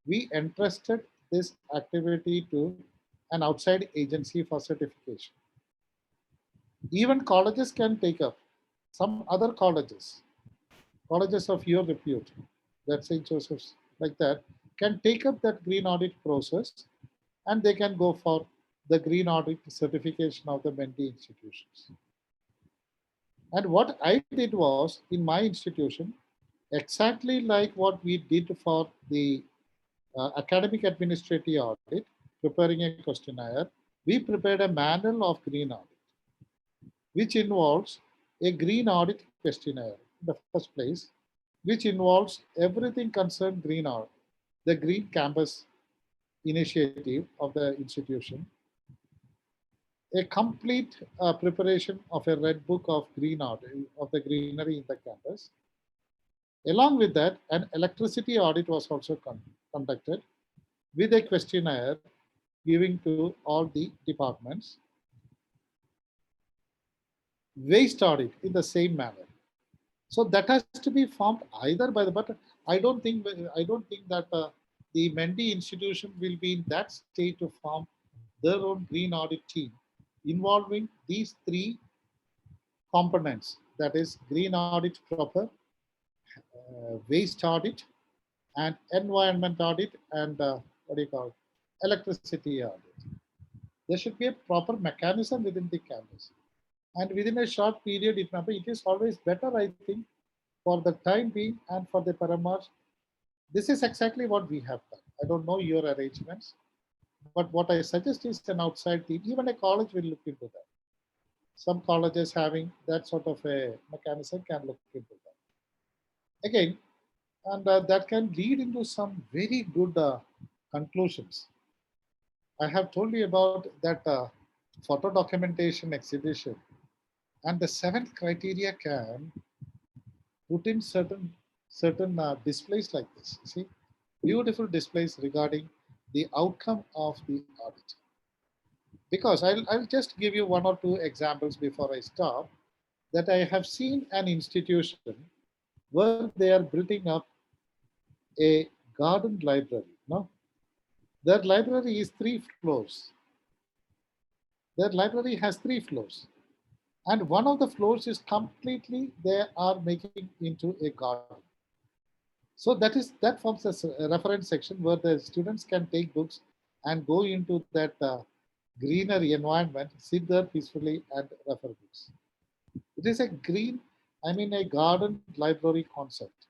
we entrusted this activity to an outside agency for certification. Even colleges can take up, some other colleges of your repute, that St. Joseph's, like that, can take up that green audit process and they can go for the green audit certification of the Mendy institutions. And what I did was in my institution, exactly like what we did for the academic administrative audit, preparing a questionnaire, we prepared a manual of green audit, which involves a green audit questionnaire in the first place, which involves everything concerned green audit, the green campus initiative of the institution, a complete preparation of a red book of green audit of the greenery in the campus. Along with that, an electricity audit was also conducted with a questionnaire giving to all the departments. Waste audit in the same manner. So that has to be formed either by the, but I don't think that the Mendy institution will be in that state to form their own green audit team involving these three components, that is green audit proper, waste audit, and environment audit, and what do you call it? Electricity audit. There should be a proper mechanism within the campus. And within a short period, it is always better, I think, for the time being and for the parameters. This is exactly what we have done. I don't know your arrangements, but what I suggest is an outside team. Even a college will look into that. Some colleges having that sort of a mechanism can look into that. Again, and that can lead into some very good conclusions. I have told you about that photo documentation exhibition, and the seventh criteria can put in certain displays like this. See, beautiful displays regarding the outcome of the audit. Because I'll just give you one or two examples before I stop, that I have seen an institution where they are building up a garden library. No, their library is 3 floors. Their library has 3 floors. And one of the floors is completely, they are making into a garden. So that forms a reference section where the students can take books and go into that greenery environment, sit there peacefully and refer books. It is a green, I mean a garden library concept.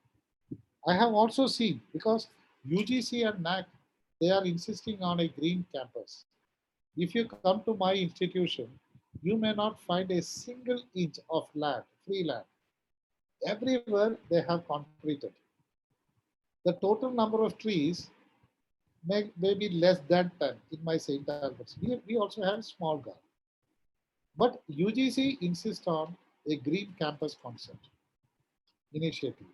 I have also seen, because UGC and NAC, they are insisting on a green campus. If you come to my institution, you may not find a single inch of land, free land. Everywhere they have concreted. The total number of trees may be less than 10 in my St. Albert's. We also have a small garden. But UGC insists on a green campus concept initiative.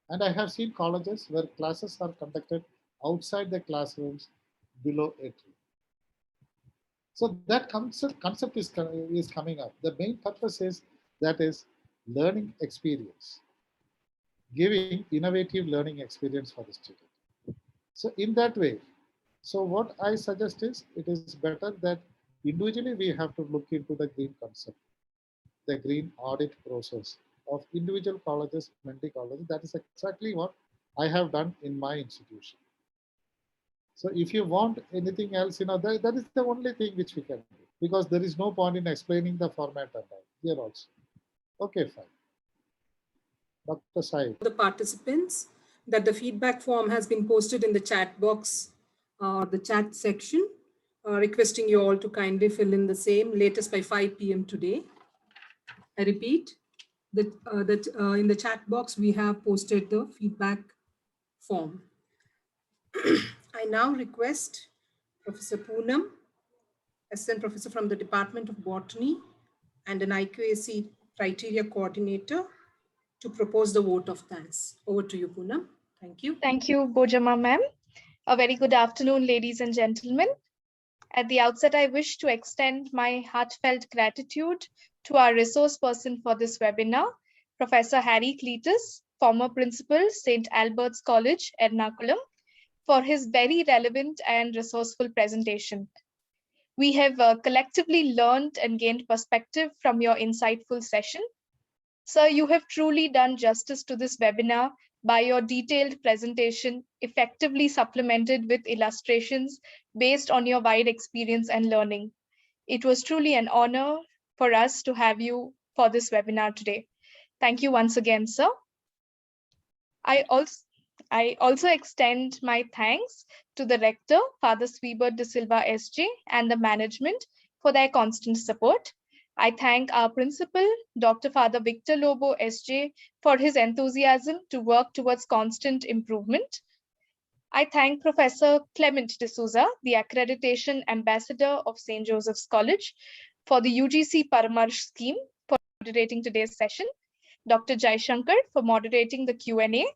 And I have seen colleges where classes are conducted outside the classrooms below a tree. So that concept is coming up. The main purpose is that is learning experience, giving innovative learning experience for the student. So in that way, so what I suggest is it is better that Individually, we have to look into the green concept, the green audit process of individual colleges, Mentee colleges. That is exactly what I have done in my institution. So if you want anything else, that is the only thing which we can do, because there is no point in explaining the format and all here also. Okay, fine. Dr. Sai. The participants that the feedback form has been posted in the chat box or the chat section, requesting you all to kindly fill in the same latest by 5 p.m. today. I repeat that, in the chat box, we have posted the feedback form. I now request Professor Poonam, Assistant Professor from the Department of Botany and an IQAC criteria coordinator, to propose the vote of thanks. Over to you, Poonam. Thank you. Thank you, Bojama ma'am. A very good afternoon, ladies and gentlemen. At the outset, I wish to extend my heartfelt gratitude to our resource person for this webinar, Professor Harry Cletus, former principal, St. Albert's College, Ernakulam, for his very relevant and resourceful presentation. We have collectively learned and gained perspective from your insightful session. Sir, you have truly done justice to this webinar by your detailed presentation, effectively supplemented with illustrations based on your wide experience and learning. It was truly an honor for us to have you for this webinar today. Thank you once again, sir. I also extend my thanks to the Rector, Father Swibert de Silva SJ, and the management for their constant support. I thank our principal, Dr. Father Victor Lobo SJ, for his enthusiasm to work towards constant improvement. I thank Professor Clement D'Souza, the Accreditation Ambassador of St. Joseph's College, for the UGC Paramarsh scheme for moderating today's session, Dr. Jai Shankar for moderating the Q&A,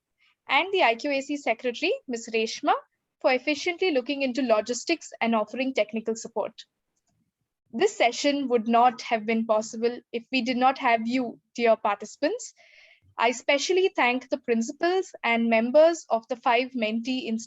and the IQAC Secretary, Ms. Reshma, for efficiently looking into logistics and offering technical support. This session would not have been possible if we did not have you, dear participants. I especially thank the principals and members of the 5 mentee institutions